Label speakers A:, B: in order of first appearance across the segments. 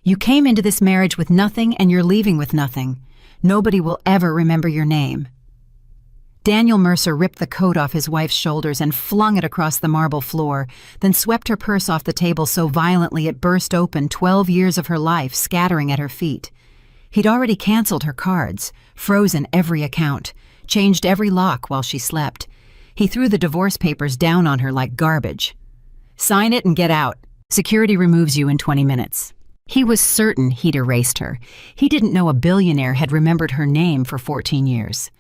A: You came into this marriage with nothing and you're leaving with nothing. Nobody will ever remember your name." Daniel Mercer ripped the coat off his wife's shoulders and flung it across the marble floor, then swept her purse off the table so violently it burst open, 12 years of her life scattering at her feet. He'd already canceled her cards, frozen every account, changed every lock while she slept. He threw the divorce papers down on her like garbage. "Sign it and get out. Security removes you in 20 minutes. He was certain he'd erased her. He didn't know a billionaire had remembered her name for 14 years.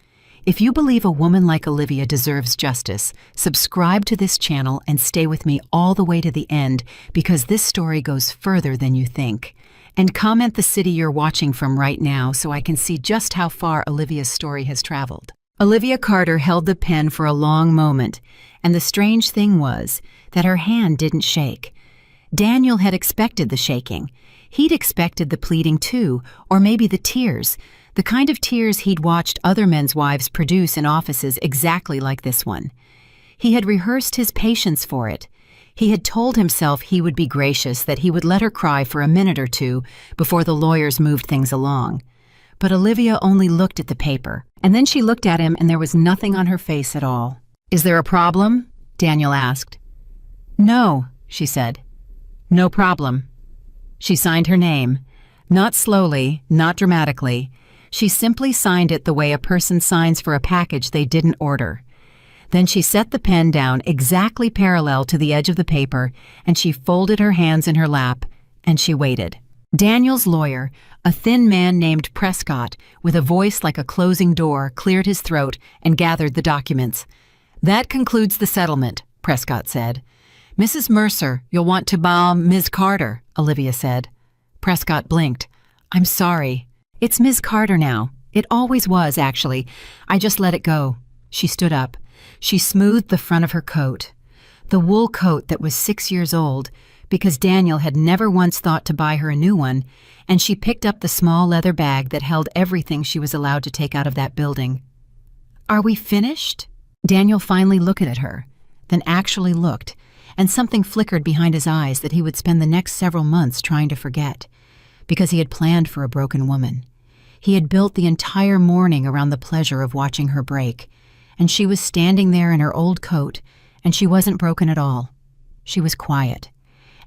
A: If you believe a woman like Olivia deserves justice, subscribe to this channel and stay with me all the way to the end, because this story goes further than you think. And comment the city you're watching from right now so I can see just how far Olivia's story has traveled. Olivia Carter held the pen for a long moment, and the strange thing was that her hand didn't shake. Daniel had expected the shaking. He'd expected the pleading too, or maybe the tears, the kind of tears he'd watched other men's wives produce in offices exactly like this one. He had rehearsed his patience for it. He had told himself he would be gracious, that he would let her cry for a minute or two before the lawyers moved things along. But Olivia only looked at the paper, and then she looked at him and there was nothing on her face at all. "Is there a problem?" Daniel asked. "No," she said. "No problem." She signed her name. Not slowly, not dramatically. She simply signed it the way a person signs for a package they didn't order. Then she set the pen down exactly parallel to the edge of the paper, and she folded her hands in her lap, and she waited. Daniel's lawyer, a thin man named Prescott, with a voice like a closing door, cleared his throat and gathered the documents. "That concludes the settlement," Prescott said. "Mrs. Mercer, you'll want to Ms. Carter," Olivia said. Prescott blinked. "I'm sorry. It's Ms. Carter now. It always was, actually. I just let it go." She stood up. She smoothed the front of her coat. The wool coat that was 6 years old, because Daniel had never once thought to buy her a new one, and she picked up the small leather bag that held everything she was allowed to take out of that building. "Are we finished?" Daniel finally looked at her, then actually looked, and something flickered behind his eyes that he would spend the next several months trying to forget, because he had planned for a broken woman. He had built the entire morning around the pleasure of watching her break, and she was standing there in her old coat, and she wasn't broken at all. She was quiet.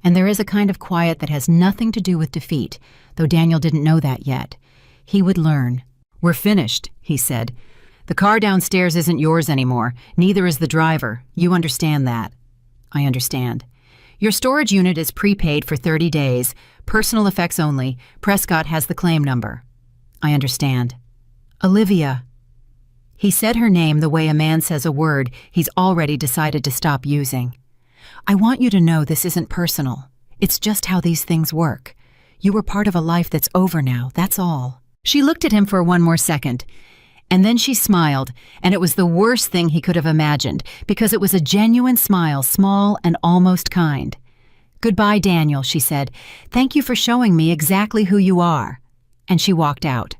A: And there is a kind of quiet that has nothing to do with defeat, though Daniel didn't know that yet. He would learn. "We're finished," he said. "The car downstairs isn't yours anymore. Neither is the driver. You understand that." "I understand." "Your storage unit is prepaid for 30 days. Personal effects only. Prescott has the claim number." "I understand." "Olivia." He said her name the way a man says a word he's already decided to stop using. "I want you to know this isn't personal. It's just how these things work. You were part of a life that's over now, that's all." She looked at him for one more second, and then she smiled, and it was the worst thing he could have imagined, because it was a genuine smile, small and almost kind. "Goodbye, Daniel," she said. "Thank you for showing me exactly who you are." And she walked out.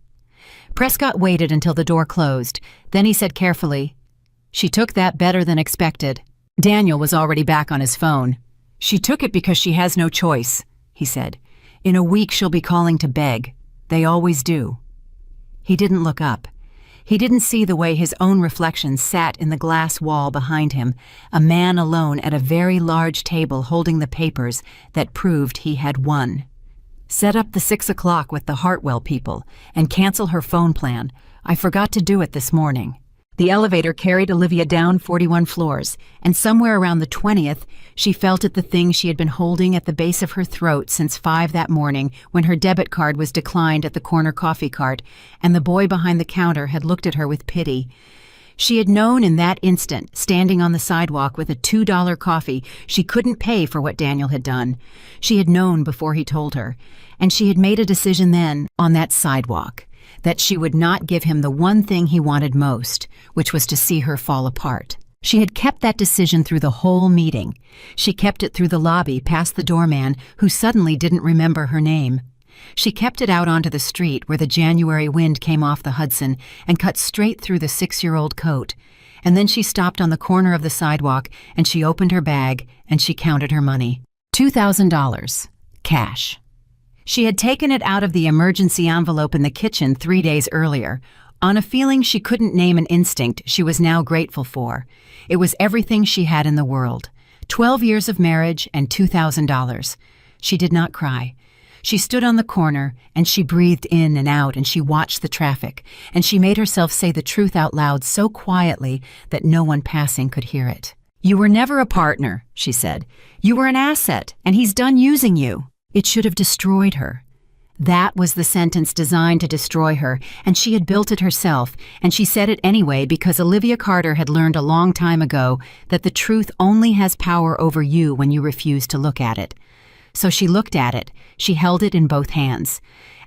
A: Prescott waited until the door closed. Then he said carefully, "She took that better than expected." Daniel was already back on his phone. "She took it because she has no choice," he said. "In a week she'll be calling to beg. They always do." He didn't look up. He didn't see the way his own reflection sat in the glass wall behind him, a man alone at a very large table holding the papers that proved he had won. "Set up the 6 o'clock with the Hartwell people and cancel her phone plan. I forgot to do it this morning." The elevator carried Olivia down 41 floors, and somewhere around the 20th, she felt at the thing she had been holding at the base of her throat since 5 that morning when her debit card was declined at the corner coffee cart, and the boy behind the counter had looked at her with pity. She had known in that instant, standing on the sidewalk with a $2 coffee, she couldn't pay for what Daniel had done. She had known before he told her, and she had made a decision then, on that sidewalk, that she would not give him the one thing he wanted most, which was to see her fall apart. She had kept that decision through the whole meeting. She kept it through the lobby, past the doorman, who suddenly didn't remember her name. She kept it out onto the street where the January wind came off the Hudson and cut straight through the 6-year-old coat. And then she stopped on the corner of the sidewalk and she opened her bag and she counted her money. $2,000. Cash. She had taken it out of the emergency envelope in the kitchen 3 days earlier, on a feeling she couldn't name an instinct she was now grateful for. It was everything she had in the world. 12 years of marriage and $2,000. She did not cry. She stood on the corner, and she breathed in and out, and she watched the traffic, and she made herself say the truth out loud so quietly that no one passing could hear it. "You were never a partner," she said. "You were an asset, and he's done using you." It should have destroyed her. That was the sentence designed to destroy her, and she had built it herself, and she said it anyway because Olivia Carter had learned a long time ago that the truth only has power over you when you refuse to look at it. So she looked at it, she held it in both hands.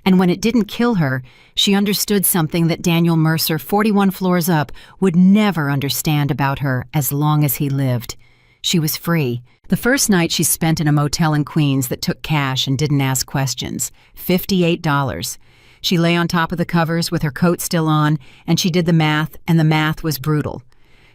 A: And when it didn't kill her, she understood something that Daniel Mercer, 41 floors up, would never understand about her as long as he lived. She was free. The first night she spent in a motel in Queens that took cash and didn't ask questions. $58. She lay on top of the covers with her coat still on, and she did the math, and the math was brutal.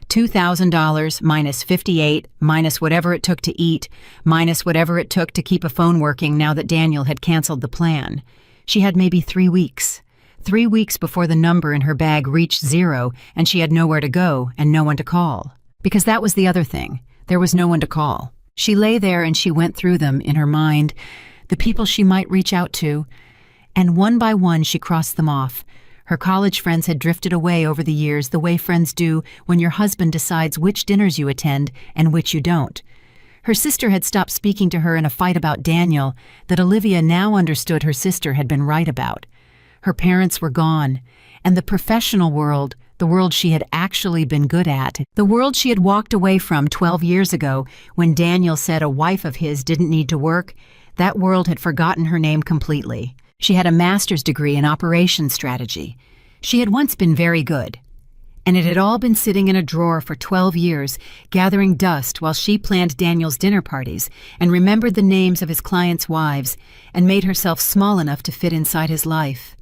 A: $2,000 minus 58, minus whatever it took to eat, minus whatever it took to keep a phone working now that Daniel had canceled the plan. She had maybe 3 weeks. 3 weeks before the number in her bag reached zero and she had nowhere to go and no one to call. Because that was the other thing. There was no one to call. She lay there and she went through them in her mind, the people she might reach out to, and one by one she crossed them off. Her college friends had drifted away over the years the way friends do when your husband decides which dinners you attend and which you don't. Her sister had stopped speaking to her in a fight about Daniel that Olivia now understood her sister had been right about. Her parents were gone, and the professional world, the world she had actually been good at, the world she had walked away from 12 years ago when Daniel said a wife of his didn't need to work, that world had forgotten her name completely. She had a master's degree in operations strategy. She had once been very good. And it had all been sitting in a drawer for 12 years, gathering dust while she planned Daniel's dinner parties and remembered the names of his clients' wives and made herself small enough to fit inside his life.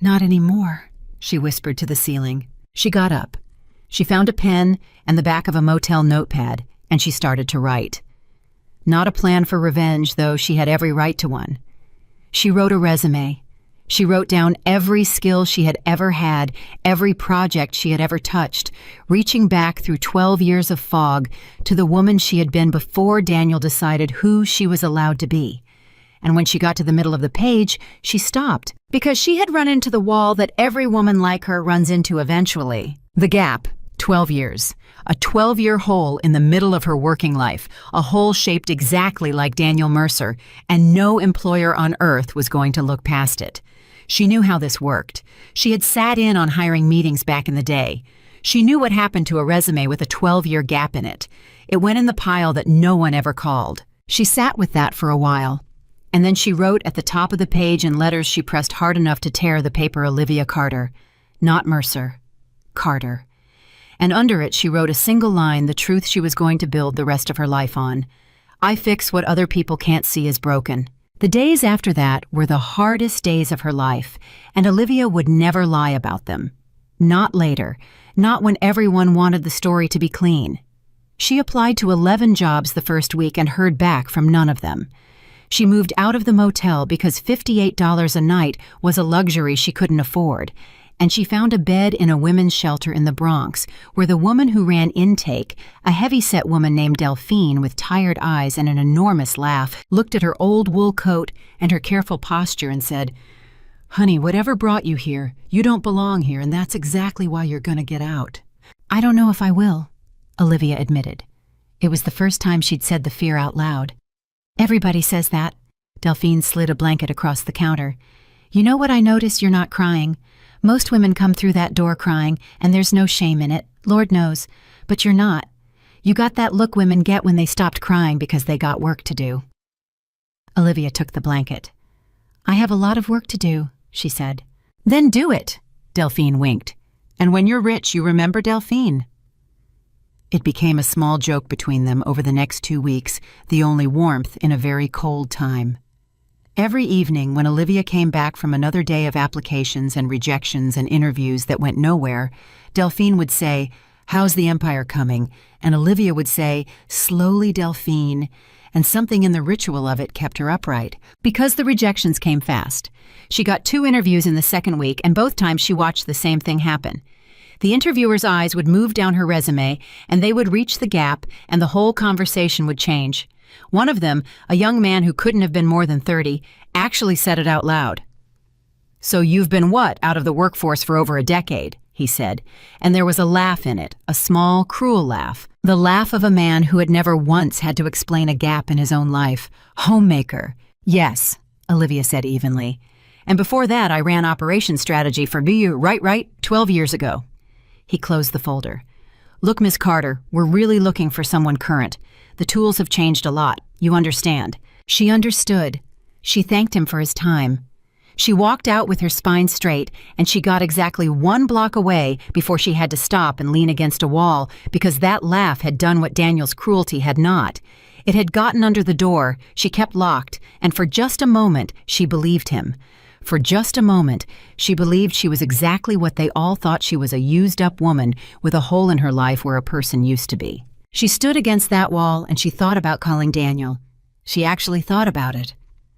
A: "Not anymore," she whispered to the ceiling. She got up. She found a pen and the back of a motel notepad, and she started to write. Not a plan for revenge, though she had every right to one. She wrote a resume. She wrote down every skill she had ever had, every project she had ever touched, reaching back through 12 years of fog to the woman she had been before Daniel decided who she was allowed to be. And when she got to the middle of the page, she stopped, because she had run into the wall that every woman like her runs into eventually. The gap, 12 years. A 12-year hole in the middle of her working life, a hole shaped exactly like Daniel Mercer, and no employer on earth was going to look past it. She knew how this worked. She had sat in on hiring meetings back in the day. She knew what happened to a resume with a 12-year gap in it. It went in the pile that no one ever called. She sat with that for a while, and then she wrote at the top of the page in letters she pressed hard enough to tear the paper Olivia Carter. Not Mercer. Carter. And under it she wrote a single line, the truth she was going to build the rest of her life on. I fix what other people can't see is broken. The days after that were the hardest days of her life, and Olivia would never lie about them. Not later, not when everyone wanted the story to be clean. She applied to 11 jobs the first week and heard back from none of them. She moved out of the motel because $58 a night was a luxury she couldn't afford, and she found a bed in a women's shelter in the Bronx, where the woman who ran intake, a heavy-set woman named Delphine with tired eyes and an enormous laugh, looked at her old wool coat and her careful posture and said, "Honey, whatever brought you here, you don't belong here, and that's exactly why you're gonna get out." "I don't know if I will," Olivia admitted. It was the first time she'd said the fear out loud. "Everybody says that." Delphine slid a blanket across the counter. "You know what I notice? You're not crying. Most women come through that door crying, and there's no shame in it, Lord knows. But you're not. You got that look women get when they stopped crying because they got work to do." Olivia took the blanket. "I have a lot of work to do," she said. "Then do it," Delphine winked. "And when you're rich, you remember Delphine." It became a small joke between them over the next 2 weeks, the only warmth in a very cold time. Every evening, when Olivia came back from another day of applications and rejections and interviews that went nowhere, Delphine would say, "How's the empire coming?" And Olivia would say, "Slowly, Delphine." and something in the ritual of it kept her upright. Because the rejections came fast, she got 2 interviews in the second week, and both times she watched the same thing happen. The interviewer's eyes would move down her resume, and they would reach the gap, and the whole conversation would change. One of them, a young man who couldn't have been more than 30, actually said it out loud. "So you've been what, out of the workforce for over a decade?" he said, and there was a laugh in it, a small, cruel laugh, the laugh of a man who had never once had to explain a gap in his own life. "Homemaker." "Yes," Olivia said evenly. "And before that, I ran operations strategy for BU, right, 12 years ago." He closed the folder. "Look, Miss Carter, we're really looking for someone current. The tools have changed a lot. You understand." She understood. She thanked him for his time. She walked out with her spine straight, and she got exactly 1 block away before she had to stop and lean against a wall, because that laugh had done what Daniel's cruelty had not. It had gotten under the door, she kept locked, and for just a moment she believed him. For just a moment, she believed she was exactly what they all thought she was, a used-up woman with a hole in her life where a person used to be. She stood against that wall and she thought about calling Daniel. She actually thought about it.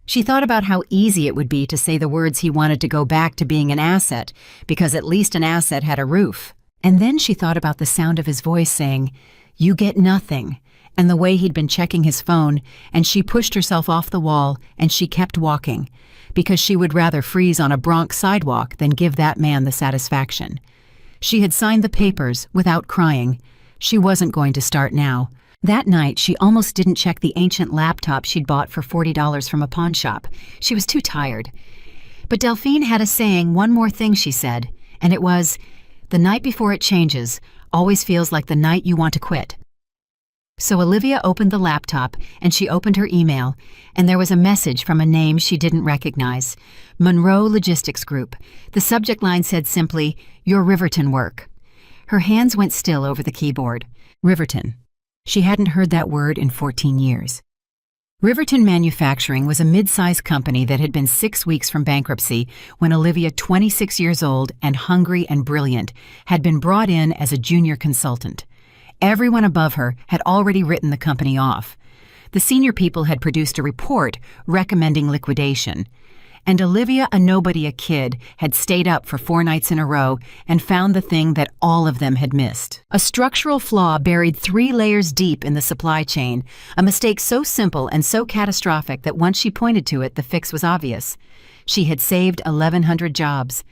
A: She thought about how easy it would be to say the words he wanted to go back to being an asset, because at least an asset had a roof. And then she thought about the sound of his voice saying, "You get nothing," and the way he'd been checking his phone, and she pushed herself off the wall and she kept walking, because she would rather freeze on a Bronx sidewalk than give that man the satisfaction. She had signed the papers without crying. She wasn't going to start now. That night, she almost didn't check the ancient laptop she'd bought for $40 from a pawn shop. She was too tired. But Delphine had a saying, one more thing, she said, and it was, "The night before it changes always feels like the night you want to quit." So Olivia opened the laptop, and she opened her email, and there was a message from a name she didn't recognize. Monroe Logistics Group. The subject line said simply, "Your Riverton work." Her hands went still over the keyboard. Riverton. She hadn't heard that word in 14 years. Riverton Manufacturing was a mid-sized company that had been 6 weeks from bankruptcy when Olivia, 26 years old and hungry and brilliant, had been brought in as a junior consultant. Everyone above her had already written the company off. The senior people had produced a report recommending liquidation. And Olivia, a nobody, a kid, had stayed up for 4 nights in a row and found the thing that all of them had missed. A structural flaw buried 3 layers deep in the supply chain, a mistake so simple and so catastrophic that once she pointed to it, the fix was obvious. She had saved 1,100 jobs.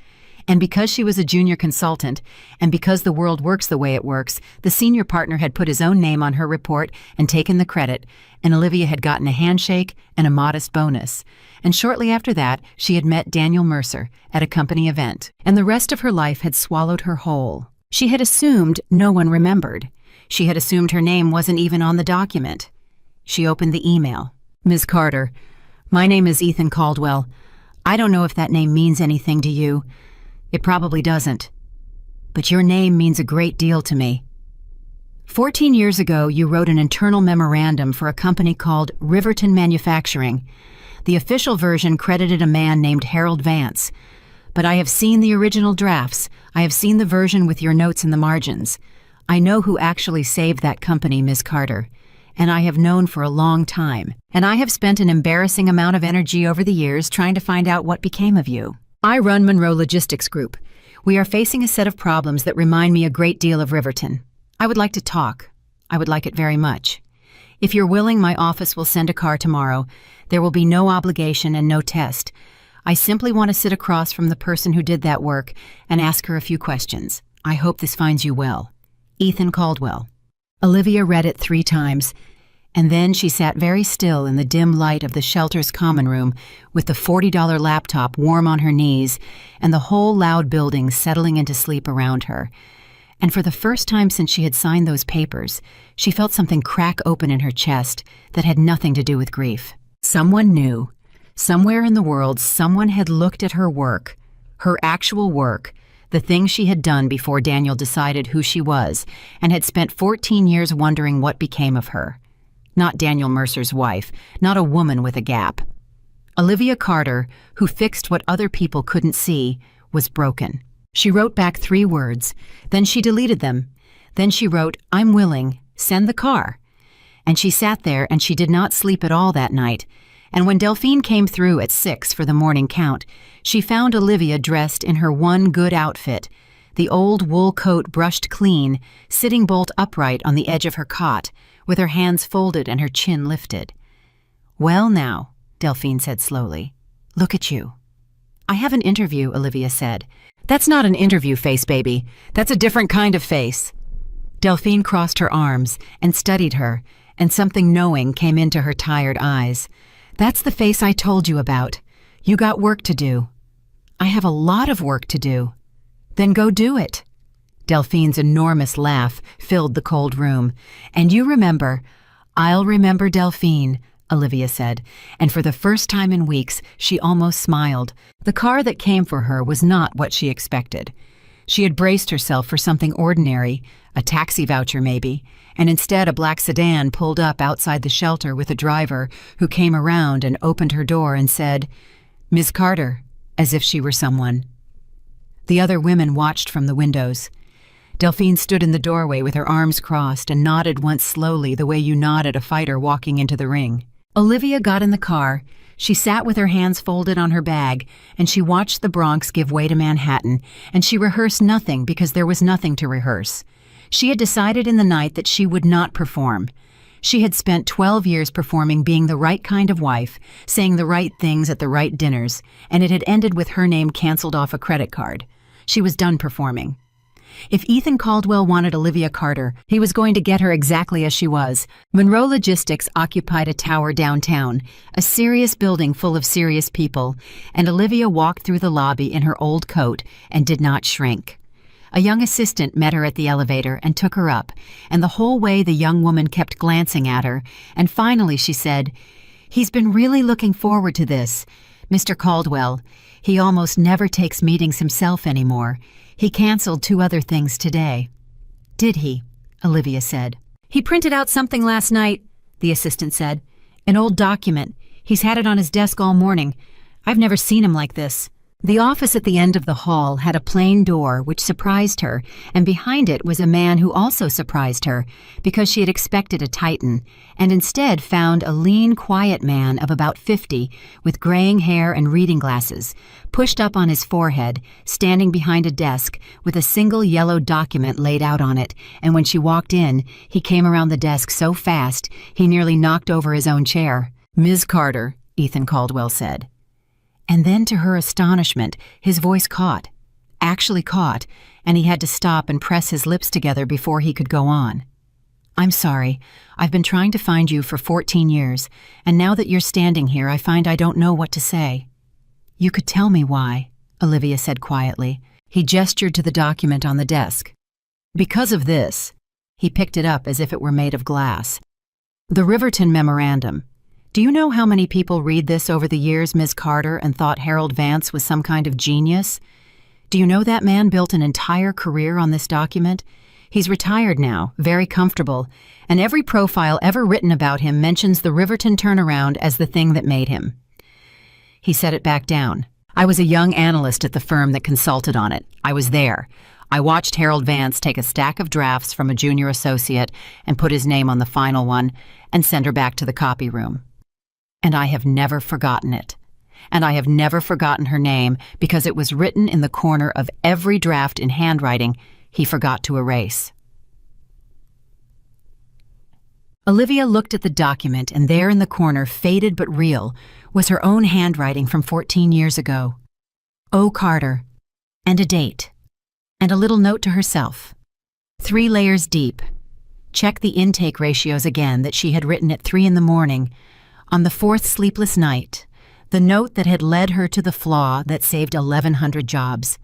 A: And because she was a junior consultant, and because the world works the way it works, the senior partner had put his own name on her report and taken the credit, and Olivia had gotten a handshake and a modest bonus. And shortly after that, she had met Daniel Mercer at a company event, and the rest of her life had swallowed her whole. She had assumed no one remembered. She had assumed her name wasn't even on the document. She opened the email. "Ms. Carter, my name is Ethan Caldwell. I don't know if that name means anything to you. It probably doesn't. But your name means a great deal to me. 14 years ago, you wrote an internal memorandum for a company called Riverton Manufacturing. The official version credited a man named Harold Vance. But I have seen the original drafts. I have seen the version with your notes in the margins. I know who actually saved that company, Ms. Carter. And I have known for a long time. And I have spent an embarrassing amount of energy over the years trying to find out what became of you. I run Monroe Logistics Group. We are facing a set of problems that remind me a great deal of Riverton. I would like to talk. I would like it very much. If you're willing, my office will send a car tomorrow. There will be no obligation and no test. I simply want to sit across from the person who did that work and ask her a few questions. I hope this finds you well. Ethan Caldwell. Olivia read it 3 times, and then she sat very still in the dim light of the shelter's common room with the $40 laptop warm on her knees and the whole loud building settling into sleep around her. And for the first time since she had signed those papers, she felt something crack open in her chest that had nothing to do with grief. Someone knew. Somewhere in the world, someone had looked at her work, her actual work, the thing she had done before Daniel decided who she was, and had spent 14 years wondering what became of her. Not Daniel Mercer's wife, not a woman with a gap. Olivia Carter, who fixed what other people couldn't see, was broken. She wrote back 3 words, then she deleted them. Then she wrote, "I'm willing, send the car." and she sat there and she did not sleep at all that night. And when Delphine came through at 6 for the morning count, she found Olivia dressed in her one good outfit, the old wool coat brushed clean, sitting bolt upright on the edge of her cot, with her hands folded and her chin lifted. "Well now," Delphine said slowly, "look at you." "I have an interview," Olivia said. "That's not an interview face, baby. That's a different kind of face." Delphine crossed her arms and studied her, and something knowing came into her tired eyes. "That's the face I told you about. You got work to do." "I have a lot of work to do." "Then go do it." Delphine's enormous laugh filled the cold room. "And you remember—" "I'll remember, Delphine," Olivia said, and for the first time in weeks, she almost smiled. The car that came for her was not what she expected. She had braced herself for something ordinary, a taxi voucher maybe, and instead a black sedan pulled up outside the shelter with a driver who came around and opened her door and said, "Ms. Carter," as if she were someone. The other women watched from the windows. Delphine stood in the doorway with her arms crossed and nodded once slowly the way you nod at a fighter walking into the ring. Olivia got in the car. She sat with her hands folded on her bag, and she watched the Bronx give way to Manhattan, and she rehearsed nothing because there was nothing to rehearse. She had decided in the night that she would not perform. She had spent 12 years performing being the right kind of wife, saying the right things at the right dinners, and it had ended with her name canceled off a credit card. She was done performing. If Ethan Caldwell wanted Olivia Carter, he was going to get her exactly as she was. Monroe Logistics occupied a tower downtown, a serious building full of serious people, and Olivia walked through the lobby in her old coat and did not shrink. A young assistant met her at the elevator and took her up, and the whole way the young woman kept glancing at her, and finally she said, "He's been really looking forward to this. Mr. Caldwell, he almost never takes meetings himself anymore. He canceled 2 other things today." "Did he?" Olivia said. "He printed out something last night," the assistant said. "An old document. He's had it on his desk all morning. I've never seen him like this." The office at the end of the hall had a plain door which surprised her, and behind it was a man who also surprised her, because she had expected a titan, and instead found a lean, quiet man of about 50, with graying hair and reading glasses, pushed up on his forehead, standing behind a desk with a single yellow document laid out on it, and when she walked in, he came around the desk so fast he nearly knocked over his own chair. "Ms. Carter," Ethan Caldwell said. And then, to her astonishment, his voice actually caught, and he had to stop and press his lips together before he could go on. "I'm sorry. I've been trying to find you for 14 years, and now that you're standing here, I find I don't know what to say." "You could tell me why," Olivia said quietly. He gestured to the document on the desk. "Because of this." He picked it up as if it were made of glass. "The Riverton Memorandum. Do you know how many people read this over the years, Ms. Carter, and thought Harold Vance was some kind of genius? Do you know that man built an entire career on this document? He's retired now, very comfortable, and every profile ever written about him mentions the Riverton turnaround as the thing that made him." He set it back down. "I was a young analyst at the firm that consulted on it. I was there. I watched Harold Vance take a stack of drafts from a junior associate and put his name on the final one and send her back to the copy room. And I have never forgotten it. And I have never forgotten her name because it was written in the corner of every draft in handwriting he forgot to erase." Olivia looked at the document, and there in the corner, faded but real, was her own handwriting from 14 years ago. "O. Carter," and a date, and a little note to herself. 3 layers deep. Check the intake ratios again that she had written at 3 in the morning, on the 4th sleepless night, the note that had led her to the flaw that saved 1,100 jobs.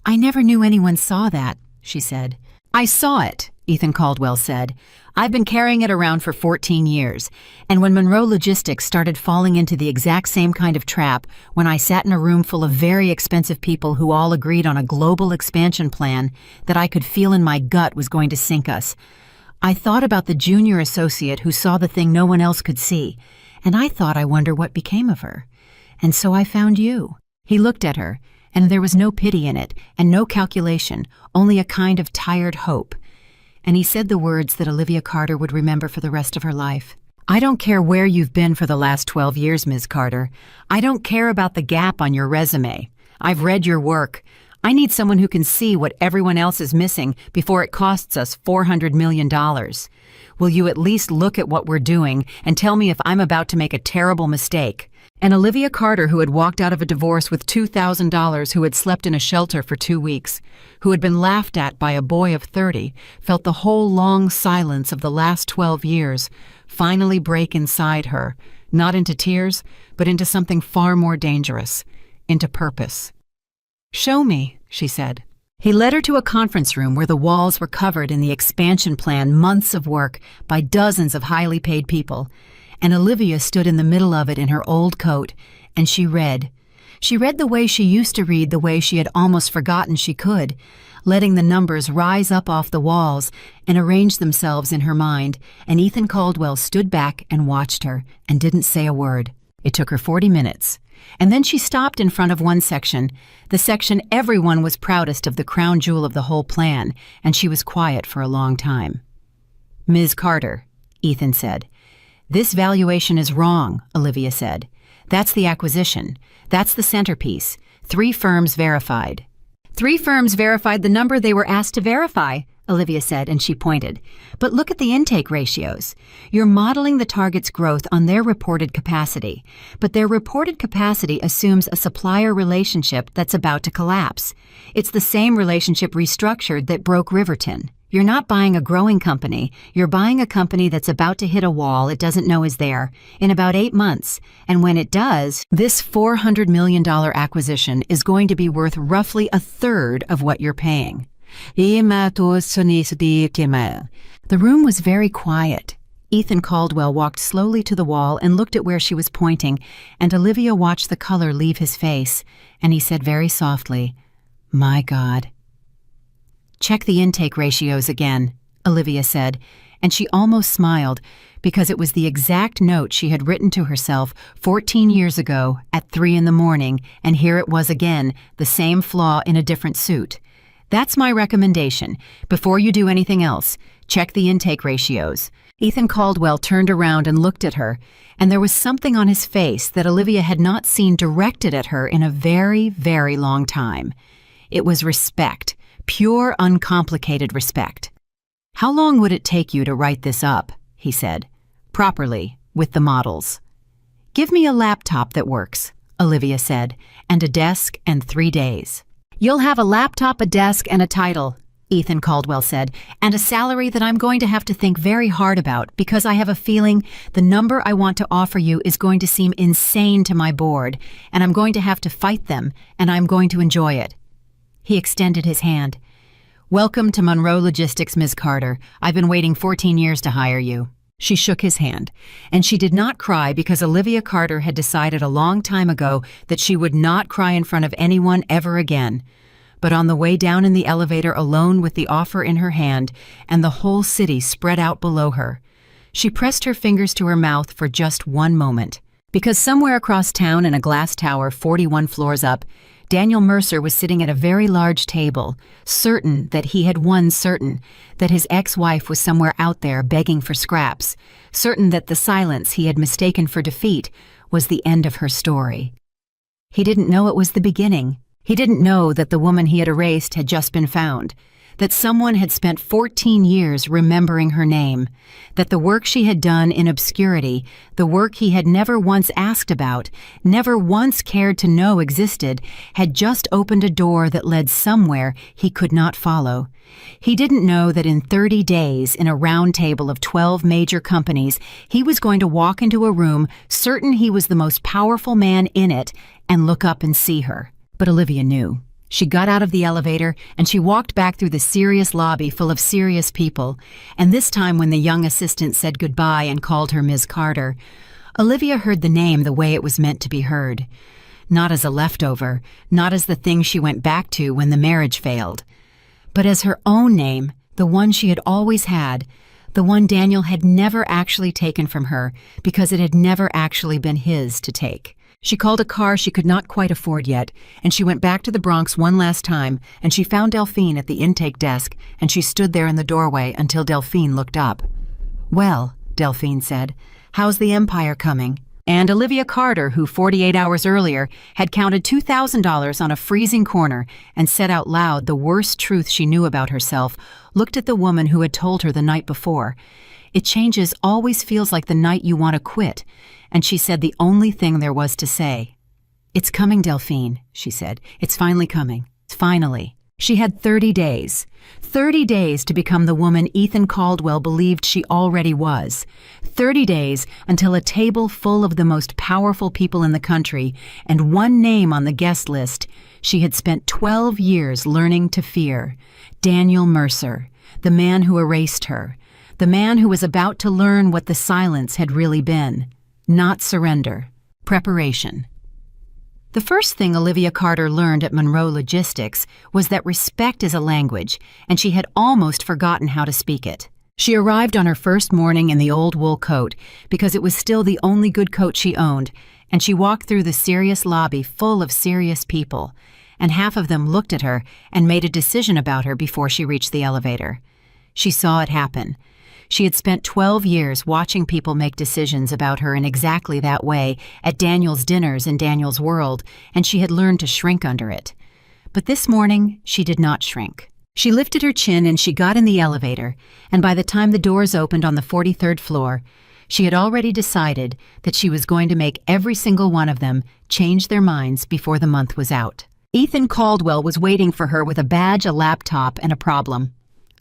A: "I never knew anyone saw that," she said. "I saw it," Ethan Caldwell said. "I've been carrying it around for 14 years, and when Monroe Logistics started falling into the exact same kind of trap, when I sat in a room full of very expensive people who all agreed on a global expansion plan that I could feel in my gut was going to sink us, I thought about the junior associate who saw the thing no one else could see, and I thought, I wonder what became of her. And so I found you." He looked at her, and there was no pity in it, and no calculation, only a kind of tired hope. and he said the words that Olivia Carter would remember for the rest of her life. "I don't care where you've been for the last 12 years, Ms. Carter. I don't care about the gap on your resume. I've read your work. I need someone who can see what everyone else is missing before it costs us $400 million. Will you at least look at what we're doing and tell me if I'm about to make a terrible mistake?" And Olivia Carter, who had walked out of a divorce with $2,000, who had slept in a shelter for 2 weeks, who had been laughed at by a boy of 30, felt the whole long silence of the last 12 years finally break inside her, not into tears, but into something far more dangerous, into purpose. "Show me," she said. He led her to a conference room where the walls were covered in the expansion plan, months of work by dozens of highly paid people, and Olivia stood in the middle of it in her old coat, and she read. She read the way she used to read, the way she had almost forgotten she could, letting the numbers rise up off the walls and arrange themselves in her mind, and Ethan Caldwell stood back and watched her and didn't say a word. It took her 40 minutes. And then she stopped in front of one section, the section everyone was proudest of, the crown jewel of the whole plan, and she was quiet for a long time. "Ms. Carter," Ethan said. "This valuation is wrong," Olivia said. "That's the acquisition. That's the centerpiece. 3 firms verified." "3 firms verified the number they were asked to verify," Olivia said, and she pointed. "But look at the intake ratios. You're modeling the target's growth on their reported capacity, but their reported capacity assumes a supplier relationship that's about to collapse. It's the same relationship restructured that broke Riverton. You're not buying a growing company. You're buying a company that's about to hit a wall it doesn't know is there in about 8 months. And when it does, this $400 million acquisition is going to be worth roughly a third of what you're paying." The room was very quiet. Ethan Caldwell walked slowly to the wall and looked at where she was pointing, and Olivia watched the color leave his face, and he said very softly, "My God." "Check the intake ratios again," Olivia said, and she almost smiled because it was the exact note she had written to herself 14 years ago at 3 a.m, and here it was again, the same flaw in a different suit. "That's my recommendation. Before you do anything else, check the intake ratios." Ethan Caldwell turned around and looked at her, and there was something on his face that Olivia had not seen directed at her in a very, very long time. It was respect. Pure, uncomplicated respect. "How long would it take you to write this up?" he said. "Properly, with the models." "Give me a laptop that works," Olivia said, "and a desk and 3 days." "You'll have a laptop, a desk, and a title," Ethan Caldwell said, "and a salary that I'm going to have to think very hard about because I have a feeling the number I want to offer you is going to seem insane to my board, and I'm going to have to fight them, and I'm going to enjoy it." He extended his hand. "Welcome to Monroe Logistics, Ms. Carter. I've been waiting 14 years to hire you." She shook his hand, and she did not cry because Olivia Carter had decided a long time ago that she would not cry in front of anyone ever again. But on the way down in the elevator alone with the offer in her hand and the whole city spread out below her, she pressed her fingers to her mouth for just one moment. Because somewhere across town in a glass tower 41 floors up, Daniel Mercer was sitting at a very large table, certain that he had won, certain that his ex-wife was somewhere out there begging for scraps, certain that the silence he had mistaken for defeat was the end of her story. He didn't know it was the beginning. He didn't know that the woman he had erased had just been found, that someone had spent 14 years remembering her name, that the work she had done in obscurity, the work he had never once asked about, never once cared to know existed, had just opened a door that led somewhere he could not follow. He didn't know that in 30 days, in a round table of 12 major companies, he was going to walk into a room certain he was the most powerful man in it and look up and see her. But Olivia knew. She got out of the elevator and she walked back through the serious lobby full of serious people, and this time when the young assistant said goodbye and called her Ms. Carter, Olivia heard the name the way it was meant to be heard. Not as a leftover, not as the thing she went back to when the marriage failed, but as her own name, the one she had always had, the one Daniel had never actually taken from her because it had never actually been his to take. She called a car she could not quite afford yet, and she went back to the Bronx one last time, and she found Delphine at the intake desk, and she stood there in the doorway until Delphine looked up. "Well," Delphine said, "how's the Empire coming?" And Olivia Carter, who 48 hours earlier had counted $2,000 on a freezing corner and said out loud the worst truth she knew about herself, looked at the woman who had told her the night before, "It changes always feels like the night you want to quit," and she said the only thing there was to say. "It's coming, Delphine," she said. "It's finally coming. Finally." She had 30 days. 30 days to become the woman Ethan Caldwell believed she already was. 30 days until a table full of the most powerful people in the country and one name on the guest list she had spent 12 years learning to fear. Daniel Mercer, the man who erased her. The man who was about to learn what the silence had really been. Not surrender. Preparation. The first thing Olivia Carter learned at Monroe Logistics was that respect is a language, and she had almost forgotten how to speak it. She arrived on her first morning in the old wool coat because it was still the only good coat she owned, and she walked through the serious lobby full of serious people, and half of them looked at her and made a decision about her before she reached the elevator. She saw it happen. She had spent 12 years watching people make decisions about her in exactly that way at Daniel's dinners in Daniel's world, and she had learned to shrink under it. But this morning, she did not shrink. She lifted her chin and she got in the elevator, and by the time the doors opened on the 43rd floor, she had already decided that she was going to make every single one of them change their minds before the month was out. Ethan Caldwell was waiting for her with a badge, a laptop, and a problem.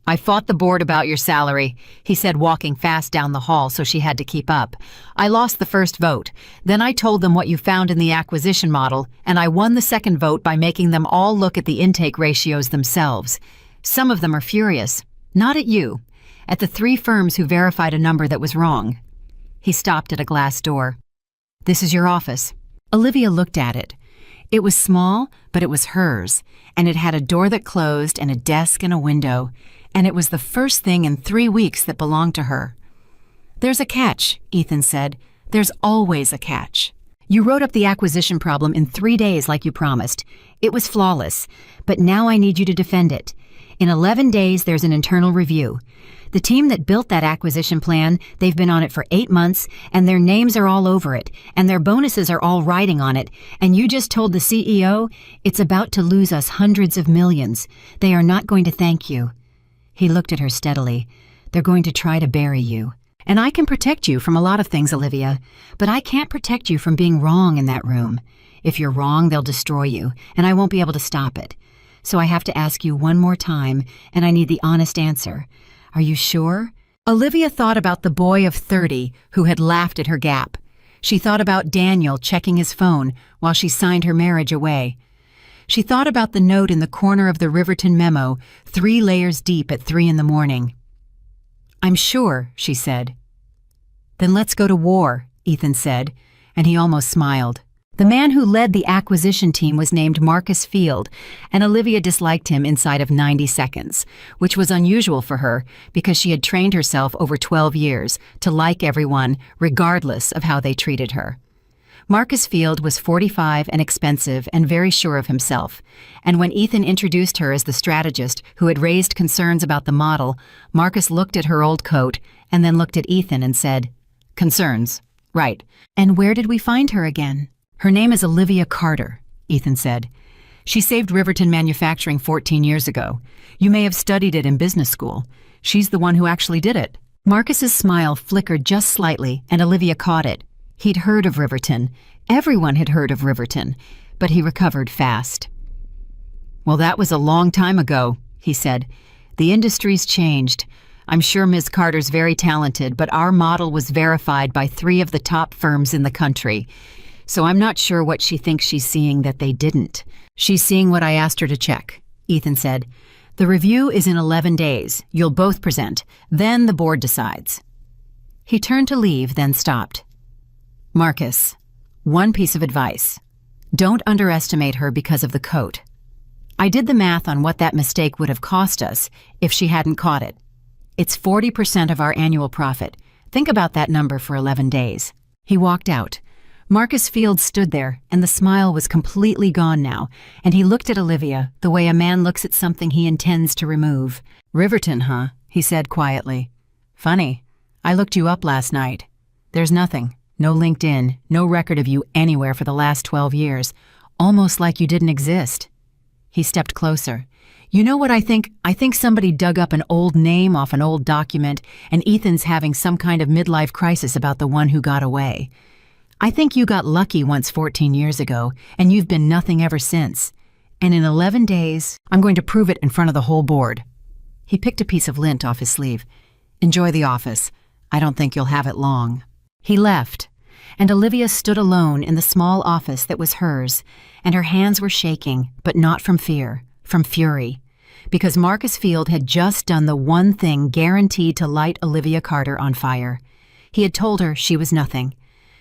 A: "I fought the board about your salary," he said, walking fast down the hall so she had to keep up. "I lost the first vote. Then I told them what you found in the acquisition model, and I won the second vote by making them all look at the intake ratios themselves. Some of them are furious. Not at you. At the 3 firms who verified a number that was wrong." He stopped at a glass door. "This is your office." Olivia looked at it. It was small, but it was hers, and it had a door that closed and a desk and a window, and it was the first thing in 3 weeks that belonged to her. "There's a catch," Ethan said. "There's always a catch. You wrote up the acquisition problem in 3 days like you promised. It was flawless, but now I need you to defend it. In 11 days, there's an internal review. The team that built that acquisition plan, they've been on it for 8 months, and their names are all over it, and their bonuses are all riding on it, and you just told the CEO it's about to lose us hundreds of millions. They are not going to thank you." He looked at her steadily. "They're going to try to bury you. And I can protect you from a lot of things, Olivia, but I can't protect you from being wrong in that room. If you're wrong, they'll destroy you, and I won't be able to stop it. So I have to ask you one more time, and I need the honest answer. Are you sure?" Olivia thought about the boy of 30 who had laughed at her gap. She thought about Daniel checking his phone while she signed her marriage away. She thought about the note in the corner of the Riverton memo, 3 layers deep at 3 in the morning. "I'm sure," she said. "Then let's go to war," Ethan said, and he almost smiled. The man who led the acquisition team was named Marcus Field, and Olivia disliked him inside of 90 seconds, which was unusual for her because she had trained herself over 12 years to like everyone regardless of how they treated her. Marcus Field was 45 and expensive and very sure of himself, and when Ethan introduced her as the strategist who had raised concerns about the model, Marcus looked at her old coat and then looked at Ethan and said, "Concerns, right. And where did we find her again?" "Her name is Olivia Carter," Ethan said. "She saved Riverton Manufacturing 14 years ago. You may have studied it in business school. She's the one who actually did it." Marcus's smile flickered just slightly, and Olivia caught it. He'd heard of Riverton. Everyone had heard of Riverton, but he recovered fast. "Well, that was a long time ago," he said. "The industry's changed. I'm sure Ms. Carter's very talented, but our model was verified by 3 of the top firms in the country. So I'm not sure what she thinks she's seeing that they didn't." "She's seeing what I asked her to check," Ethan said. "The review is in 11 days. You'll both present. Then the board decides." He turned to leave, then stopped. "Marcus, one piece of advice. Don't underestimate her because of the coat. I did the math on what that mistake would have cost us if she hadn't caught it. It's 40% of our annual profit. Think about that number for 11 days. He walked out. Marcus Fields stood there, and the smile was completely gone now, and he looked at Olivia the way a man looks at something he intends to remove. "Riverton, huh?" he said quietly. "Funny. I looked you up last night. There's nothing. No LinkedIn, no record of you anywhere for the last 12 years. Almost like you didn't exist." He stepped closer. "You know what I think? I think somebody dug up an old name off an old document, and Ethan's having some kind of midlife crisis about the one who got away. I think you got lucky once 14 years ago, and you've been nothing ever since. And in 11 days, I'm going to prove it in front of the whole board." He picked a piece of lint off his sleeve. "Enjoy the office. I don't think you'll have it long." He left, and Olivia stood alone in the small office that was hers, and her hands were shaking, but not from fear, from fury, because Marcus Field had just done the one thing guaranteed to light Olivia Carter on fire. He had told her she was nothing.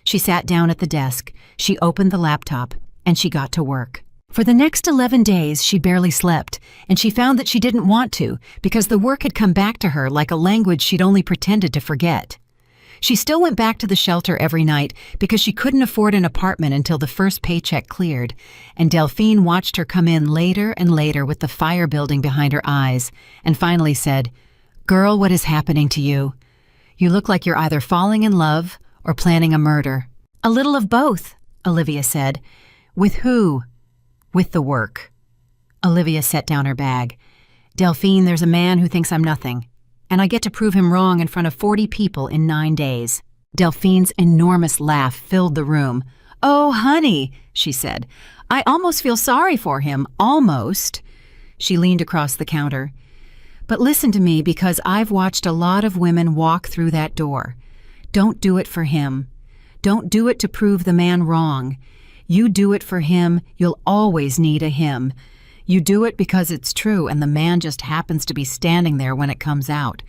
A: She sat down at the desk, she opened the laptop, and she got to work. For the next 11 days, she barely slept, and she found that she didn't want to because the work had come back to her like a language she'd only pretended to forget. She still went back to the shelter every night because she couldn't afford an apartment until the first paycheck cleared, and Delphine watched her come in later and later with the fire building behind her eyes, and finally said, "Girl, what is happening to you? You look like you're either falling in love or planning a murder." "A little of both," Olivia said. "With who?" "With the work." Olivia set down her bag. "Delphine, there's a man who thinks I'm nothing, and I get to prove him wrong in front of 40 people in 9 days. Delphine's enormous laugh filled the room. "Oh, honey," she said. "I almost feel sorry for him, almost." She leaned across the counter. "But listen to me, because I've watched a lot of women walk through that door. Don't do it for him. Don't do it to prove the man wrong. You do it for him, you'll always need a him. You do it because it's true and the man just happens to be standing there when it comes out.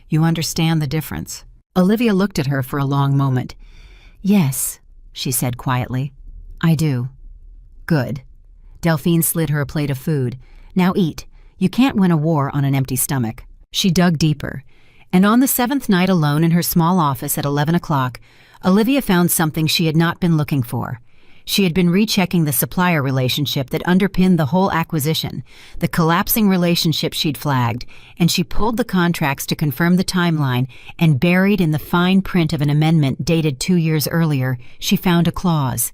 A: You understand the difference?" Olivia looked at her for a long moment. "Yes," she said quietly. "I do." "Good." Delphine slid her a plate of food. "Now eat. You can't win a war on an empty stomach." She dug deeper. And on the 7th night alone in her small office at 11 o'clock, Olivia found something she had not been looking for. She had been rechecking the supplier relationship that underpinned the whole acquisition, the collapsing relationship she'd flagged, and she pulled the contracts to confirm the timeline, and buried in the fine print of an amendment dated 2 years earlier, she found a clause.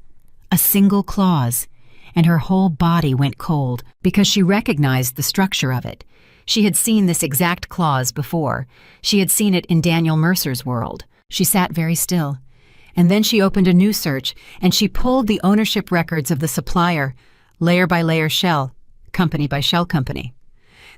A: A single clause. And her whole body went cold because she recognized the structure of it. She had seen this exact clause before. She had seen it in Daniel Mercer's world. She sat very still. And then she opened a new search, and she pulled the ownership records of the supplier, layer by layer shell, company by shell company.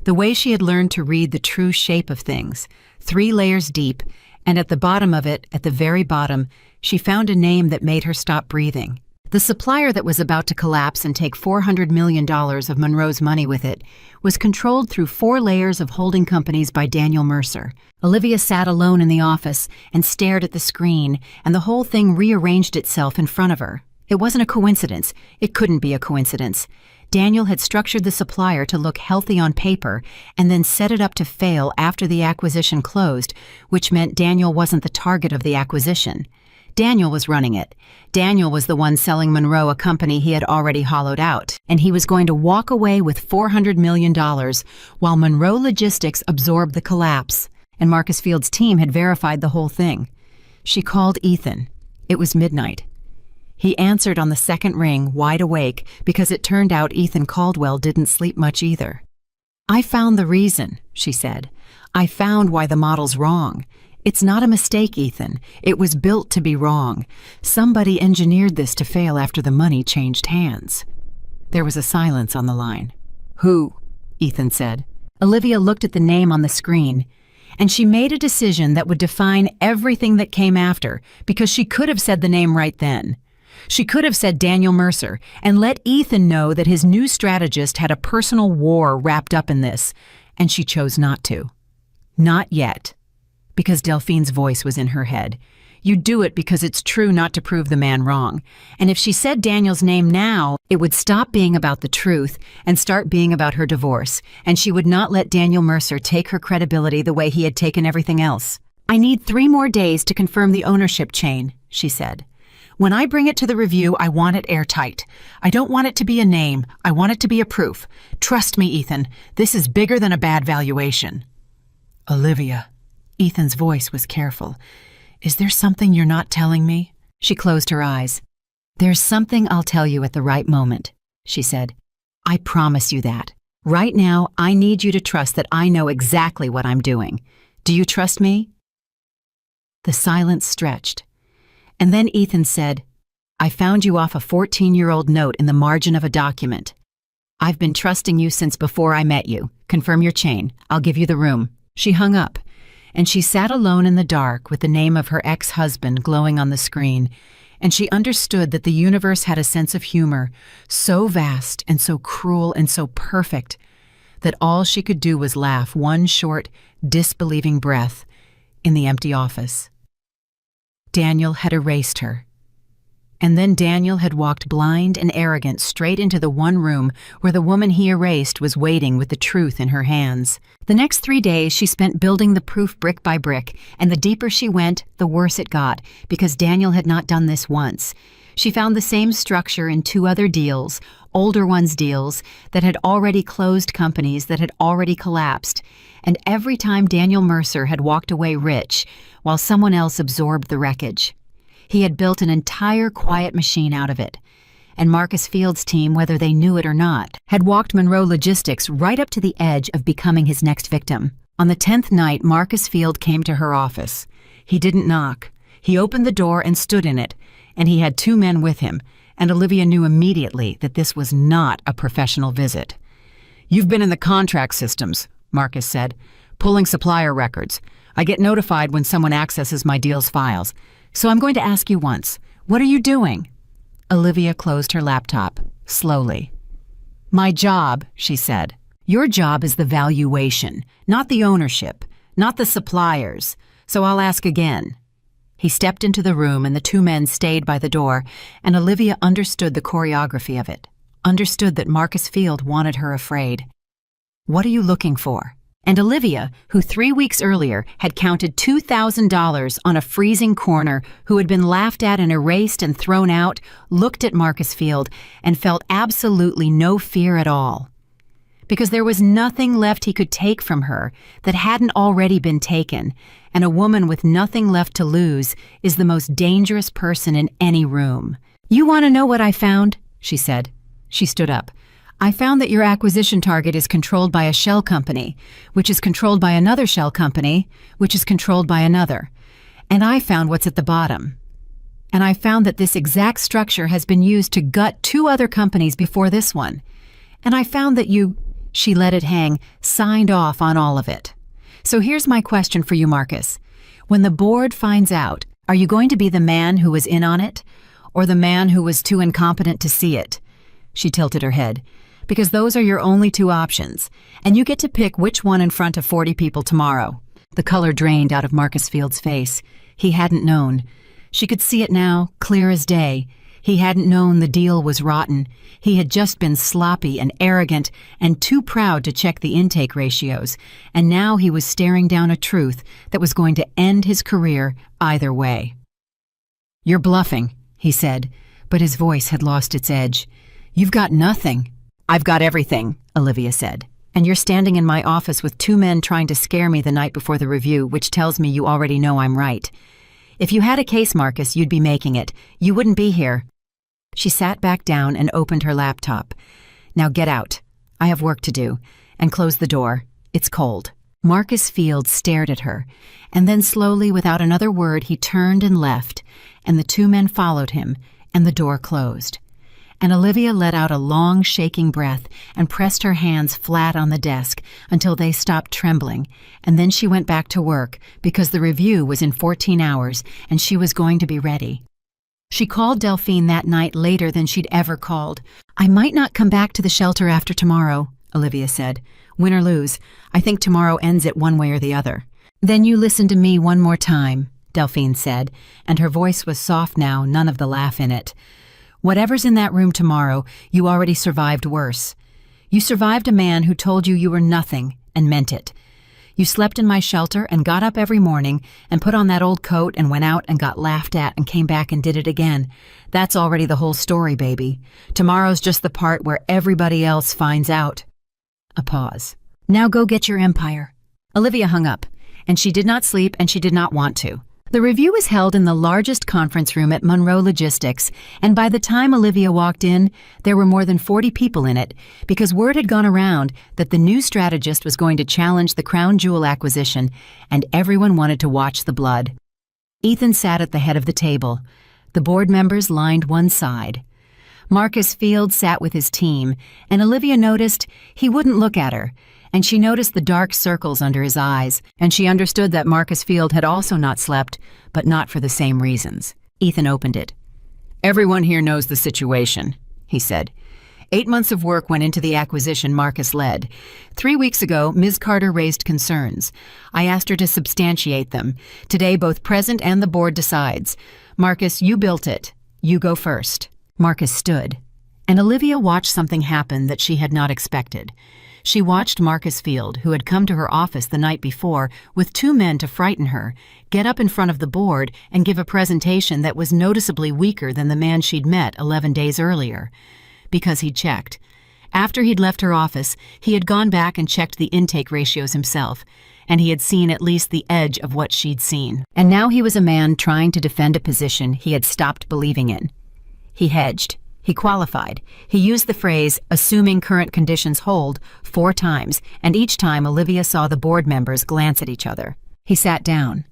A: The way she had learned to read the true shape of things, 3 layers deep, and at the bottom of it, at the very bottom, she found a name that made her stop breathing. The supplier that was about to collapse and take $400 million of Monroe's money with it was controlled through 4 layers of holding companies by Daniel Mercer. Olivia sat alone in the office and stared at the screen, and the whole thing rearranged itself in front of her. It wasn't a coincidence. It couldn't be a coincidence. Daniel had structured the supplier to look healthy on paper and then set it up to fail after the acquisition closed, which meant Daniel wasn't the target of the acquisition. Daniel was running it. Daniel was the one selling Monroe a company he had already hollowed out, and he was going to walk away with $400 million while Monroe Logistics absorbed the collapse, and Marcus Field's team had verified the whole thing. She called Ethan. It was midnight. He answered on the second ring, wide awake, because it turned out Ethan Caldwell didn't sleep much either. "I found the reason," she said. "I found why the model's wrong. It's not a mistake, Ethan. It was built to be wrong. Somebody engineered this to fail after the money changed hands." There was a silence on the line. "Who?" Ethan said. Olivia looked at the name on the screen, and she made a decision that would define everything that came after, because she could have said the name right then. She could have said Daniel Mercer and let Ethan know that his new strategist had a personal war wrapped up in this, and she chose not to. Not yet. Because Delphine's voice was in her head. You do it because it's true, not to prove the man wrong. And if she said Daniel's name now, it would stop being about the truth and start being about her divorce, and she would not let Daniel Mercer take her credibility the way he had taken everything else. "I need 3 more days to confirm the ownership chain," she said. When I bring it to the review, I want it airtight. I don't want it to be a name. I want it to be a proof. Trust me, Ethan. This is bigger than a bad valuation. Olivia. Ethan's voice was careful. Is there something you're not telling me? She closed her eyes. There's something I'll tell you at the right moment, she said. I promise you that. Right now, I need you to trust that I know exactly what I'm doing. Do you trust me? The silence stretched. And then Ethan said, I found you off a 14-year-old note in the margin of a document. I've been trusting you since before I met you. Confirm your chain. I'll give you the room. She hung up, and she sat alone in the dark with the name of her ex-husband glowing on the screen, and she understood that the universe had a sense of humor, so vast and so cruel and so perfect, that all she could do was laugh one short, disbelieving breath in the empty office. Daniel had erased her. And then Daniel had walked blind and arrogant straight into the one room where the woman he erased was waiting with the truth in her hands. The next 3 days she spent building the proof brick by brick, and the deeper she went, the worse it got, because Daniel had not done this once. She found the same structure in 2 other deals, older ones deals, that had already closed companies that had already collapsed. And every time Daniel Mercer had walked away rich, while someone else absorbed the wreckage. He had built an entire quiet machine out of it. And Marcus Field's team, whether they knew it or not, had walked Monroe Logistics right up to the edge of becoming his next victim. On the 10th night, Marcus Field came to her office. He didn't knock. He opened the door and stood in it, and he had 2 men with him, and Olivia knew immediately that this was not a professional visit. You've been in the contract systems, Marcus said, pulling supplier records. I get notified when someone accesses my deal's files. So I'm going to ask you once, what are you doing? Olivia closed her laptop, slowly. My job, she said. Your job is the valuation, not the ownership, not the suppliers. So I'll ask again. He stepped into the room and the 2 men stayed by the door, and Olivia understood the choreography of it, understood that Marcus Field wanted her afraid. What are you looking for? And Olivia, who 3 weeks earlier had counted $2,000 on a freezing corner, who had been laughed at and erased and thrown out, looked at Marcus Field and felt absolutely no fear at all. Because there was nothing left he could take from her that hadn't already been taken, and a woman with nothing left to lose is the most dangerous person in any room. You want to know what I found? She said. She stood up. I found that your acquisition target is controlled by a shell company, which is controlled by another shell company, which is controlled by another. And I found what's at the bottom. And I found that this exact structure has been used to gut 2 other companies before this one. And I found that you, she let it hang, signed off on all of it. So here's my question for you, Marcus. When the board finds out, are you going to be the man who was in on it, or the man who was too incompetent to see it? She tilted her head. Because those are your only 2 options, and you get to pick which one in front of 40 people tomorrow. The color drained out of Marcus Field's face. He hadn't known. She could see it now, clear as day. He hadn't known the deal was rotten. He had just been sloppy and arrogant and too proud to check the intake ratios, and now he was staring down a truth that was going to end his career either way. You're bluffing, he said, but his voice had lost its edge. You've got nothing. I've got everything, Olivia said. And you're standing in my office with 2 men trying to scare me the night before the review, which tells me you already know I'm right. If you had a case, Marcus, you'd be making it. You wouldn't be here. She sat back down and opened her laptop. Now get out. I have work to do. And close the door. It's cold. Marcus Field stared at her, and then slowly, without another word, he turned and left, and the 2 men followed him, and the door closed. And Olivia let out a long, shaking breath and pressed her hands flat on the desk until they stopped trembling, and then she went back to work because the review was in 14 hours and she was going to be ready. She called Delphine that night later than she'd ever called. I might not come back to the shelter after tomorrow, Olivia said. Win or lose, I think tomorrow ends it one way or the other. Then you listen to me one more time, Delphine said, and her voice was soft now, none of the laugh in it. Whatever's in that room tomorrow, you already survived worse. You survived a man who told you you were nothing and meant it. You slept in my shelter and got up every morning and put on that old coat and went out and got laughed at and came back and did it again. That's already the whole story, baby. Tomorrow's just the part where everybody else finds out." A pause. "Now go get your empire." Olivia hung up, and she did not sleep and she did not want to. The review was held in the largest conference room at Monroe Logistics, and by the time Olivia walked in, there were more than 40 people in it, because word had gone around that the new strategist was going to challenge the crown jewel acquisition, and everyone wanted to watch the blood. Ethan sat at the head of the table. The board members lined one side. Marcus Field sat with his team, and Olivia noticed he wouldn't look at her, and she noticed the dark circles under his eyes, and she understood that Marcus Field had also not slept, but not for the same reasons. Ethan opened it. "Everyone here knows the situation," he said. 8 months of work went into the acquisition Marcus led. 3 weeks ago, Ms. Carter raised concerns. I asked her to substantiate them. Today, both President and the board decides. Marcus, you built it. You go first. Marcus stood, and Olivia watched something happen that she had not expected. She watched Marcus Field, who had come to her office the night before with 2 men to frighten her, get up in front of the board and give a presentation that was noticeably weaker than the man she'd met 11 days earlier. Because he'd checked. After he'd left her office, he had gone back and checked the intake ratios himself, and he had seen at least the edge of what she'd seen. And now he was a man trying to defend a position he had stopped believing in. He hedged. He qualified. He used the phrase, "assuming current conditions hold," 4 times, and each time Olivia saw the board members glance at each other. He sat down.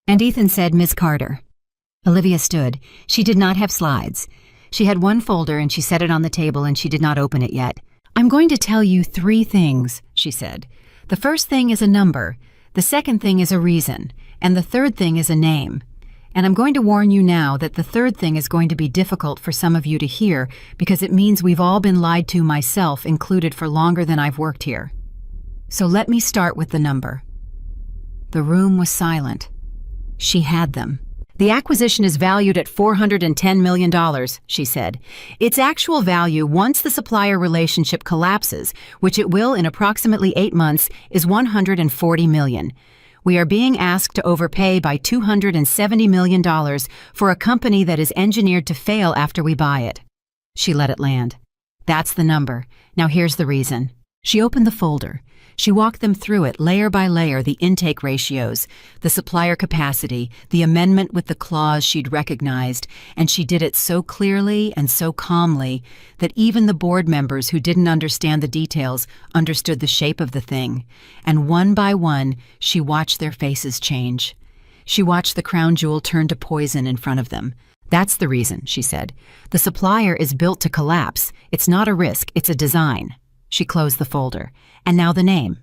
A: And Ethan said, "Ms. Carter." Olivia stood. She did not have slides. She had one folder and she set it on the table and she did not open it yet. "I'm going to tell you 3 things," she said. "The first thing is a number. The second thing is a reason. And the third thing is a name. And I'm going to warn you now that the third thing is going to be difficult for some of you to hear because it means we've all been lied to, myself included, for longer than I've worked here. So let me start with the number." The room was silent. She had them. "The acquisition is valued at $410 million, she said. "Its actual value, once the supplier relationship collapses, which it will in approximately 8 months, is $140 million. We are being asked to overpay by $270 million for a company that is engineered to fail after we buy it." She let it land. "That's the number. Now here's the reason." She opened the folder. She walked them through it layer by layer, the intake ratios, the supplier capacity, the amendment with the clause she'd recognized, and she did it so clearly and so calmly that even the board members who didn't understand the details understood the shape of the thing. And one by one, she watched their faces change. She watched the crown jewel turn to poison in front of them. "That's the reason," she said. "The supplier is built to collapse. It's not a risk, it's a design." She closed the folder. And now the name.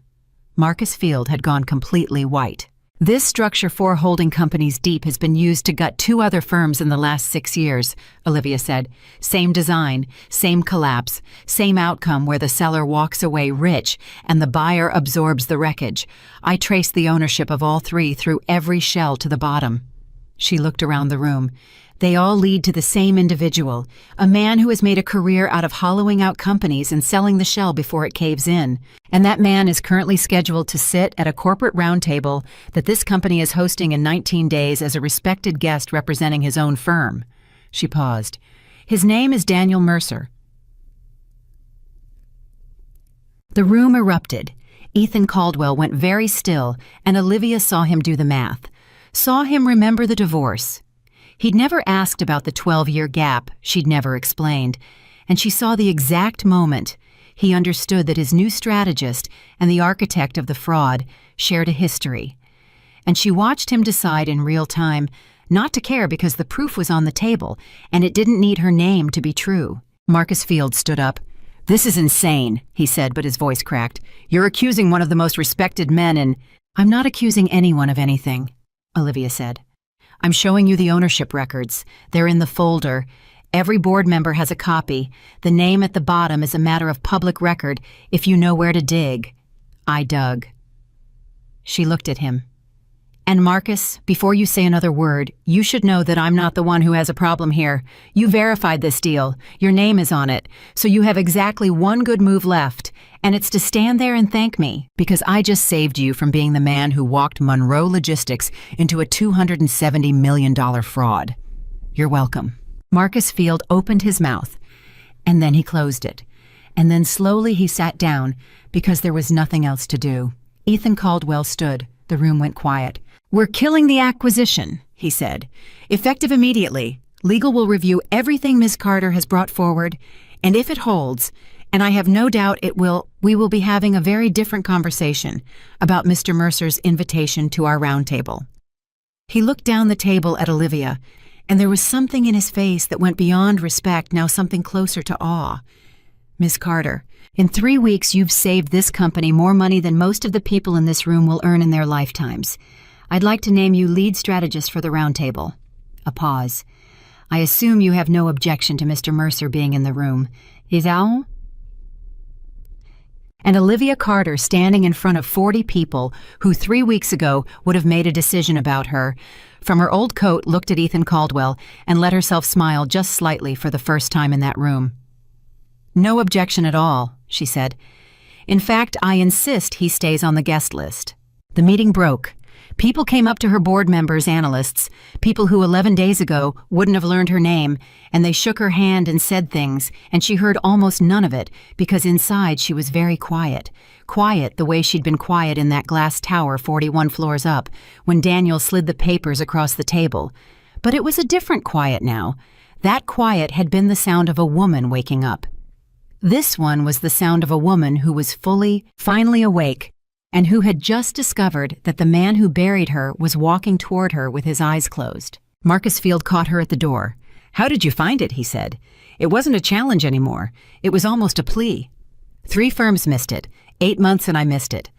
A: Marcus Field had gone completely white. "This structure 4 holding companies deep has been used to gut 2 other firms in the last 6 years, Olivia said. "Same design, same collapse, same outcome where the seller walks away rich and the buyer absorbs the wreckage. I traced the ownership of all 3 through every shell to the bottom." She looked around the room. "They all lead to the same individual, a man who has made a career out of hollowing out companies and selling the shell before it caves in. And that man is currently scheduled to sit at a corporate roundtable that this company is hosting in 19 days as a respected guest representing his own firm." She paused. "His name is Daniel Mercer." The room erupted. Ethan Caldwell went very still, and Olivia saw him do the math. Saw him remember the divorce. He'd never asked about the 12-year gap she'd never explained, and she saw the exact moment he understood that his new strategist and the architect of the fraud shared a history. And she watched him decide in real time not to care because the proof was on the table, and it didn't need her name to be true. Marcus Field stood up. "This is insane," he said, but his voice cracked. "You're accusing one of the most respected men in—" "I'm not accusing anyone of anything," Olivia said. "I'm showing you the ownership records. They're in the folder. Every board member has a copy. The name at the bottom is a matter of public record if you know where to dig." I dug. She looked at him. "And Marcus, before you say another word, you should know that I'm not the one who has a problem here. You verified this deal. Your name is on it. So you have exactly one good move left. And it's to stand there and thank me, because I just saved you from being the man who walked Monroe Logistics into a $270 million fraud. You're welcome." Marcus Field opened his mouth, and then he closed it. And then slowly he sat down, because there was nothing else to do. Ethan Caldwell stood. The room went quiet. "We're killing the acquisition," he said. "Effective immediately. Legal will review everything Ms. Carter has brought forward, and if it holds, and I have no doubt it will, we will be having a very different conversation about Mr. Mercer's invitation to our roundtable." He looked down the table at Olivia, and there was something in his face that went beyond respect, now something closer to awe. "Ms. Carter, in 3 weeks you've saved this company more money than most of the people in this room will earn in their lifetimes. I'd like to name you lead strategist for the roundtable." A pause. "I assume you have no objection to Mr. Mercer being in the room. Is that?" And Olivia Carter, standing in front of 40 people who 3 weeks ago would have made a decision about her, from her old coat looked at Ethan Caldwell and let herself smile just slightly for the first time in that room. "No objection at all," she said. "In fact, I insist he stays on the guest list." The meeting broke. People came up to her board members, analysts, people who 11 days ago wouldn't have learned her name, and they shook her hand and said things, and she heard almost none of it because inside she was very quiet. Quiet the way she'd been quiet in that glass tower 41 floors up when Daniel slid the papers across the table. But it was a different quiet now. That quiet had been the sound of a woman waking up. This one was the sound of a woman who was finally awake, and who had just discovered that the man who buried her was walking toward her with his eyes closed. Marcus Field caught her at the door. "How did you find it?" he said. "It wasn't a challenge anymore. It was almost a plea. 3 firms missed it. 8 months and I missed it.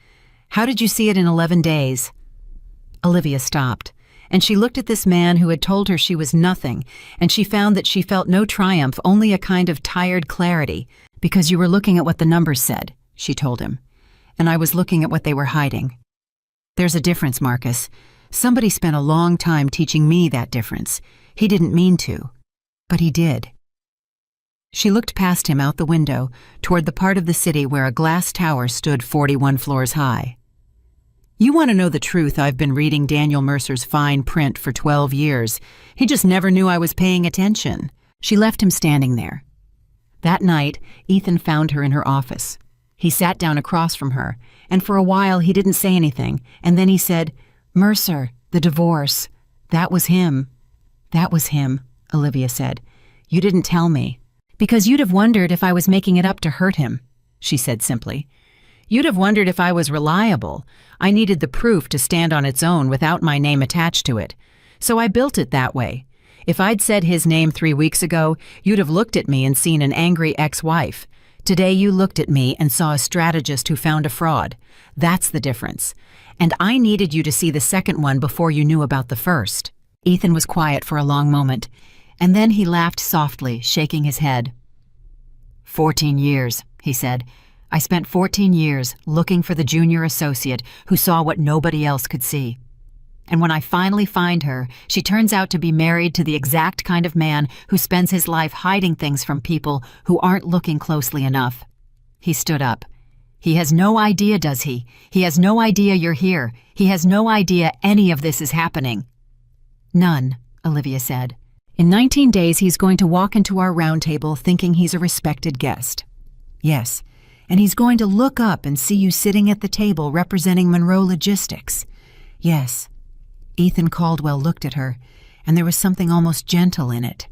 A: How did you see it in 11 days? Olivia stopped, and she looked at this man who had told her she was nothing, and she found that she felt no triumph, only a kind of tired clarity. "Because you were looking at what the numbers said," she told him. "And I was looking at what they were hiding. There's a difference, Marcus. Somebody spent a long time teaching me that difference. He didn't mean to, but he did." She looked past him out the window toward the part of the city where a glass tower stood 41 floors high. "You want to know the truth? I've been reading Daniel Mercer's fine print for 12 years. He just never knew I was paying attention." She left him standing there. That night, Ethan found her in her office. He sat down across from her, and for a while he didn't say anything, and then he said, "Mercer, the divorce. That was him." "That was him," Olivia said. "You didn't tell me." "Because you'd have wondered if I was making it up to hurt him," she said simply. "You'd have wondered if I was reliable. I needed the proof to stand on its own without my name attached to it. So I built it that way. If I'd said his name 3 weeks ago, you'd have looked at me and seen an angry ex-wife. Today you looked at me and saw a strategist who found a fraud. That's the difference. And I needed you to see the second one before you knew about the first." Ethan was quiet for a long moment, and then he laughed softly, shaking his head. 14 years, he said. "I spent 14 years looking for the junior associate who saw what nobody else could see. And when I finally find her, she turns out to be married to the exact kind of man who spends his life hiding things from people who aren't looking closely enough." He stood up. "He has no idea, does he? He has no idea you're here. He has no idea any of this is happening." "None," Olivia said. "In 19 days he's going to walk into our round table thinking he's a respected guest. Yes, and he's going to look up and see you sitting at the table representing Monroe Logistics. Yes." Ethan Caldwell looked at her, and there was something almost gentle in it.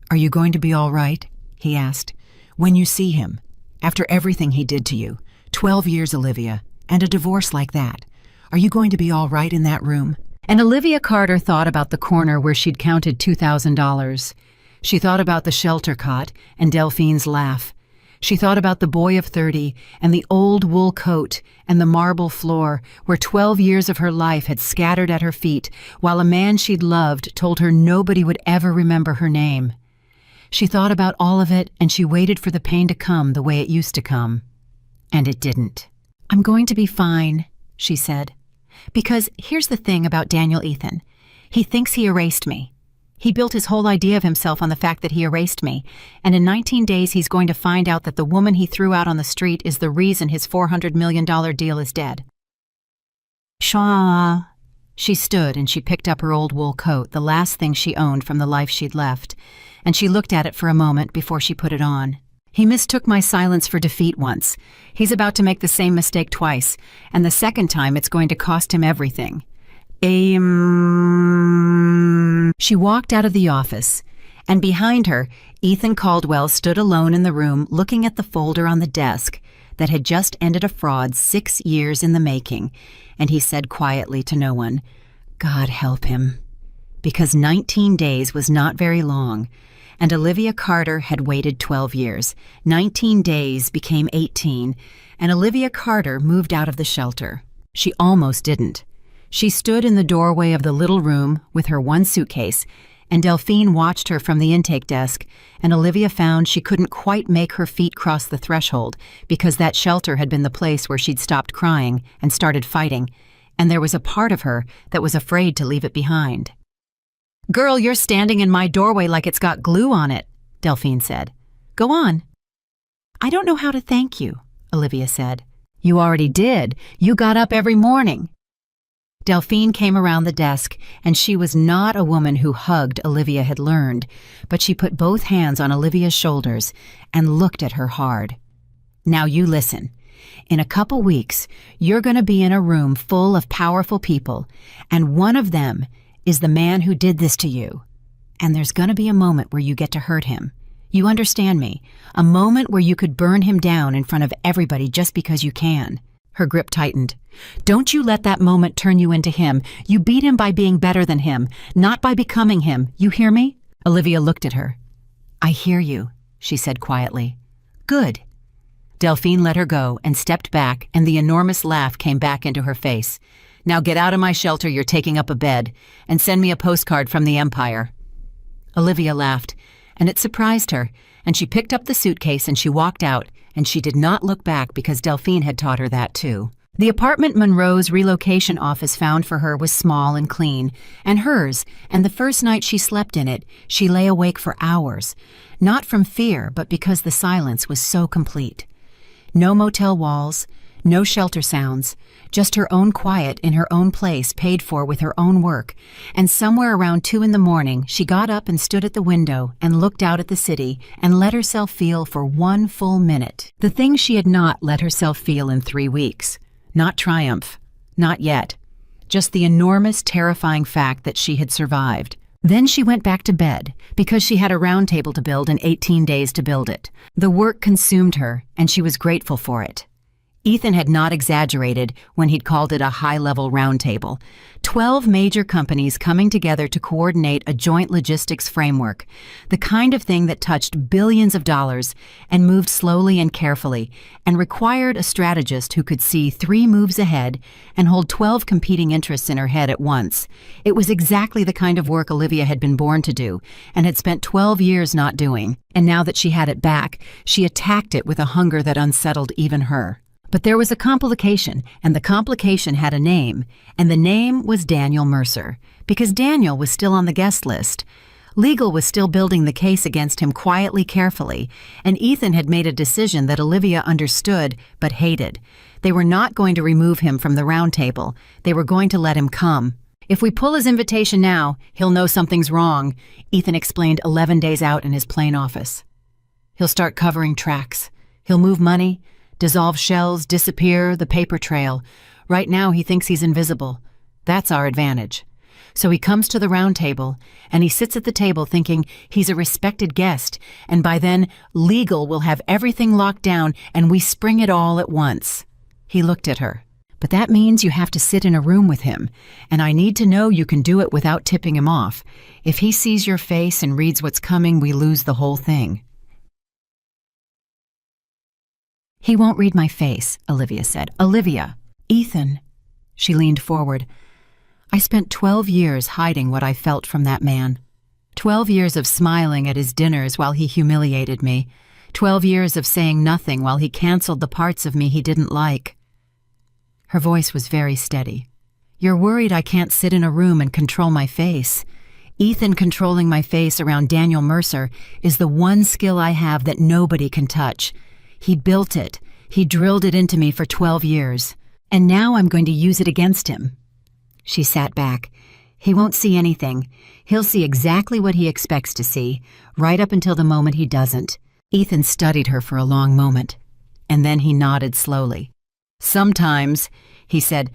A: "Are you going to be all right?" he asked. "When you see him, after everything he did to you, 12 years, Olivia, and a divorce like that, are you going to be all right in that room?" And Olivia Carter thought about the corner where she'd counted $2,000. She thought about the shelter cot and Delphine's laugh. She thought about the boy of 30 and the old wool coat and the marble floor where 12 years of her life had scattered at her feet while a man she'd loved told her nobody would ever remember her name. She thought about all of it, and she waited for the pain to come the way it used to come. And it didn't. "I'm going to be fine," she said. "Because here's the thing about Daniel Ethan. He thinks he erased me. He built his whole idea of himself on the fact that he erased me, and in 19 days he's going to find out that the woman he threw out on the street is the reason his $400 million deal is dead. Shaw. She stood and she picked up her old wool coat, the last thing she owned from the life she'd left, and she looked at it for a moment before she put it on. He mistook my silence for defeat once. He's about to make the same mistake twice, and the second time it's going to cost him everything. She walked out of the office, and behind her, Ethan Caldwell stood alone in the room looking at the folder on the desk that had just ended a fraud 6 years in the making, and he said quietly to no one, "God help him." Because 19 days was not very long, and Olivia Carter had waited 12 years. 19 days became 18, and Olivia Carter moved out of the shelter. She almost didn't. She stood in the doorway of the little room with her one suitcase, and Delphine watched her from the intake desk, and Olivia found she couldn't quite make her feet cross the threshold because that shelter had been the place where she'd stopped crying and started fighting, and there was a part of her that was afraid to leave it behind. "Girl, you're standing in my doorway like it's got glue on it," Delphine said. "Go on." "I don't know how to thank you," Olivia said. "You already did. You got up every morning." Delphine came around the desk, and she was not a woman who hugged, Olivia had learned, but she put both hands on Olivia's shoulders and looked at her hard. "Now you listen. In a couple weeks, you're going to be in a room full of powerful people, and one of them is the man who did this to you. And there's going to be a moment where you get to hurt him. You understand me? A moment where you could burn him down in front of everybody just because you can." Her grip tightened. "Don't you let that moment turn you into him. You beat him by being better than him, not by becoming him. You hear me?" Olivia looked at her. "I hear you," she said quietly. "Good." Delphine let her go and stepped back, and the enormous laugh came back into her face. "Now get out of my shelter, you're taking up a bed, and send me a postcard from the Empire." Olivia laughed, and it surprised her, and she picked up the suitcase and she walked out, and she did not look back because Delphine had taught her that too. The apartment Monroe's relocation office found for her was small and clean, and hers, and the first night she slept in it, she lay awake for hours, not from fear, but because the silence was so complete. No motel walls, no shelter sounds, just her own quiet in her own place paid for with her own work, and somewhere around 2 a.m, she got up and stood at the window and looked out at the city and let herself feel for 1 full minute the thing she had not let herself feel in 3 weeks. Not triumph, not yet, just the enormous, terrifying fact that she had survived. Then she went back to bed because she had a round table to build and 18 days to build it. The work consumed her, and she was grateful for it. Ethan had not exaggerated when he'd called it a high-level roundtable. 12 major companies coming together to coordinate a joint logistics framework, the kind of thing that touched billions of dollars and moved slowly and carefully, and required a strategist who could see 3 moves ahead and hold 12 competing interests in her head at once. It was exactly the kind of work Olivia had been born to do and had spent 12 years not doing, and now that she had it back, she attacked it with a hunger that unsettled even her. But there was a complication, and the complication had a name, and the name was Daniel Mercer, because Daniel was still on the guest list. Legal was still building the case against him quietly, carefully, and Ethan had made a decision that Olivia understood but hated. They were not going to remove him from the round table. They were going to let him come. "If we pull his invitation now, he'll know something's wrong," Ethan explained 11 days out in his plane office. "He'll start covering tracks. He'll move money, dissolve shells, disappear, the paper trail. Right now he thinks he's invisible. That's our advantage. So he comes to the round table, and he sits at the table thinking he's a respected guest, and by then legal will have everything locked down and we spring it all at once." He looked at her. "But that means you have to sit in a room with him, and I need to know you can do it without tipping him off. If he sees your face and reads what's coming, we lose the whole thing." "He won't read my face," Olivia said. "Olivia." "Ethan." She leaned forward. "I spent 12 years hiding what I felt from that man. 12 years of smiling at his dinners while he humiliated me. 12 years of saying nothing while he canceled the parts of me he didn't like." Her voice was very steady. "You're worried I can't sit in a room and control my face." Ethan controlling my face around Daniel Mercer is the one skill I have that nobody can touch. He built it. He drilled it into me for 12 years. And now I'm going to use it against him." She sat back. "He won't see anything. He'll see exactly what he expects to see, right up until the moment he doesn't." Ethan studied her for a long moment, and then he nodded slowly. "Sometimes," he said,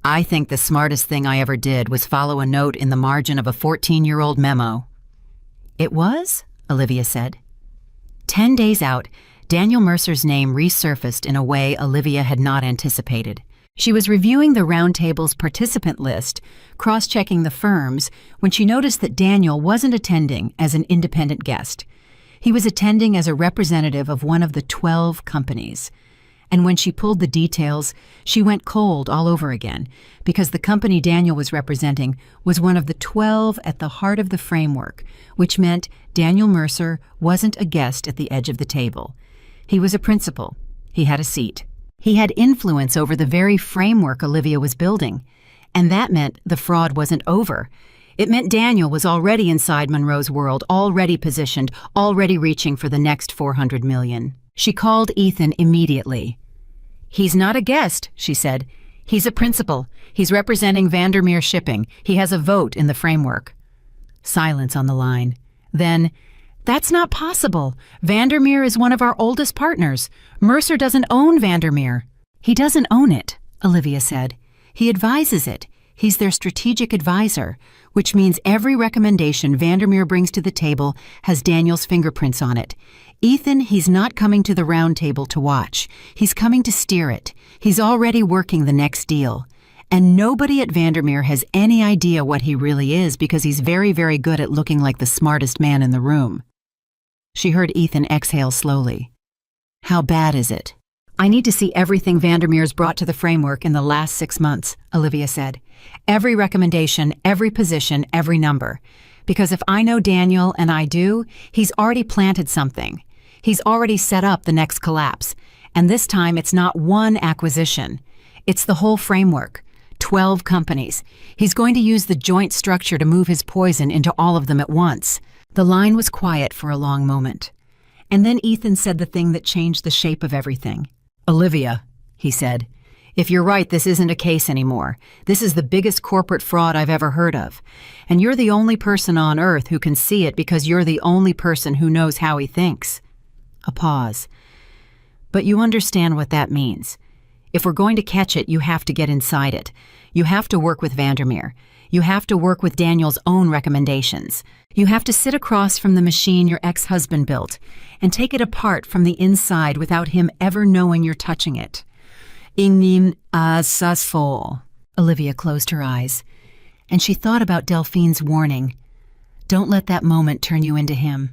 A: "I think the smartest thing I ever did was follow a note in the margin of a 14-year-old memo." "It was?" Olivia said. 10 days out, Daniel Mercer's name resurfaced in a way Olivia had not anticipated. She was reviewing the Roundtable's participant list, cross-checking the firms, when she noticed that Daniel wasn't attending as an independent guest. He was attending as a representative of one of the 12 companies. And when she pulled the details, she went cold all over again, because the company Daniel was representing was one of the 12 at the heart of the framework, which meant Daniel Mercer wasn't a guest at the edge of the table. He was a principal. He had a seat. He had influence over the very framework Olivia was building. And that meant the fraud wasn't over. It meant Daniel was already inside Monroe's world, already positioned, already reaching for the next 400 million. She called Ethan immediately. "He's not a guest," she said. "He's a principal. He's representing Vandermeer Shipping. He has a vote in the framework." Silence on the line. Then, "That's not possible. Vandermeer is one of our oldest partners. Mercer doesn't own Vandermeer." "He doesn't own it," Olivia said. "He advises it. He's their strategic advisor, which means every recommendation Vandermeer brings to the table has Daniel's fingerprints on it. Ethan, he's not coming to the round table to watch. He's coming to steer it. He's already working the next deal. And nobody at Vandermeer has any idea what he really is because he's very, very good at looking like the smartest man in the room." She heard Ethan exhale slowly. "How bad is it?" "I need to see everything Vandermeer's brought to the framework in the last 6 months," Olivia said. "Every recommendation, every position, every number. Because if I know Daniel, and I do, he's already planted something. He's already set up the next collapse. And this time it's not one acquisition. It's the whole framework. 12 companies. He's going to use the joint structure to move his poison into all of them at once." The line was quiet for a long moment. And then Ethan said the thing that changed the shape of everything. "Olivia," he said, "if you're right, this isn't a case anymore. This is the biggest corporate fraud I've ever heard of. And you're the only person on Earth who can see it because you're the only person who knows how he thinks." A pause. "But you understand what that means. If we're going to catch it, you have to get inside it. You have to work with Vandermeer. You have to work with Daniel's own recommendations. You have to sit across from the machine your ex-husband built and take it apart from the inside without him ever knowing you're touching it." "Ingnim asasfol." Olivia closed her eyes, and she thought about Delphine's warning. Don't let that moment turn you into him.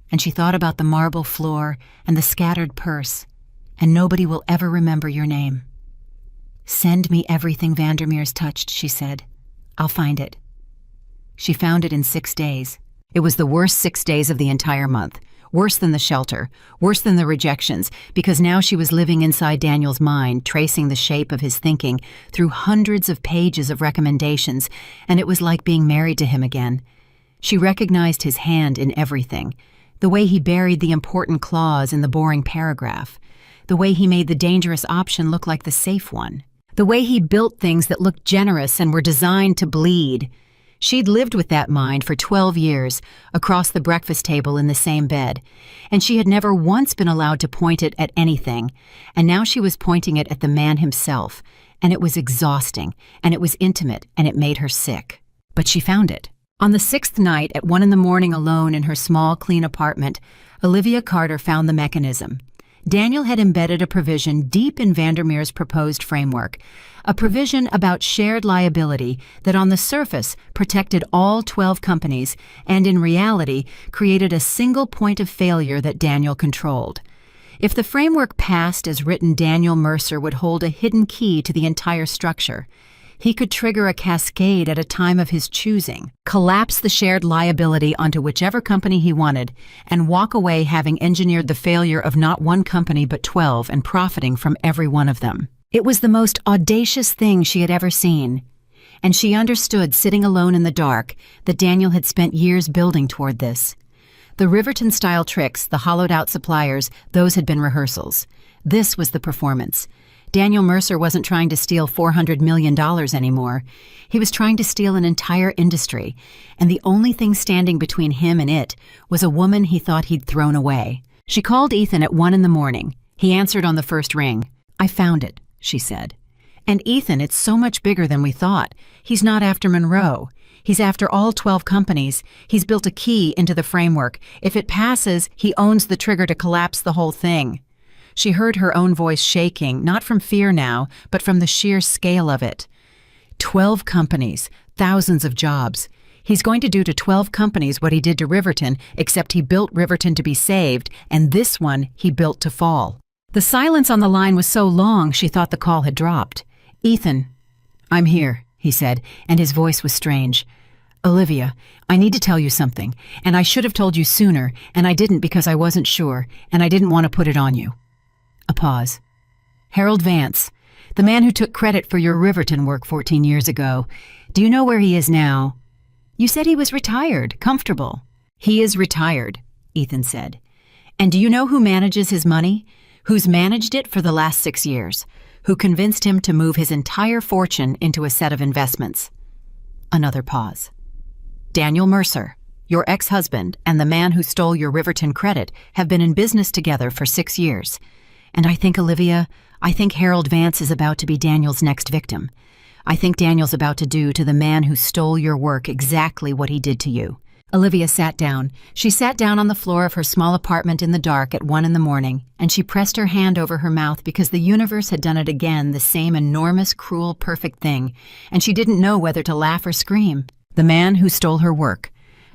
A: And she thought about the marble floor and the scattered purse, and nobody will ever remember your name. "Send me everything Vandermeer's touched," she said. "I'll find it." She found it in 6 days. It was the worst 6 days of the entire month. Worse than the shelter, worse than the rejections, because now she was living inside Daniel's mind, tracing the shape of his thinking through hundreds of pages of recommendations, and it was like being married to him again. She recognized his hand in everything, the way he buried the important clause in the boring paragraph, the way he made the dangerous option look like the safe one, the way he built things that looked generous and were designed to bleed. She'd lived with that mind for 12 years, across the breakfast table in the same bed, and she had never once been allowed to point it at anything, and now she was pointing it at the man himself, and it was exhausting, and it was intimate, and it made her sick. But she found it. On the 6th night, at 1 a.m, alone in her small, clean apartment, Olivia Carter found the mechanism. Daniel had embedded a provision deep in Vandermeer's proposed framework, a provision about shared liability that on the surface protected all 12 companies and in reality created a single point of failure that Daniel controlled. If the framework passed as written, Daniel Mercer would hold a hidden key to the entire structure. He could trigger a cascade at a time of his choosing, collapse the shared liability onto whichever company he wanted, and walk away having engineered the failure of not one company but 12 and profiting from every one of them. It was the most audacious thing she had ever seen. And she understood, sitting alone in the dark, that Daniel had spent years building toward this. The Riverton-style tricks, the hollowed-out suppliers, those had been rehearsals. This was the performance. Daniel Mercer wasn't trying to steal $400 million anymore. He was trying to steal an entire industry, and the only thing standing between him and it was a woman he thought he'd thrown away. She called Ethan at 1 a.m. He answered on the first ring. "I found it," she said. "And Ethan, it's so much bigger than we thought. He's not after Monroe. He's after all 12 companies. He's built a key into the framework. If it passes, he owns the trigger to collapse the whole thing." She heard her own voice shaking, not from fear now, but from the sheer scale of it. 12 companies, thousands of jobs. He's going to do to 12 companies what he did to Riverton, except he built Riverton to be saved, and this one he built to fall. The silence on the line was so long she thought the call had dropped. "Ethan." "I'm here," he said, and his voice was strange. "Olivia, I need to tell you something, and I should have told you sooner, and I didn't because I wasn't sure, and I didn't want to put it on you." A pause. "Harold Vance, the man who took credit for your Riverton work 14 years ago. Do you know where he is now?" "You said he was retired, comfortable." "He is retired," Ethan said. "And do you know who manages his money? Who's managed it for the last 6 years? Who convinced him to move his entire fortune into a set of investments?" Another pause. "Daniel Mercer, your ex-husband and the man who stole your Riverton credit have been in business together for 6 years. And I think, Olivia, I think Harold Vance is about to be Daniel's next victim. I think Daniel's about to do to the man who stole your work exactly what he did to you." Olivia sat down. She sat down on the floor of her small apartment in the dark at 1 a.m, and she pressed her hand over her mouth because the universe had done it again, the same enormous, cruel, perfect thing, and she didn't know whether to laugh or scream. The man who stole her work.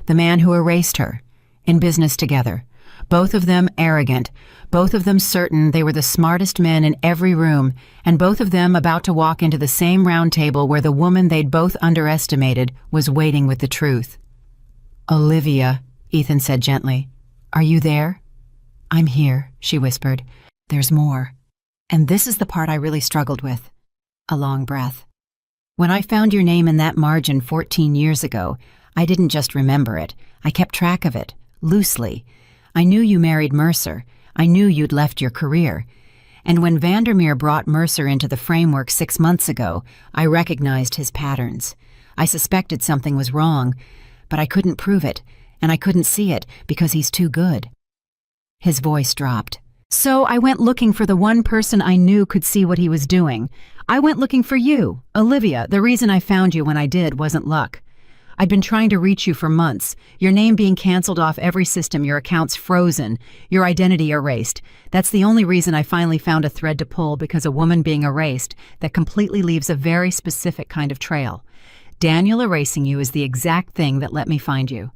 A: The man who erased her. In business together. Both of them arrogant, both of them certain they were the smartest men in every room, and both of them about to walk into the same round table where the woman they'd both underestimated was waiting with the truth. "Olivia," Ethan said gently, "are you there?" "I'm here," she whispered. "There's more. And this is the part I really struggled with." A long breath. "When I found your name in that margin 14 years ago, I didn't just remember it. I kept track of it, loosely. I knew you married Mercer. I knew you'd left your career. And when Vandermeer brought Mercer into the framework 6 months ago, I recognized his patterns. I suspected something was wrong, but I couldn't prove it, and I couldn't see it because he's too good." His voice dropped. "So I went looking for the one person I knew could see what he was doing. I went looking for you, Olivia. The reason I found you when I did wasn't luck. I'd been trying to reach you for months, your name being canceled off every system, your accounts frozen, your identity erased. That's the only reason I finally found a thread to pull, because a woman being erased, that completely leaves a very specific kind of trail. Daniel erasing you is the exact thing that let me find you.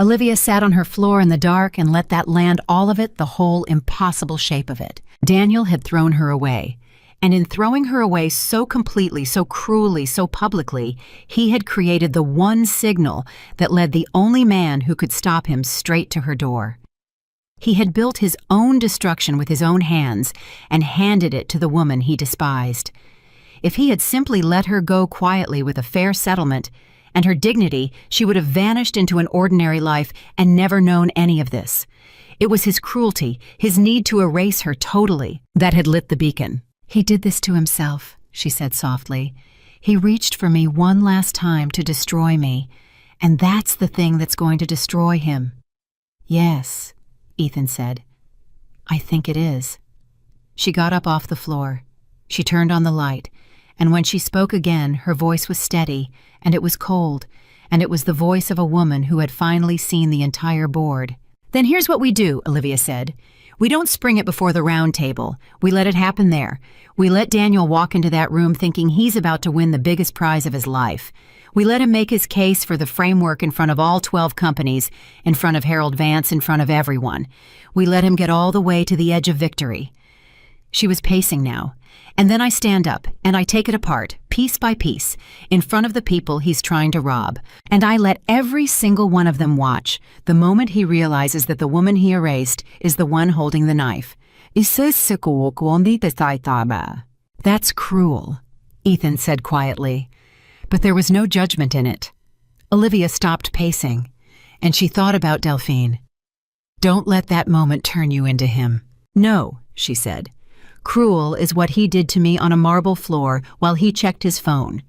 A: Olivia sat on her floor in the dark and let that land, all of it, the whole impossible shape of it. Daniel had thrown her away. And in throwing her away so completely, so cruelly, so publicly, he had created the one signal that led the only man who could stop him straight to her door. He had built his own destruction with his own hands and handed it to the woman he despised. If he had simply let her go quietly with a fair settlement and her dignity, she would have vanished into an ordinary life and never known any of this. It was his cruelty, his need to erase her totally, that had lit the beacon. "He did this to himself," she said softly. "He reached for me one last time to destroy me, and that's the thing that's going to destroy him." "Yes," Ethan said. "I think it is." She got up off the floor. She turned on the light, and when she spoke again, her voice was steady, and it was cold, and it was the voice of a woman who had finally seen the entire board. "Then here's what we do," Olivia said. "We don't spring it before the round table. We let it happen there. We let Daniel walk into that room thinking he's about to win the biggest prize of his life. We let him make his case for the framework in front of all 12 companies, in front of Harold Vance, in front of everyone. We let him get all the way to the edge of victory." She was pacing now. "And then I stand up, and I take it apart, piece by piece, in front of the people he's trying to rob. And I let every single one of them watch, the moment he realizes that the woman he erased is the one holding the knife. That's cruel," Ethan said quietly, but there was no judgment in it. Olivia stopped pacing, and she thought about Delphine. Don't let that moment turn you into him. No, she said. Cruel is what he did to me on a marble floor while he checked his phone.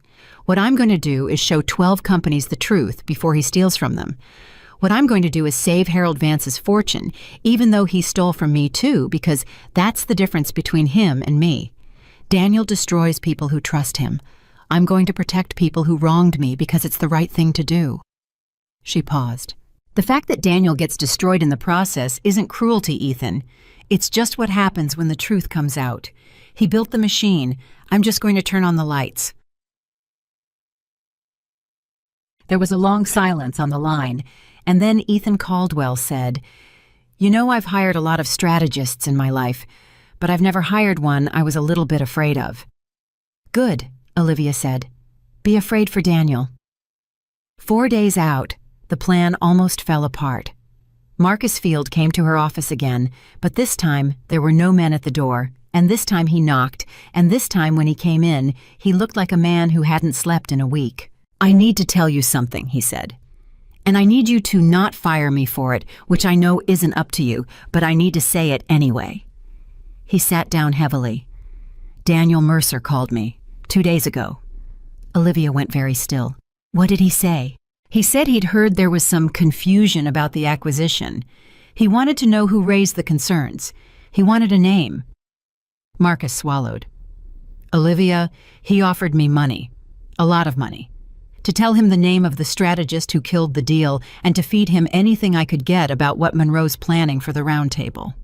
A: What I'm going to do is show 12 companies the truth before he steals from them. What I'm going to do is save Harold Vance's fortune, even though he stole from me too, because that's the difference between him and me. Daniel destroys people who trust him. I'm going to protect people who wronged me because it's the right thing to do. She paused. The fact that Daniel gets destroyed in the process isn't cruelty, Ethan. It's just what happens when the truth comes out. He built the machine. I'm just going to turn on the lights. There was a long silence on the line, and then Ethan Caldwell said, You know, I've hired a lot of strategists in my life, but I've never hired one I was a little bit afraid of. Good, Olivia said. Be afraid for Daniel. 4 days out, the plan almost fell apart. Marcus Field came to her office again, but this time there were no men at the door, and this time he knocked, and this time when he came in, he looked like a man who hadn't slept in a week. I need to tell you something, he said. And I need you to not fire me for it, which I know isn't up to you, but I need to say it anyway. He sat down heavily. Daniel Mercer called me 2 days ago. Olivia went very still. What did he say? He said he'd heard there was some confusion about the acquisition. He wanted to know who raised the concerns. He wanted a name. Marcus swallowed. Olivia, he offered me money. A lot of money. To tell him the name of the strategist who killed the deal and to feed him anything I could get about what Monroe's planning for the round table.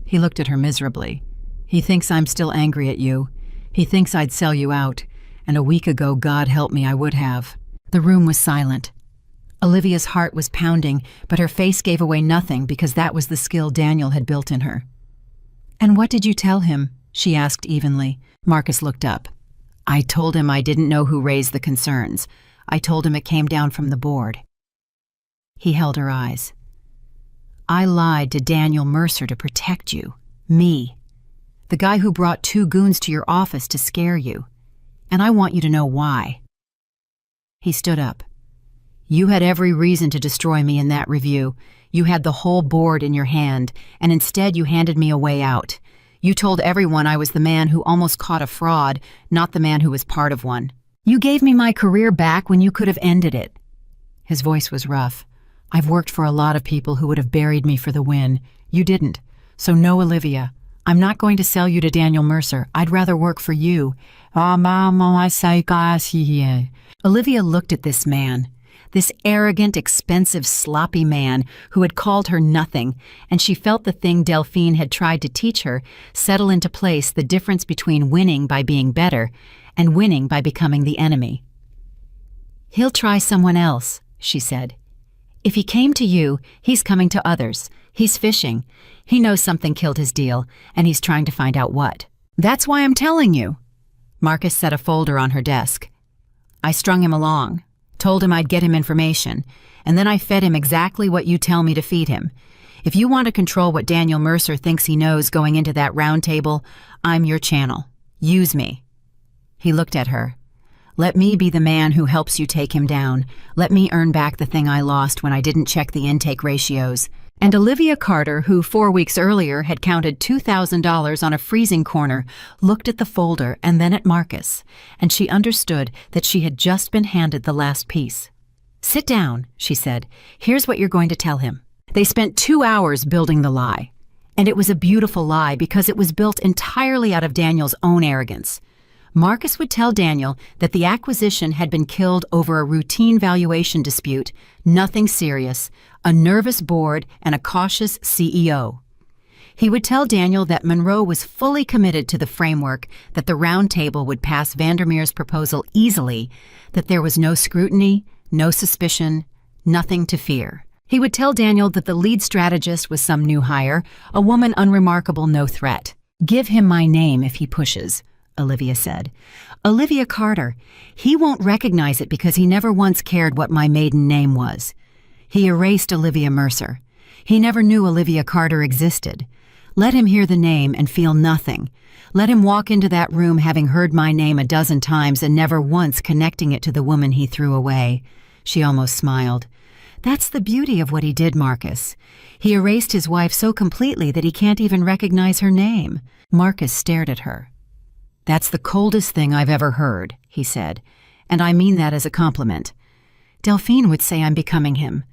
A: He looked at her miserably. He thinks I'm still angry at you. He thinks I'd sell you out. And a week ago, God help me, I would have. The room was silent. Olivia's heart was pounding, but her face gave away nothing because that was the skill Daniel had built in her. And what did you tell him? She asked evenly. Marcus looked up. I told him I didn't know who raised the concerns. I told him it came down from the board. He held her eyes. I lied to Daniel Mercer to protect you. Me. The guy who brought 2 goons to your office to scare you. And I want you to know why. He stood up. You had every reason to destroy me in that review. You had the whole board in your hand, and instead you handed me a way out. You told everyone I was the man who almost caught a fraud, not the man who was part of one. You gave me my career back when you could have ended it. His voice was rough. I've worked for a lot of people who would have buried me for the win. You didn't. So no, Olivia. I'm not going to sell you to Daniel Mercer. I'd rather work for you. Olivia looked at this man. This arrogant, expensive, sloppy man who had called her nothing, and she felt the thing Delphine had tried to teach her settle into place, the difference between winning by being better and winning by becoming the enemy. He'll try someone else, she said. If he came to you, he's coming to others. He's fishing. He knows something killed his deal, and he's trying to find out what. That's why I'm telling you. Marcus set a folder on her desk. I strung him along. Told him I'd get him information, and then I fed him exactly what you tell me to feed him. If you want to control what Daniel Mercer thinks he knows going into that round table, I'm your channel. Use me. He looked at her. Let me be the man who helps you take him down. Let me earn back the thing I lost when I didn't check the intake ratios. And Olivia Carter, who 4 weeks earlier had counted $2,000 on a freezing corner, looked at the folder and then at Marcus, and she understood that she had just been handed the last piece. Sit down, she said. Here's what you're going to tell him. They spent 2 hours building the lie. And it was a beautiful lie because it was built entirely out of Daniel's own arrogance. Marcus would tell Daniel that the acquisition had been killed over a routine valuation dispute, nothing serious, a nervous board, and a cautious CEO. He would tell Daniel that Monroe was fully committed to the framework, that the round table would pass Vandermeer's proposal easily, that there was no scrutiny, no suspicion, nothing to fear. He would tell Daniel that the lead strategist was some new hire, a woman unremarkable, no threat. Give him my name if he pushes, Olivia said. Olivia Carter. He won't recognize it because he never once cared what my maiden name was. He erased Olivia Mercer. He never knew Olivia Carter existed. Let him hear the name and feel nothing. Let him walk into that room having heard my name a dozen times and never once connecting it to the woman he threw away. She almost smiled. That's the beauty of what he did, Marcus. He erased his wife so completely that he can't even recognize her name. Marcus stared at her. That's the coldest thing I've ever heard, he said, and I mean that as a compliment. Delphine would say I'm becoming him.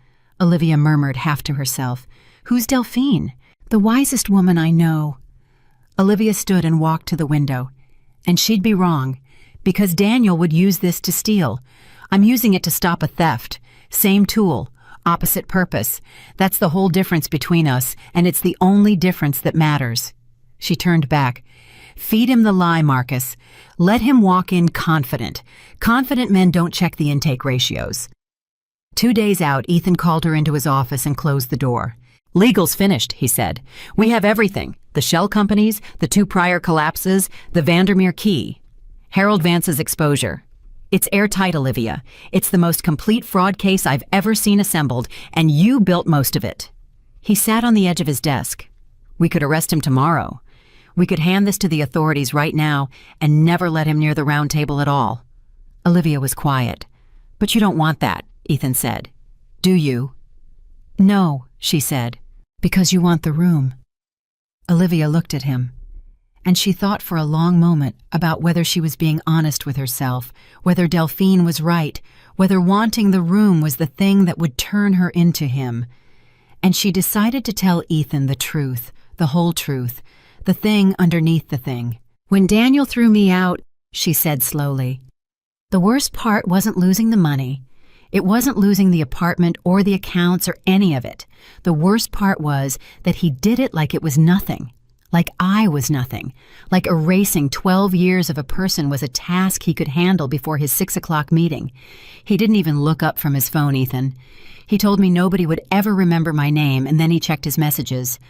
A: Olivia murmured half to herself. Who's Delphine? The wisest woman I know. Olivia stood and walked to the window. And she'd be wrong, because Daniel would use this to steal. I'm using it to stop a theft. Same tool, opposite purpose. That's the whole difference between us, and it's the only difference that matters. She turned back. Feed him the lie, Marcus. Let him walk in confident. Confident men don't check the intake ratios. 2 days out, Ethan called her into his office and closed the door. Legal's finished, he said. We have everything. The shell companies, the 2 prior collapses, the Vandermeer key. Harold Vance's exposure. It's airtight, Olivia. It's the most complete fraud case I've ever seen assembled, and you built most of it. He sat on the edge of his desk. We could arrest him tomorrow. We could hand this to the authorities right now and never let him near the round table at all. Olivia was quiet. But you don't want that, Ethan said. Do you? No, she said, because you want the room. Olivia looked at him, and she thought for a long moment about whether she was being honest with herself, whether Delphine was right, whether wanting the room was the thing that would turn her into him. And she decided to tell Ethan the truth, the whole truth, the thing underneath the thing. When Daniel threw me out, she said slowly, the worst part wasn't losing the money. It wasn't losing the apartment or the accounts or any of it. The worst part was that he did it like it was nothing. Like I was nothing. Like erasing 12 years of a person was a task he could handle before his 6 o'clock meeting. He didn't even look up from his phone, Ethan. He told me nobody would ever remember my name, and then he checked his messages.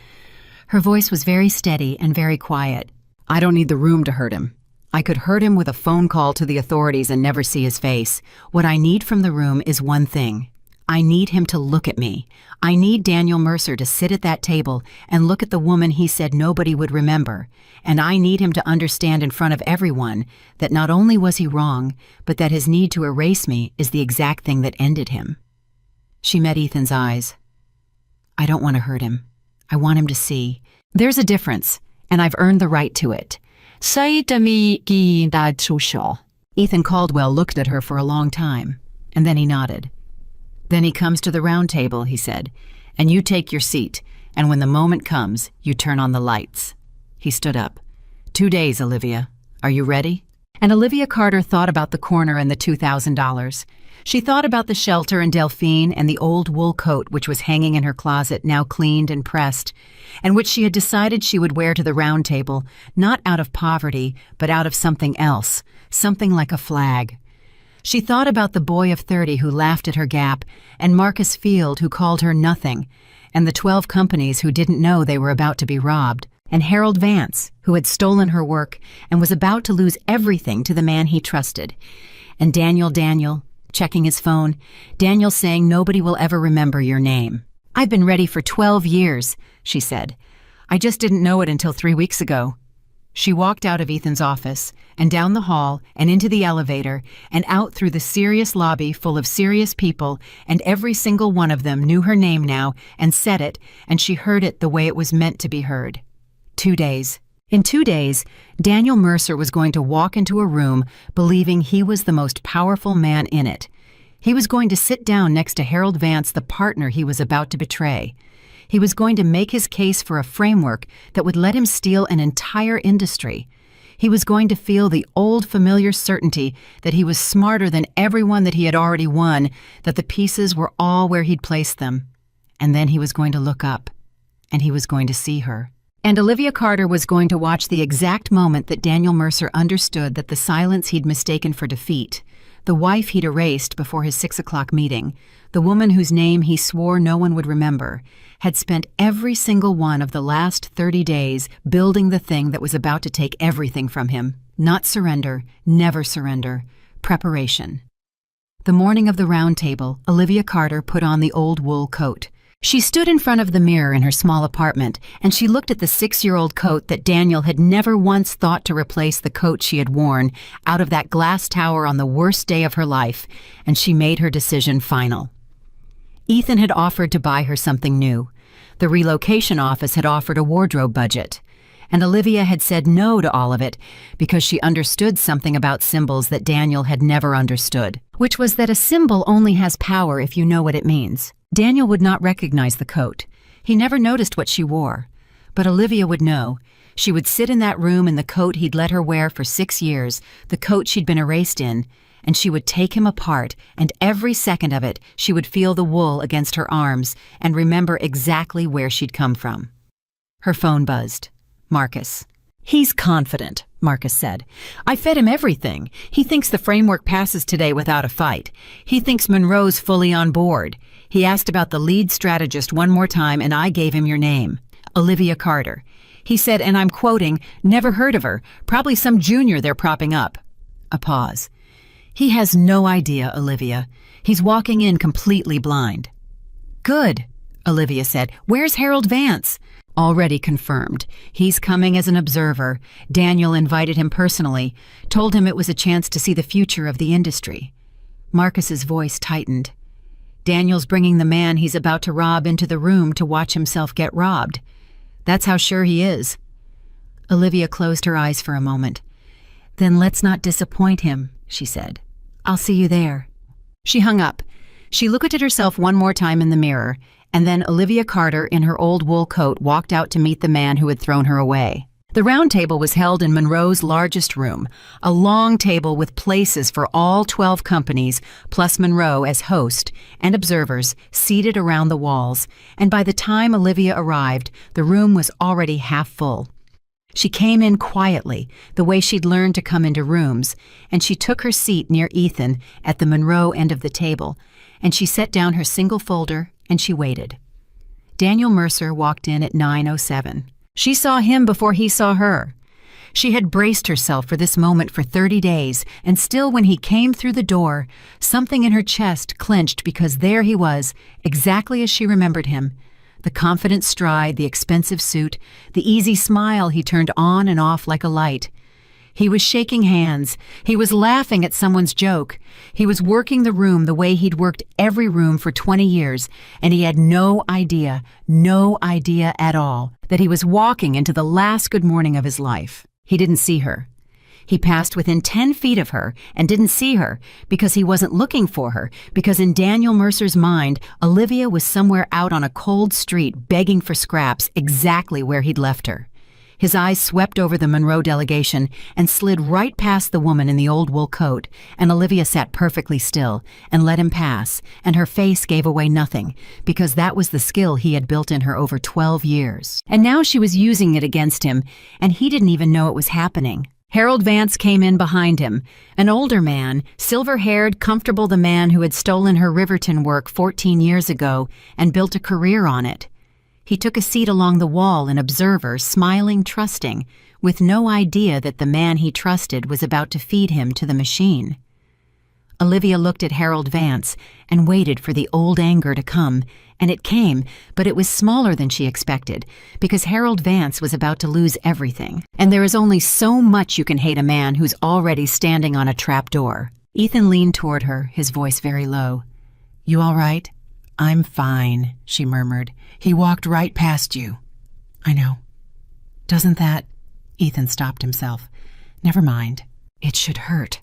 A: Her voice was very steady and very quiet. I don't need the room to hurt him. I could hurt him with a phone call to the authorities and never see his face. What I need from the room is one thing. I need him to look at me. I need Daniel Mercer to sit at that table and look at the woman he said nobody would remember. And I need him to understand in front of everyone that not only was he wrong, but that his need to erase me is the exact thing that ended him. She met Ethan's eyes. I don't want to hurt him. I want him to see. There's a difference, and I've earned the right to it. Ethan Caldwell looked at her for a long time, and then he nodded. Then he comes to the round table, he said, and you take your seat, and when the moment comes, you turn on the lights. He stood up. 2 days, Olivia. Are you ready? And Olivia Carter thought about the corner and the $2,000. She thought about the shelter and Delphine and the old wool coat which was hanging in her closet, now cleaned and pressed, and which she had decided she would wear to the round table, not out of poverty, but out of something else, something like a flag. She thought about the boy of 30 who laughed at her gap, and Marcus Field who called her nothing, and the 12 companies who didn't know they were about to be robbed, and Harold Vance, who had stolen her work and was about to lose everything to the man he trusted, and Daniel, checking his phone, Daniel saying nobody will ever remember your name. I've been ready for 12 years, she said. I just didn't know it until 3 weeks ago. She walked out of Ethan's office, and down the hall, and into the elevator, and out through the serious lobby full of serious people, and every single one of them knew her name now, and said it, and she heard it the way it was meant to be heard. 2 days. In 2 days, Daniel Mercer was going to walk into a room believing he was the most powerful man in it. He was going to sit down next to Harold Vance, the partner he was about to betray. He was going to make his case for a framework that would let him steal an entire industry. He was going to feel the old familiar certainty that he was smarter than everyone that he had already won, that the pieces were all where he'd placed them. And then he was going to look up, and he was going to see her. And Olivia Carter was going to watch the exact moment that Daniel Mercer understood that the silence he'd mistaken for defeat, the wife he'd erased before his 6 o'clock meeting, the woman whose name he swore no one would remember, had spent every single one of the last 30 days building the thing that was about to take everything from him. Not surrender, never surrender. Preparation. The morning of the round table, Olivia Carter put on the old wool coat. She stood in front of the mirror in her small apartment, and she looked at the 6-year-old coat that Daniel had never once thought to replace the coat she had worn out of that glass tower on the worst day of her life, and she made her decision final. Ethan had offered to buy her something new. The relocation office had offered a wardrobe budget, and Olivia had said no to all of it because she understood something about symbols that Daniel had never understood, which was that a symbol only has power if you know what it means. Daniel would not recognize the coat. He never noticed what she wore. But Olivia would know. She would sit in that room in the coat he'd let her wear for 6 years, the coat she'd been erased in, and she would take him apart, and every second of it she would feel the wool against her arms and remember exactly where she'd come from. Her phone buzzed. Marcus. "He's confident," Marcus said. "I fed him everything. He thinks the framework passes today without a fight. He thinks Monroe's fully on board. He asked about the lead strategist one more time, and I gave him your name. Olivia Carter. He said, and I'm quoting, 'Never heard of her. Probably some junior they're propping up.'" A pause. "He has no idea, Olivia. He's walking in completely blind." "Good," Olivia said. "Where's Harold Vance?" "Already confirmed. He's coming as an observer. Daniel invited him personally, told him it was a chance to see the future of the industry." Marcus's voice tightened. "Daniel's bringing the man he's about to rob into the room to watch himself get robbed. That's how sure he is." Olivia closed her eyes for a moment. "Then let's not disappoint him," she said. "I'll see you there." She hung up. She looked at herself one more time in the mirror, and then Olivia Carter in her old wool coat walked out to meet the man who had thrown her away. The round table was held in Monroe's largest room, a long table with places for all 12 companies, plus Monroe as host, and observers seated around the walls, and by the time Olivia arrived, the room was already half full. She came in quietly, the way she'd learned to come into rooms, and she took her seat near Ethan at the Monroe end of the table, and she set down her single folder, and she waited. Daniel Mercer walked in at 9:07. She saw him before he saw her. She had braced herself for this moment for 30 days, and still when he came through the door, something in her chest clenched because there he was, exactly as she remembered him. The confident stride, the expensive suit, the easy smile he turned on and off like a light. He was shaking hands. He was laughing at someone's joke. He was working the room the way he'd worked every room for 20 years, and he had no idea at all, that he was walking into the last good morning of his life. He didn't see her. He passed within 10 feet of her and didn't see her because he wasn't looking for her, because in Daniel Mercer's mind, Olivia was somewhere out on a cold street begging for scraps exactly where he'd left her. His eyes swept over the Monroe delegation and slid right past the woman in the old wool coat, and Olivia sat perfectly still and let him pass, and her face gave away nothing, because that was the skill he had built in her over 12 years. And now she was using it against him, and he didn't even know it was happening. Harold Vance came in behind him, an older man, silver-haired, comfortable, the man who had stolen her Riverton work 14 years ago and built a career on it. He took a seat along the wall, an observer, smiling, trusting, with no idea that the man he trusted was about to feed him to the machine. Olivia looked at Harold Vance and waited for the old anger to come, and it came, but it was smaller than she expected, because Harold Vance was about to lose everything, and there is only so much you can hate a man who's already standing on a trap door. Ethan leaned toward her, his voice very low. "You all right?" "I'm fine," she murmured. "He walked right past you." "I know. Doesn't that—" Ethan stopped himself. "Never mind. It should hurt,"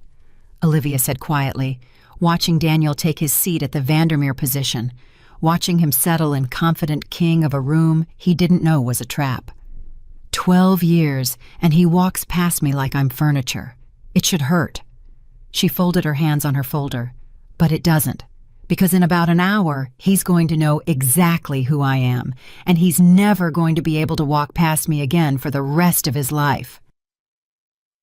A: Olivia said quietly, watching Daniel take his seat at the Vandermeer position, watching him settle in confident king of a room he didn't know was a trap. 12 years, and he walks past me like I'm furniture. It should hurt. She folded her hands on her folder. But it doesn't. Because in about an hour, he's going to know exactly who I am, and he's never going to be able to walk past me again for the rest of his life.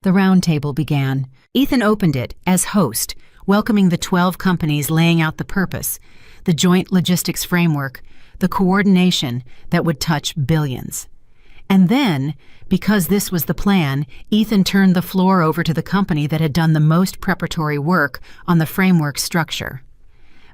A: The round table began. Ethan opened it as host, welcoming the 12 companies, laying out the purpose, the joint logistics framework, the coordination that would touch billions. And then, because this was the plan, Ethan turned the floor over to the company that had done the most preparatory work on the framework structure.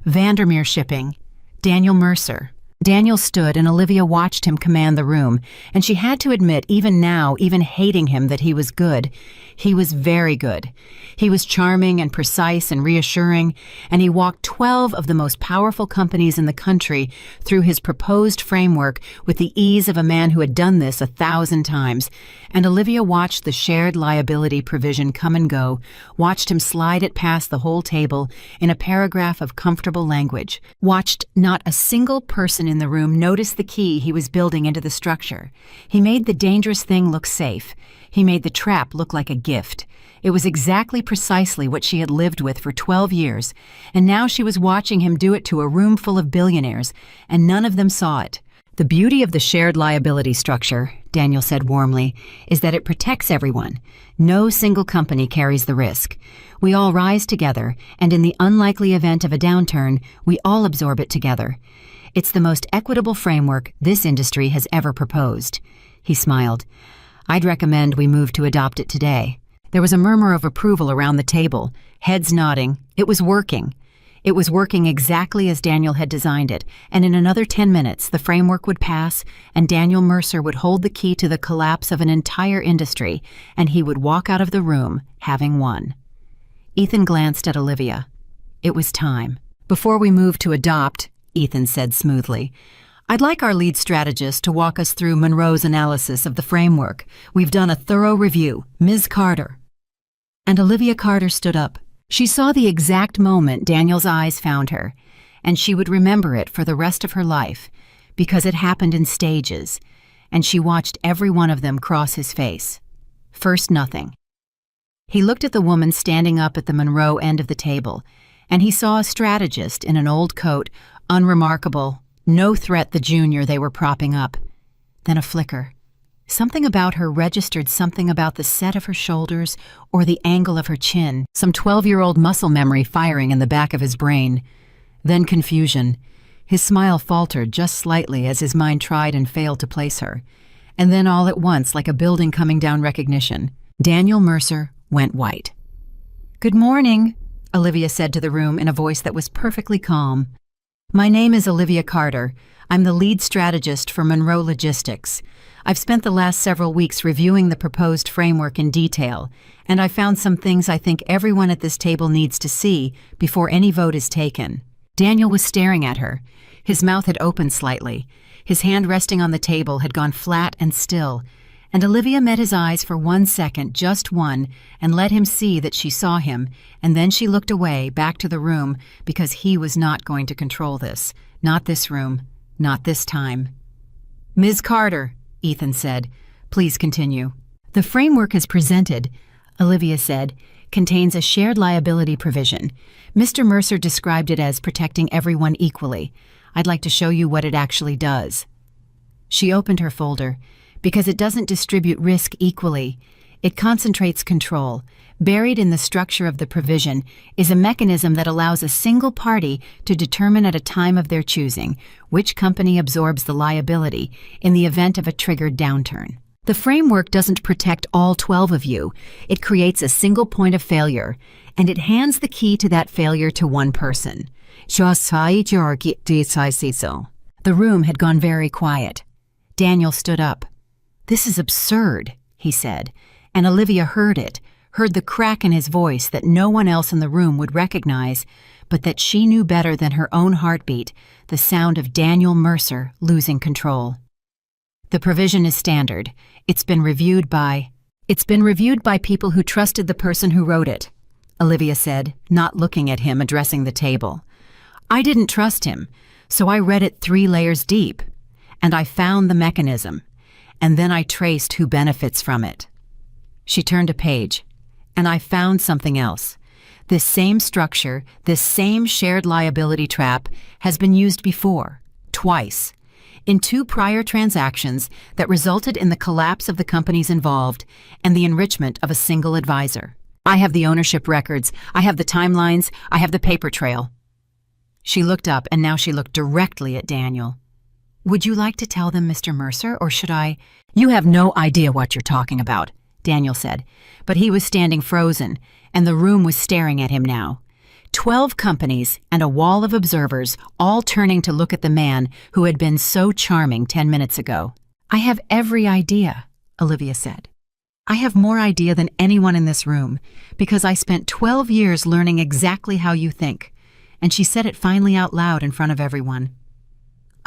A: Vandermeer Shipping, Daniel Mercer. Daniel stood and Olivia watched him command the room, and she had to admit, even now, even hating him, that he was good. He was very good. He was charming and precise and reassuring, and he walked 12 of the most powerful companies in the country through his proposed framework with the ease of a man who had done this 1,000 times. And Olivia watched the shared liability provision come and go, watched him slide it past the whole table in a paragraph of comfortable language, watched not a single person in the room notice the key he was building into the structure. He made the dangerous thing look safe. He made the trap look like a gift. It was exactly precisely what she had lived with for 12 years, and now she was watching him do it to a room full of billionaires, and none of them saw it. The beauty of the shared liability structure, Daniel said warmly, is that it protects everyone. No single company carries the risk. We all rise together, and in the unlikely event of a downturn, we all absorb it together. It's the most equitable framework this industry has ever proposed. He smiled. I'd recommend we move to adopt it today. There was a murmur of approval around the table, heads nodding. It was working. It was working exactly as Daniel had designed it, and in another 10 minutes the framework would pass, and Daniel Mercer would hold the key to the collapse of an entire industry, and he would walk out of the room having won. Ethan glanced at Olivia. It was time. Before we move to adopt, Ethan said smoothly, I'd like our lead strategist to walk us through Monroe's analysis of the framework. We've done a thorough review. Ms. Carter. And Olivia Carter stood up. She saw the exact moment Daniel's eyes found her, and she would remember it for the rest of her life, because it happened in stages, and she watched every one of them cross his face. First, nothing. He looked at the woman standing up at the Monroe end of the table, and he saw a strategist in an old coat, unremarkable, no threat the junior they were propping up. Then a flicker. Something about her registered something about the set of her shoulders or the angle of her chin, some 12-year-old muscle memory firing in the back of his brain. Then confusion. His smile faltered just slightly as his mind tried and failed to place her. And then all at once, like a building coming down recognition, Daniel Mercer went white. Good morning, Olivia said to the room in a voice that was perfectly calm. My name is Olivia Carter. I'm the lead strategist for Monroe Logistics. I've spent the last several weeks reviewing the proposed framework in detail, and I found some things I think everyone at this table needs to see before any vote is taken. Daniel was staring at her. His mouth had opened slightly. His hand resting on the table had gone flat and still, and Olivia met his eyes for 1 second, just one, and let him see that she saw him, and then she looked away, back to the room, because he was not going to control this. Not this room. Not this time. Ms. Carter, Ethan said, please continue. The framework as presented, Olivia said, contains a shared liability provision. Mr. Mercer described it as protecting everyone equally. I'd like to show you what it actually does. She opened her folder. Because it doesn't distribute risk equally, it concentrates control. Buried in the structure of the provision is a mechanism that allows a single party to determine at a time of their choosing which company absorbs the liability in the event of a triggered downturn. The framework doesn't protect all 12 of you. It creates a single point of failure, and it hands the key to that failure to one person. The room had gone very quiet. Daniel stood up. This is absurd, he said, and Olivia heard it, heard the crack in his voice that no one else in the room would recognize, but that she knew better than her own heartbeat, the sound of Daniel Mercer losing control. The provision is standard. It's been reviewed by people who trusted the person who wrote it, Olivia said, not looking at him, addressing the table. I didn't trust him, so I read it 3 layers deep, and I found the mechanism. And then I traced who benefits from it. She turned a page, and I found something else. This same structure, this same shared liability trap has been used before, twice, in 2 prior transactions that resulted in the collapse of the companies involved and the enrichment of a single advisor. I have the ownership records, I have the timelines, I have the paper trail. She looked up, and now she looked directly at Daniel. Would you like to tell them, Mr. Mercer, or should I? You have no idea what you're talking about, Daniel said, but he was standing frozen, and the room was staring at him now. 12 companies and a wall of observers all turning to look at the man who had been so charming 10 minutes ago. "I have every idea," Olivia said. "I have more idea than anyone in this room, because I spent 12 years learning exactly how you think." And she said it finally out loud in front of everyone.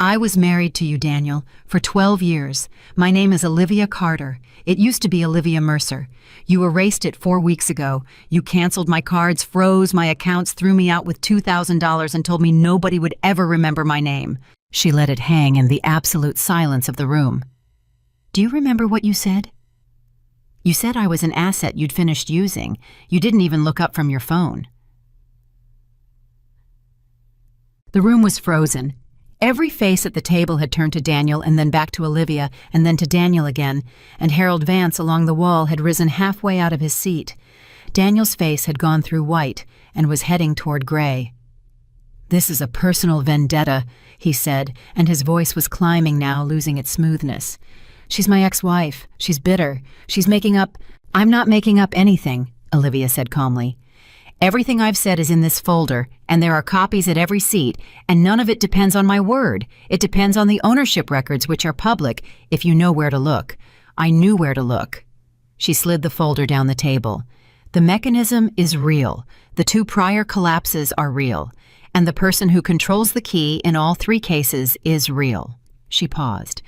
A: "I was married to you, Daniel, for 12 years. My name is Olivia Carter. It used to be Olivia Mercer. You erased it 4 weeks ago. You canceled my cards, froze my accounts, threw me out with $2,000 and told me nobody would ever remember my name." She let it hang in the absolute silence of the room. "Do you remember what you said?" "You said I was an asset you'd finished using. You didn't even look up from your phone." The room was frozen. Every face at the table had turned to Daniel and then back to Olivia and then to Daniel again, and Harold Vance along the wall had risen halfway out of his seat. Daniel's face had gone through white and was heading toward gray. "This is a personal vendetta," he said, and his voice was climbing now, losing its smoothness. "She's my ex-wife. She's bitter. She's making up—" "I'm not making up anything," Olivia said calmly. "Everything I've said is in this folder, and there are copies at every seat, and none of it depends on my word. It depends on the ownership records, which are public, if you know where to look. I knew where to look." She slid the folder down the table. "The mechanism is real. The 2 prior collapses are real. And the person who controls the key in all 3 cases is real." She paused.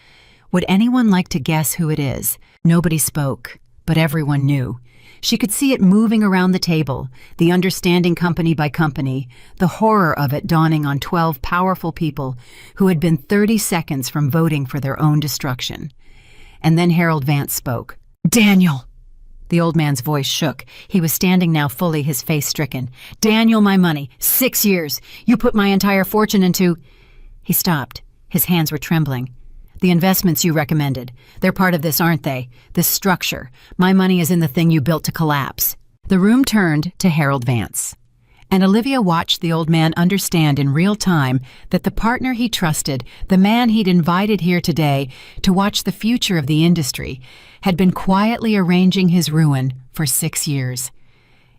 A: Would anyone like to guess who it is? Nobody spoke, but everyone knew. She could see it moving around the table, the understanding company by company, the horror of it dawning on 12 powerful people who had been 30 seconds from voting for their own destruction. And then Harold Vance spoke. "Daniel!" The old man's voice shook. He was standing now fully, his face stricken. "Daniel, my money. 6 years. You put my entire fortune into—" He stopped. His hands were trembling. "The investments you recommended. They're part of this, aren't they? This structure. My money is in the thing you built to collapse." The room turned to Harold Vance. And Olivia watched the old man understand in real time that the partner he trusted, the man he'd invited here today to watch the future of the industry, had been quietly arranging his ruin for 6 years.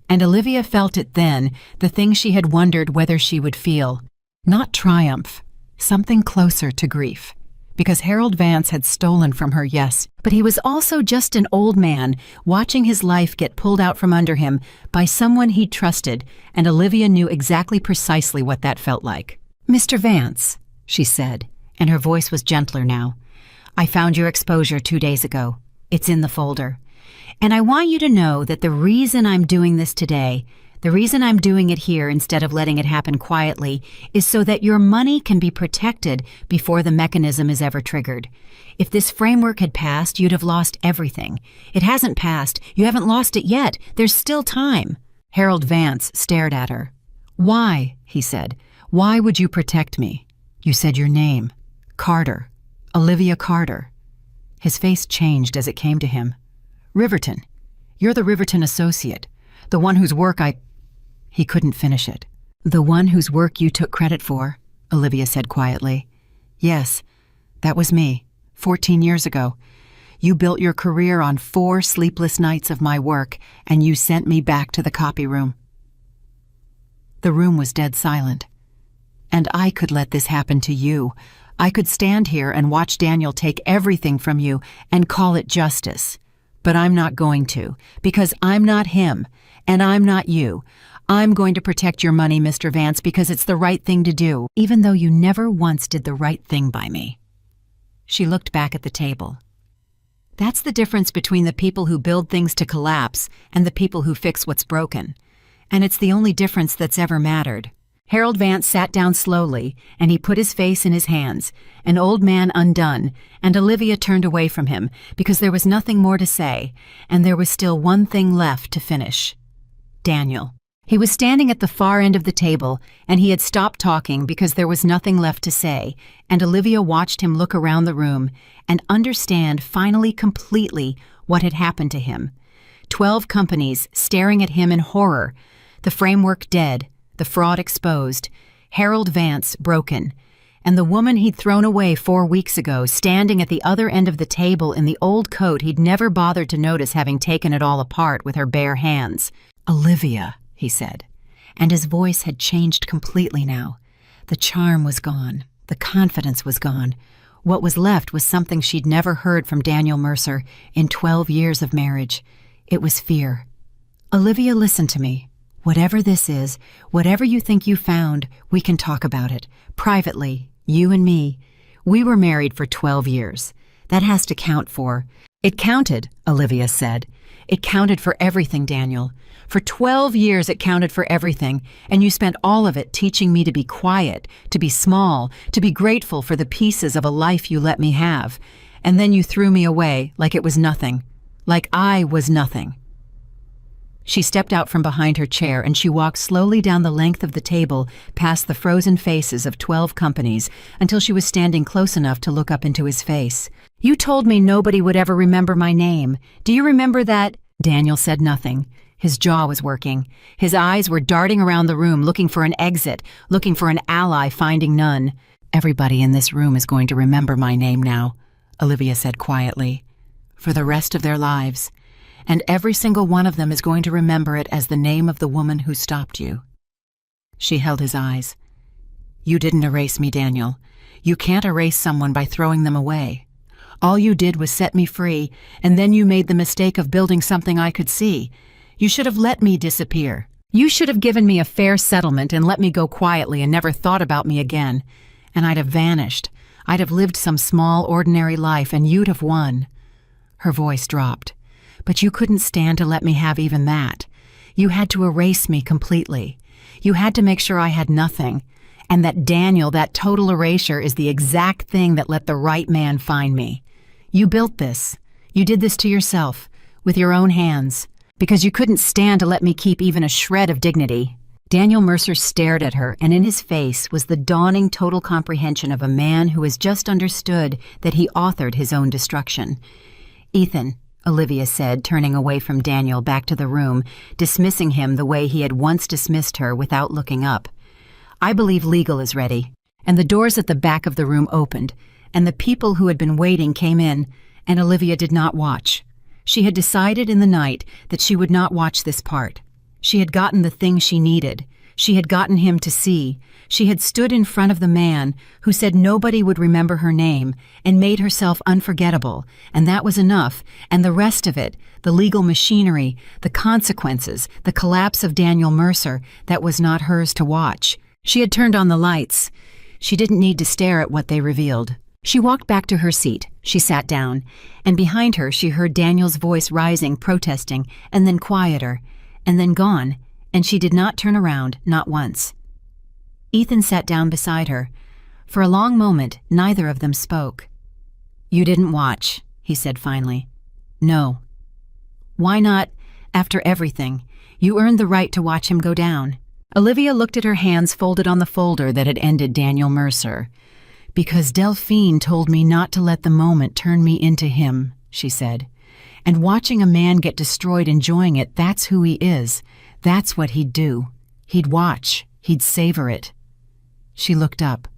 A: And Olivia felt it then, the thing she had wondered whether she would feel. Not triumph, something closer to grief. Because Harold Vance had stolen from her, yes, but he was also just an old man watching his life get pulled out from under him by someone he trusted, and Olivia knew exactly precisely what that felt like. "Mr. Vance," she said, and her voice was gentler now, "I found your exposure 2 days ago. It's in the folder. And I want you to know that the reason I'm doing this today, the reason I'm doing it here instead of letting it happen quietly, is so that your money can be protected before the mechanism is ever triggered. If this framework had passed, you'd have lost everything. It hasn't passed. You haven't lost it yet. There's still time." Harold Vance stared at her. "Why?" he said. "Why would you protect me? You said your name. Carter. Olivia Carter." His face changed as it came to him. "Riverton. You're the Riverton associate. The one whose work I—" He couldn't finish it. "The one whose work you took credit for," Olivia said quietly. "Yes, that was me, 14 years ago. You built your career on 4 sleepless nights of my work, and you sent me back to the copy room." The room was dead silent. "And I could let this happen to you. I could stand here and watch Daniel take everything from you and call it justice. But I'm not going to, because I'm not him, and I'm not you. I'm going to protect your money, Mr. Vance, because it's the right thing to do, even though you never once did the right thing by me." She looked back at the table. "That's the difference between the people who build things to collapse and the people who fix what's broken. And it's the only difference that's ever mattered." Harold Vance sat down slowly, and he put his face in his hands, an old man undone, and Olivia turned away from him, because there was nothing more to say, and there was still one thing left to finish. Daniel. He was standing at the far end of the table, and he had stopped talking because there was nothing left to say, and Olivia watched him look around the room and understand finally completely what had happened to him. 12 companies staring at him in horror, the framework dead, the fraud exposed, Harold Vance broken, and the woman he'd thrown away 4 weeks ago standing at the other end of the table in the old coat he'd never bothered to notice having taken it all apart with her bare hands. "Olivia," he said. and his voice had changed completely now. The charm was gone. The confidence was gone. What was left was something she'd never heard from Daniel Mercer in 12 years of marriage. It was fear. "Olivia, listen to me. Whatever this is, whatever you think you found, we can talk about it. Privately, you and me. We were married for 12 years. That has to count for—" "It counted," Olivia said. "It counted for everything, Daniel. For 12 years it counted for everything, and you spent all of it teaching me to be quiet, to be small, to be grateful for the pieces of a life you let me have. And then you threw me away like it was nothing. Like I was nothing." She stepped out from behind her chair and she walked slowly down the length of the table past the frozen faces of 12 companies until she was standing close enough to look up into his face. "You told me nobody would ever remember my name. Do you remember that?" Daniel said nothing. His jaw was working. His eyes were darting around the room looking for an exit, looking for an ally, finding none. "Everybody in this room is going to remember my name now," Olivia said quietly, "for the rest of their lives. And every single one of them is going to remember it as the name of the woman who stopped you." She held his eyes. "You didn't erase me, Daniel. You can't erase someone by throwing them away. All you did was set me free, and then you made the mistake of building something I could see. You should have let me disappear. You should have given me a fair settlement and let me go quietly and never thought about me again. And I'd have vanished. I'd have lived some small, ordinary life, and you'd have won." Her voice dropped. "But you couldn't stand to let me have even that. You had to erase me completely. You had to make sure I had nothing. And that Daniel, that total erasure, is the exact thing that let the right man find me. You built this. You did this to yourself, with your own hands, because you couldn't stand to let me keep even a shred of dignity." Daniel Mercer stared at her, and in his face was the dawning total comprehension of a man who has just understood that he authored his own destruction. "Ethan," Olivia said, turning away from Daniel back to the room, dismissing him the way he had once dismissed her without looking up. "I believe legal is ready." And the doors at the back of the room opened, and the people who had been waiting came in, and Olivia did not watch. She had decided in the night that she would not watch this part. She had gotten the thing she needed. She had gotten him to see. She had stood in front of the man who said nobody would remember her name and made herself unforgettable, and that was enough, and the rest of it, the legal machinery, the consequences, the collapse of Daniel Mercer, that was not hers to watch. She had turned on the lights. She didn't need to stare at what they revealed. She walked back to her seat. She sat down, and behind her she heard Daniel's voice rising, protesting, and then quieter, and then gone, and she did not turn around, not once. Ethan sat down beside her. For a long moment, neither of them spoke. "You didn't watch," he said finally. "No." "Why not? After everything, you earned the right to watch him go down." Olivia looked at her hands folded on the folder that had ended Daniel Mercer. "Because Delphine told me not to let the moment turn me into him," she said. "And watching a man get destroyed enjoying it, that's who he is. That's what he'd do. He'd watch. He'd savor it." She looked up.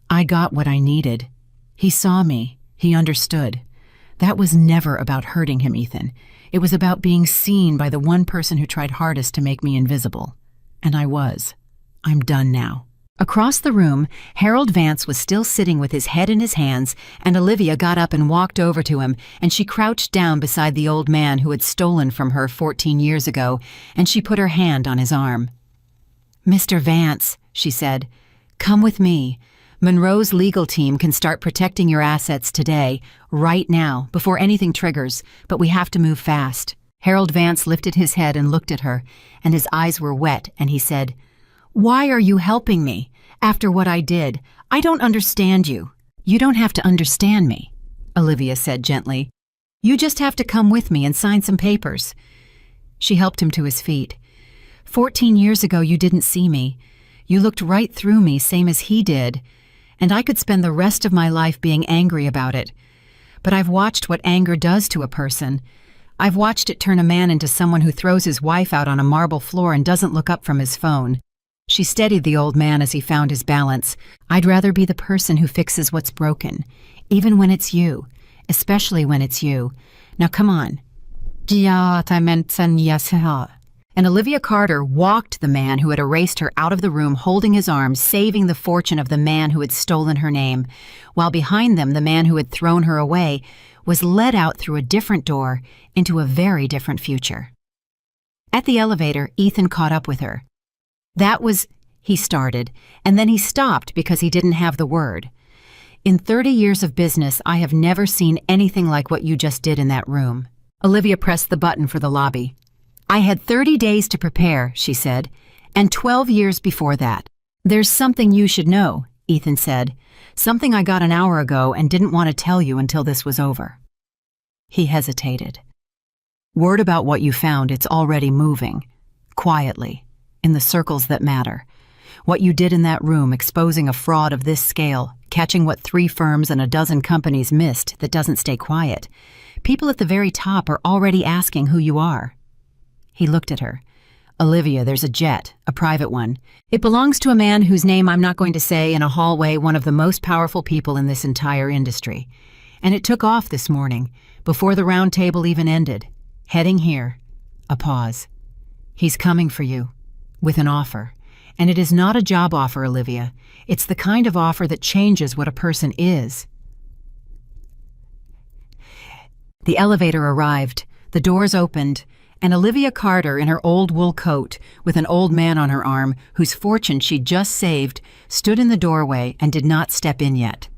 A: "I got what I needed. He saw me. He understood. That was never about hurting him, Ethan. It was about being seen by the one person who tried hardest to make me invisible. And I was. I'm done now." Across the room, Harold Vance was still sitting with his head in his hands, and Olivia got up and walked over to him, and she crouched down beside the old man who had stolen from her 14 years ago, and she put her hand on his arm. "Mr. Vance," she said, "come with me. Monroe's legal team can start protecting your assets today, right now, before anything triggers, but we have to move fast." Harold Vance lifted his head and looked at her, and his eyes were wet, and he said, "Why are you helping me? After what I did, I don't understand you." "You don't have to understand me," Olivia said gently. "You just have to come with me and sign some papers." She helped him to his feet. 14 years ago, you didn't see me. You looked right through me, same as he did, and I could spend the rest of my life being angry about it. But I've watched what anger does to a person. I've watched it turn a man into someone who throws his wife out on a marble floor and doesn't look up from his phone. She steadied the old man as he found his balance. "I'd rather be the person who fixes what's broken, even when it's you, especially when it's you. Now come on." And and Olivia Carter walked the man who had erased her out of the room, holding his arm, saving the fortune of the man who had stolen her name, while behind them the man who had thrown her away was led out through a different door into a very different future. At the elevator, Ethan caught up with her. "That was," he started, and then he stopped because he didn't have the word. "In 30 years of business, I have never seen anything like what you just did in that room." Olivia pressed the button for the lobby. "I had 30 days to prepare," she said, "and 12 years before that." "There's something you should know," Ethan said. "Something I got an hour ago and didn't want to tell you until this was over." He hesitated. "Word about what you found, it's already moving. Quietly. In the circles that matter. What you did in that room, exposing a fraud of this scale, catching what 3 firms and a dozen companies missed that doesn't stay quiet. People at the very top are already asking who you are." He looked at her. "Olivia, there's a jet, a private one. It belongs to a man whose name I'm not going to say, in a hallway, one of the most powerful people in this entire industry. And it took off this morning, before the round table even ended. Heading here." A pause. "He's coming for you, with an offer. And it is not a job offer, Olivia. It's the kind of offer that changes what a person is." The elevator arrived, the doors opened, and Olivia Carter, in her old wool coat, with an old man on her arm, whose fortune she'd just saved, stood in the doorway and did not step in yet.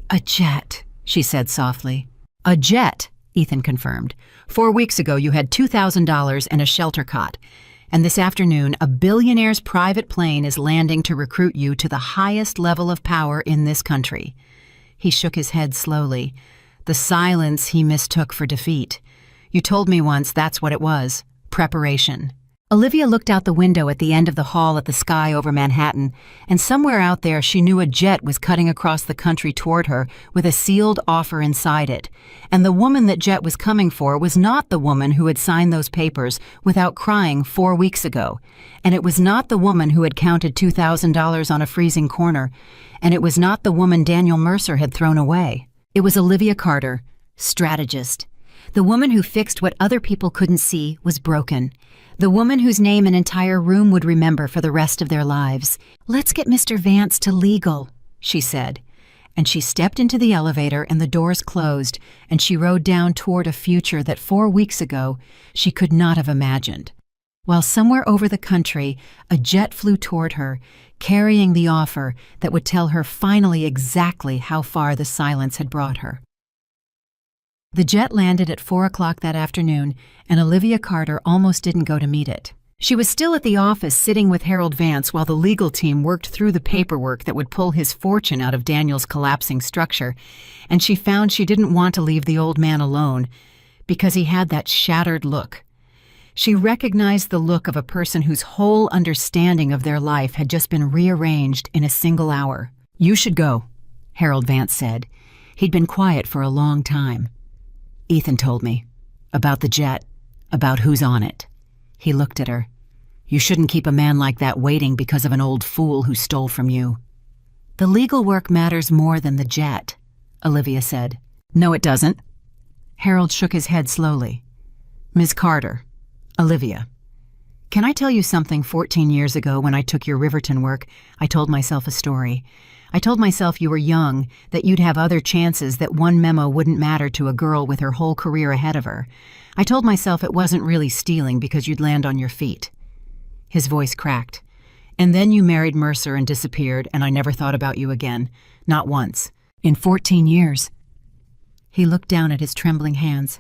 A: "A jet," she said softly. "A jet," Ethan confirmed. 4 weeks ago you had $2,000 and a shelter cot. And this afternoon, a billionaire's private plane is landing to recruit you to the highest level of power in this country." He shook his head slowly. The silence he mistook for defeat. "You told me once that's what it was. Preparation." Olivia looked out the window at the end of the hall at the sky over Manhattan, and somewhere out there she knew a jet was cutting across the country toward her with a sealed offer inside it. And the woman that jet was coming for was not the woman who had signed those papers without crying 4 weeks ago. And it was not the woman who had counted $2,000 on a freezing corner. And it was not the woman Daniel Mercer had thrown away. It was Olivia Carter, strategist. The woman who fixed what other people couldn't see was broken. The woman whose name an entire room would remember for the rest of their lives. "Let's get Mr. Vance to legal," she said. And she stepped into the elevator and the doors closed, and she rode down toward a future that 4 weeks ago she could not have imagined. While somewhere over the country, a jet flew toward her, carrying the offer that would tell her finally exactly how far the silence had brought her. The jet landed at 4 o'clock that afternoon, and Olivia Carter almost didn't go to meet it. She was still at the office sitting with Harold Vance while the legal team worked through the paperwork that would pull his fortune out of Daniel's collapsing structure, and she found she didn't want to leave the old man alone because he had that shattered look. She recognized the look of a person whose whole understanding of their life had just been rearranged in a single hour. "You should go," Harold Vance said. He'd been quiet for a long time. "Ethan told me. About the jet. About who's on it." He looked at her. "You shouldn't keep a man like that waiting because of an old fool who stole from you." "The legal work matters more than the jet," Olivia said. "No, it doesn't." Harold shook his head slowly. "Ms. Carter, Olivia, can I tell you something? 14 years ago when I took your Riverton work, I told myself a story. I told myself you were young, that you'd have other chances, that one memo wouldn't matter to a girl with her whole career ahead of her. I told myself it wasn't really stealing because you'd land on your feet." His voice cracked. "And then you married Mercer and disappeared, and I never thought about you again. Not once. In 14 years. He looked down at his trembling hands.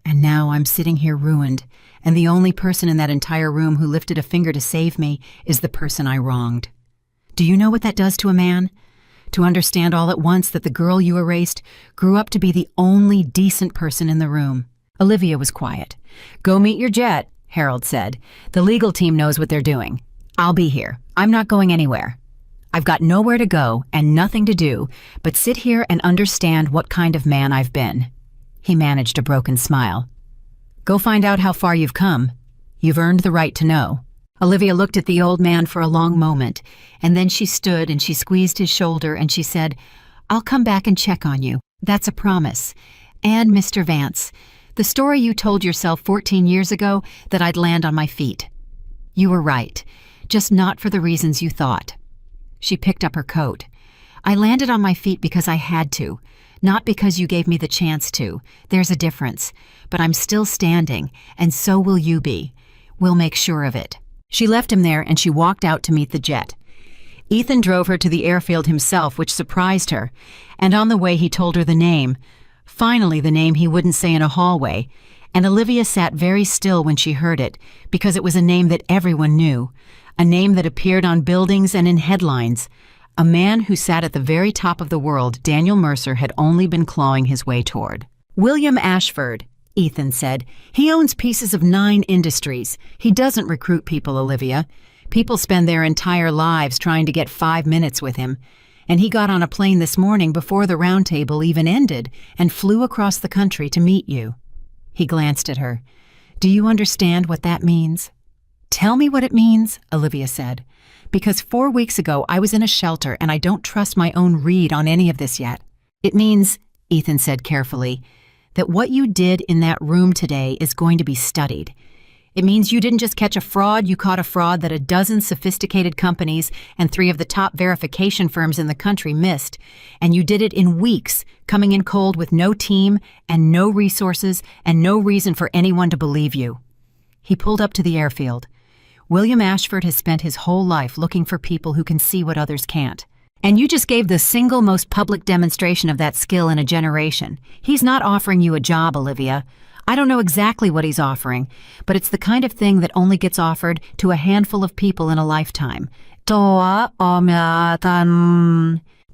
A: "And now I'm sitting here ruined, and the only person in that entire room who lifted a finger to save me is the person I wronged. Do you know what that does to a man? To understand all at once that the girl you erased grew up to be the only decent person in the room." Olivia was quiet. "Go meet your jet," Harold said. "The legal team knows what they're doing. I'll be here. I'm not going anywhere. I've got nowhere to go and nothing to do but sit here and understand what kind of man I've been." He managed a broken smile. "Go find out how far you've come. You've earned the right to know." Olivia looked at the old man for a long moment, and then she stood and she squeezed his shoulder and she said, "I'll come back and check on you. That's a promise. And, Mr. Vance, The story you told yourself 14 years ago that I'd land on my feet. You were right, just not for the reasons you thought. She picked up her coat. I landed on my feet because I had to, not because you gave me the chance to. There's a difference. But I'm still standing, and so will you be. We'll make sure of it. She left him there and she walked out to meet the jet. Ethan drove her to the airfield himself, which surprised her, and on the way he told her the name. Finally, the name he wouldn't say in a hallway, and Olivia sat very still when she heard it, because it was a name that everyone knew, a name that appeared on buildings and in headlines. A man who sat at the very top of the world Daniel Mercer had only been clawing his way toward. William Ashford, Ethan said. He owns pieces of 9 industries. He doesn't recruit people, Olivia. People spend their entire lives trying to get 5 minutes with him. And he got on a plane this morning before the round table even ended and flew across the country to meet you. He glanced at her. Do you understand what that means? Tell me what it means, Olivia said. Because 4 weeks ago I was in a shelter and I don't trust my own read on any of this yet. It means, Ethan said carefully, that what you did in that room today is going to be studied. It means you didn't just catch a fraud, you caught a fraud that a dozen sophisticated companies and 3 of the top verification firms in the country missed. And you did it in weeks, coming in cold with no team and no resources and no reason for anyone to believe you. He pulled up to the airfield. William Ashford has spent his whole life looking for people who can see what others can't. And you just gave the single most public demonstration of that skill in a generation. He's not offering you a job, Olivia. I don't know exactly what he's offering, but it's the kind of thing that only gets offered to a handful of people in a lifetime.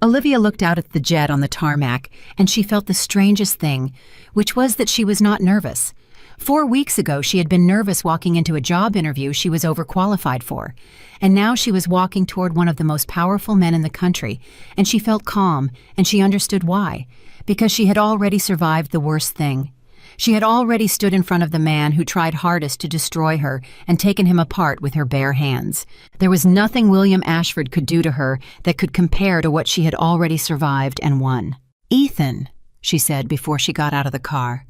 A: Olivia looked out at the jet on the tarmac, and she felt the strangest thing, which was that she was not nervous. 4 weeks ago, she had been nervous walking into a job interview she was overqualified for. And now she was walking toward one of the most powerful men in the country, and she felt calm, and she understood why. Because she had already survived the worst thing. She had already stood in front of the man who tried hardest to destroy her and taken him apart with her bare hands. There was nothing William Ashford could do to her that could compare to what she had already survived and won. Ethan, she said before she got out of the car.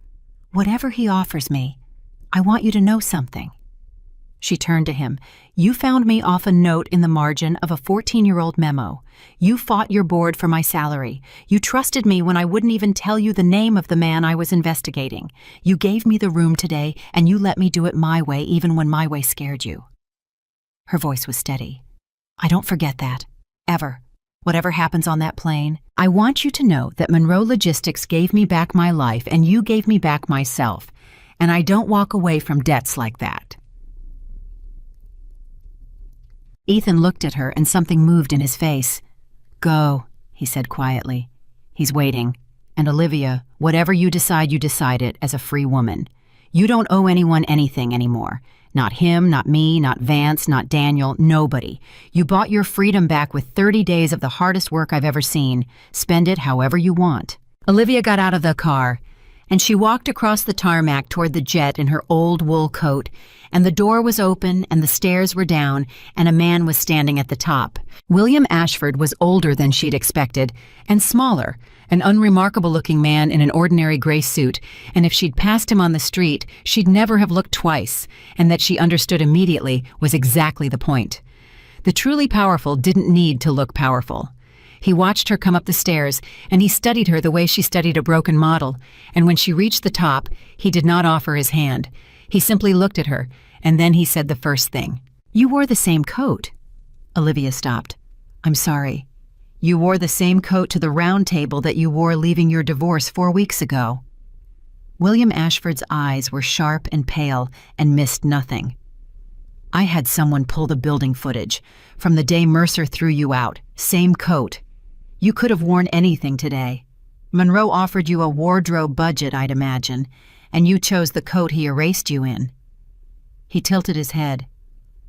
A: Whatever he offers me, I want you to know something. She turned to him. You found me off a note in the margin of a 14-year-old memo. You fought your board for my salary. You trusted me when I wouldn't even tell you the name of the man I was investigating. You gave me the room today, and you let me do it my way even when my way scared you. Her voice was steady. I don't forget that. Ever. Whatever happens on that plane, I want you to know that Monroe Logistics gave me back my life and you gave me back myself, and I don't walk away from debts like that. Ethan looked at her and something moved in his face. Go, he said quietly. He's waiting. And Olivia, whatever you decide it as a free woman. You don't owe anyone anything anymore. Not him, not me, not Vance, not Daniel, nobody. You bought your freedom back with 30 days of the hardest work I've ever seen. Spend it however you want. Olivia got out of the car, and she walked across the tarmac toward the jet in her old wool coat, and the door was open and the stairs were down, and a man was standing at the top. William Ashford was older than she'd expected, and smaller, an unremarkable-looking man in an ordinary gray suit, and if she'd passed him on the street, she'd never have looked twice, and that she understood immediately was exactly the point. The truly powerful didn't need to look powerful. He watched her come up the stairs, and he studied her the way she studied a broken model, and when she reached the top, he did not offer his hand. He simply looked at her, and then he said the first thing. You wore the same coat. Olivia stopped. I'm sorry. You wore the same coat to the round table that you wore leaving your divorce 4 weeks ago. William Ashford's eyes were sharp and pale and missed nothing. I had someone pull the building footage from the day Mercer threw you out. Same coat. You could have worn anything today. Monroe offered you a wardrobe budget, I'd imagine, and you chose the coat he erased you in. He tilted his head.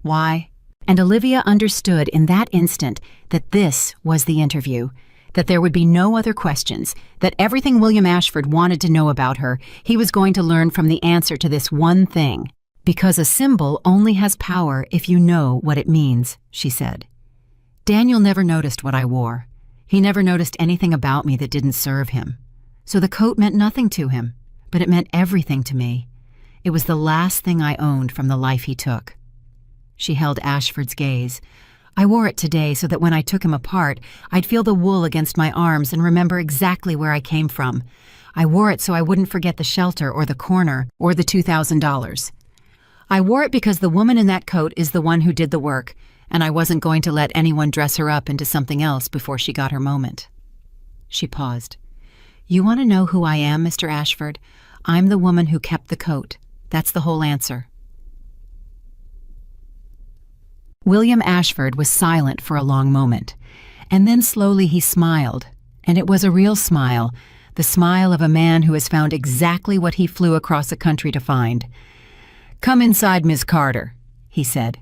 A: Why? And Olivia understood in that instant that this was the interview, that there would be no other questions, that everything William Ashford wanted to know about her, he was going to learn from the answer to this one thing. Because a symbol only has power if you know what it means, she said. Daniel never noticed what I wore. He never noticed anything about me that didn't serve him. So the coat meant nothing to him. but it meant everything to me. It was the last thing I owned from the life he took. She held Ashford's gaze. I wore it today so that when I took him apart, I'd feel the wool against my arms and remember exactly where I came from. I wore it so I wouldn't forget the shelter or the corner or the $2,000. I wore it because the woman in that coat is the one who did the work, and I wasn't going to let anyone dress her up into something else before she got her moment. She paused. You want to know who I am, Mr. Ashford? I'm the woman who kept the coat. That's the whole answer. William Ashford was silent for a long moment, and then slowly he smiled, and it was a real smile, the smile of a man who has found exactly what he flew across the country to find. Come inside, Miss Carter, he said.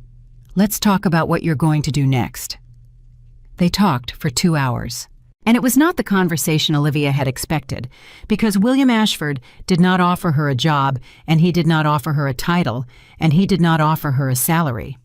A: Let's talk about what you're going to do next. They talked for 2 hours. And it was not the conversation Olivia had expected, because William Ashford did not offer her a job, and he did not offer her a title, and he did not offer her a salary.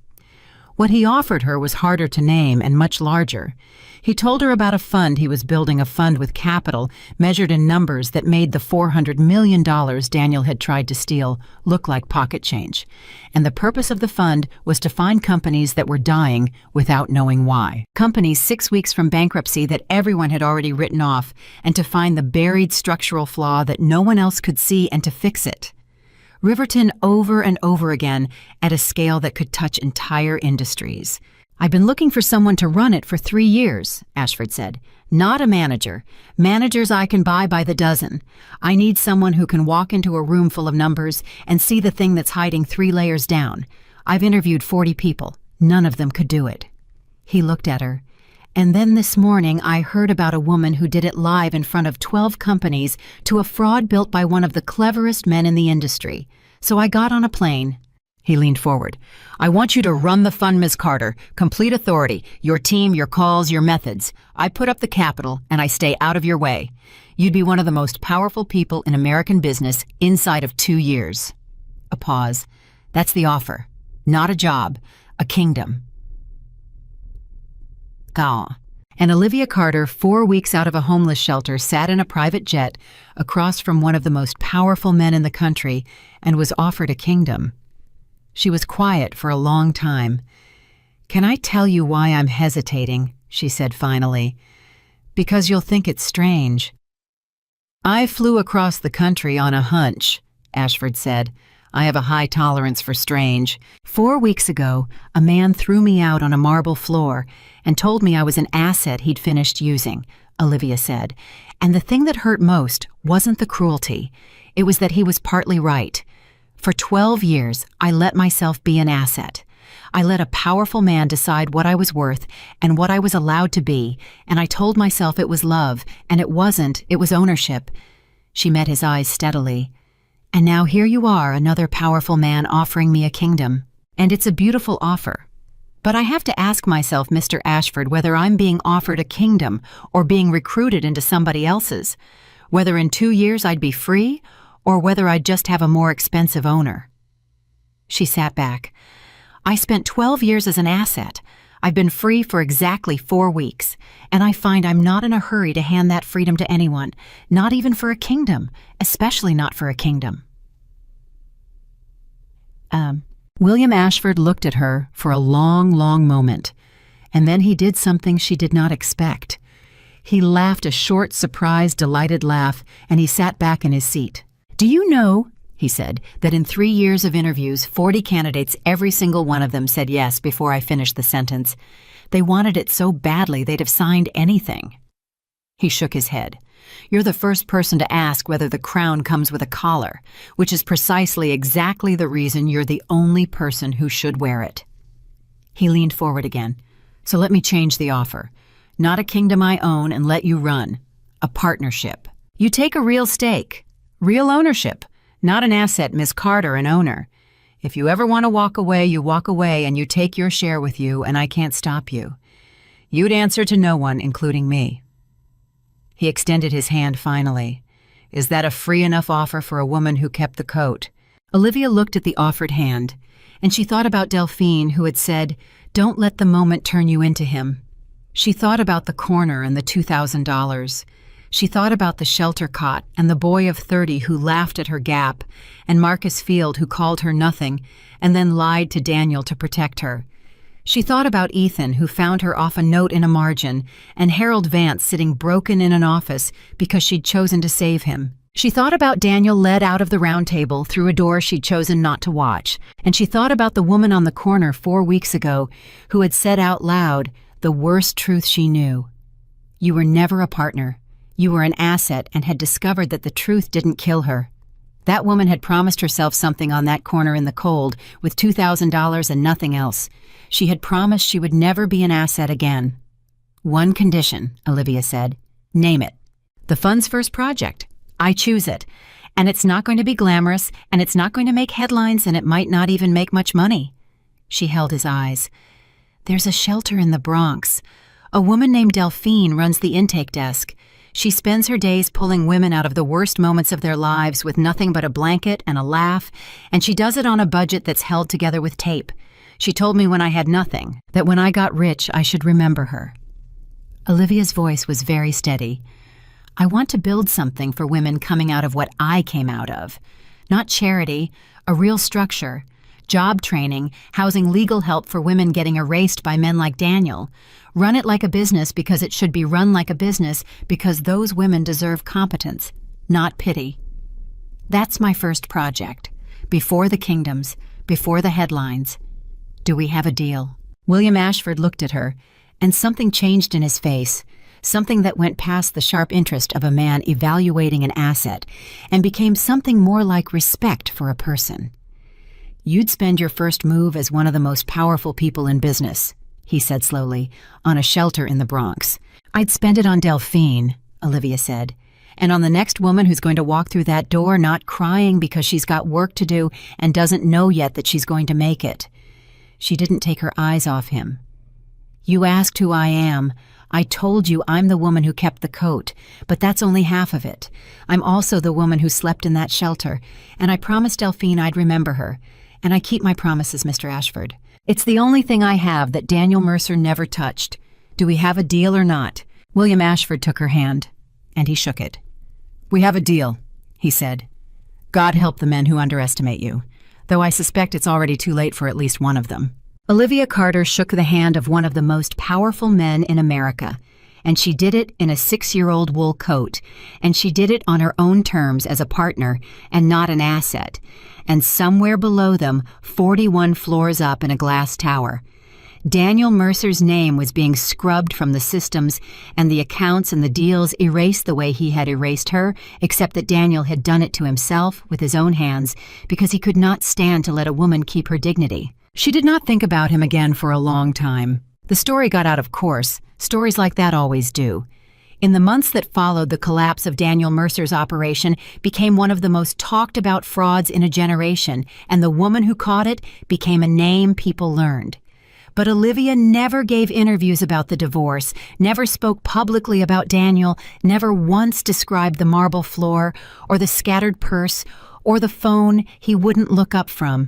A: What he offered her was harder to name and much larger. He told her about a fund he was building, a fund with capital measured in numbers that made the $400 million Daniel had tried to steal look like pocket change. And the purpose of the fund was to find companies that were dying without knowing why. Companies 6 weeks from bankruptcy that everyone had already written off, and to find the buried structural flaw that no one else could see and to fix it. Riverton over and over again at a scale that could touch entire industries. I've been looking for someone to run it for 3 years, Ashford said. Not a manager. Managers I can buy by the dozen. I need someone who can walk into a room full of numbers and see the thing that's hiding 3 layers down. I've interviewed 40 people. None of them could do it. He looked at her. And then this morning I heard about a woman who did it live in front of 12 companies to a fraud built by one of the cleverest men in the industry. So I got on a plane. He leaned forward. I want you to run the fund, Ms. Carter. Complete authority. Your team, your calls, your methods. I put up the capital and I stay out of your way. You'd be one of the most powerful people in American business inside of 2 years. A pause. That's the offer. Not a job. A kingdom. Gah. And Olivia Carter, 4 weeks out of a homeless shelter, sat in a private jet across from one of the most powerful men in the country and was offered a kingdom. She was quiet for a long time. Can I tell you why I'm hesitating? She said finally. Because you'll think it's strange. I flew across the country on a hunch, Ashford said. I have a high tolerance for strange. 4 weeks ago, a man threw me out on a marble floor and told me I was an asset he'd finished using, Olivia said. And the thing that hurt most wasn't the cruelty. It was that he was partly right. For 12 years, I let myself be an asset. I let a powerful man decide what I was worth and what I was allowed to be, and I told myself it was love, and it wasn't, it was ownership. She met his eyes steadily. And now here you are, another powerful man offering me a kingdom. And it's a beautiful offer. But I have to ask myself, Mr. Ashford, whether I'm being offered a kingdom or being recruited into somebody else's. Whether in 2 years I'd be free or whether I'd just have a more expensive owner. She sat back. I spent 12 years as an asset. I've been free for exactly 4 weeks, and I find I'm not in a hurry to hand that freedom to anyone, not even for a kingdom, especially not for a kingdom. William Ashford looked at her for a long, long moment, and then he did something she did not expect. He laughed a short, surprised, delighted laugh, and he sat back in his seat. Do you know, he said, that in 3 years of interviews, 40 candidates, every single one of them said yes before I finished the sentence. They wanted it so badly they'd have signed anything. He shook his head. You're the first person to ask whether the crown comes with a collar, which is precisely exactly the reason you're the only person who should wear it. He leaned forward again. So let me change the offer. Not a kingdom I own and let you run. A partnership. You take a real stake. Real ownership. Not an asset, Miss Carter, an owner. If you ever want to walk away, you walk away and you take your share with you, and I can't stop you. You'd answer to no one, including me. He extended his hand finally. Is that a free enough offer for a woman who kept the coat? Olivia looked at the offered hand, and she thought about Delphine, who had said, Don't let the moment turn you into him. She thought about the corner and the $2,000. She thought about the shelter cot and the boy of 30 who laughed at her gap, and Marcus Field who called her nothing and then lied to Daniel to protect her. She thought about Ethan, who found her off a note in a margin, and Harold Vance sitting broken in an office because she'd chosen to save him. She thought about Daniel led out of the round table through a door she'd chosen not to watch, and she thought about the woman on the corner 4 weeks ago who had said out loud the worst truth she knew. You were never a partner. You were an asset, and had discovered that the truth didn't kill her. That woman had promised herself something on that corner in the cold with $2,000 and nothing else. She had promised she would never be an asset again. One condition, Olivia said. Name it. The fund's first project. I choose it. And it's not going to be glamorous, and it's not going to make headlines, and it might not even make much money. She held his eyes. There's a shelter in the Bronx. A woman named Delphine runs the intake desk. She spends her days pulling women out of the worst moments of their lives with nothing but a blanket and a laugh, and she does it on a budget that's held together with tape. She told me when I had nothing, that when I got rich, I should remember her. Olivia's voice was very steady. I want to build something for women coming out of what I came out of. Not charity, a real structure. Job training, housing legal help for women getting erased by men like Daniel. Run it like a business because it should be run like a business because those women deserve competence, not pity. That's my first project. Before the kingdoms, before the headlines. Do we have a deal? William Ashford looked at her, and something changed in his face, something that went past the sharp interest of a man evaluating an asset and became something more like respect for a person. You'd spend your first move as one of the most powerful people in business, he said slowly, on a shelter in the Bronx. I'd spend it on Delphine, Olivia said, and on the next woman who's going to walk through that door not crying because she's got work to do and doesn't know yet that she's going to make it. She didn't take her eyes off him. You asked who I am. I told you I'm the woman who kept the coat, but that's only half of it. I'm also the woman who slept in that shelter, and I promised Delphine I'd remember her. And I keep my promises, Mr. Ashford. It's the only thing I have that Daniel Mercer never touched. Do we have a deal or not? William Ashford took her hand, and he shook it. We have a deal, he said. God help the men who underestimate you, though I suspect it's already too late for at least one of them. Olivia Carter shook the hand of one of the most powerful men in America, and she did it in a 6-year-old wool coat, and she did it on her own terms as a partner and not an asset, and somewhere below them, 41 floors up in a glass tower, Daniel Mercer's name was being scrubbed from the systems, and the accounts and the deals erased the way he had erased her, except that Daniel had done it to himself with his own hands because he could not stand to let a woman keep her dignity. She did not think about him again for a long time. The story got out of course. Stories like that always do. In the months that followed, the collapse of Daniel Mercer's operation became one of the most talked about frauds in a generation, and the woman who caught it became a name people learned. But Olivia never gave interviews about the divorce, never spoke publicly about Daniel, never once described the marble floor, or the scattered purse, or the phone he wouldn't look up from.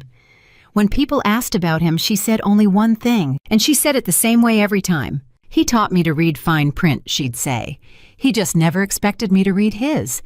A: When people asked about him, she said only one thing, and she said it the same way every time. He taught me to read fine print, she'd say. He just never expected me to read his.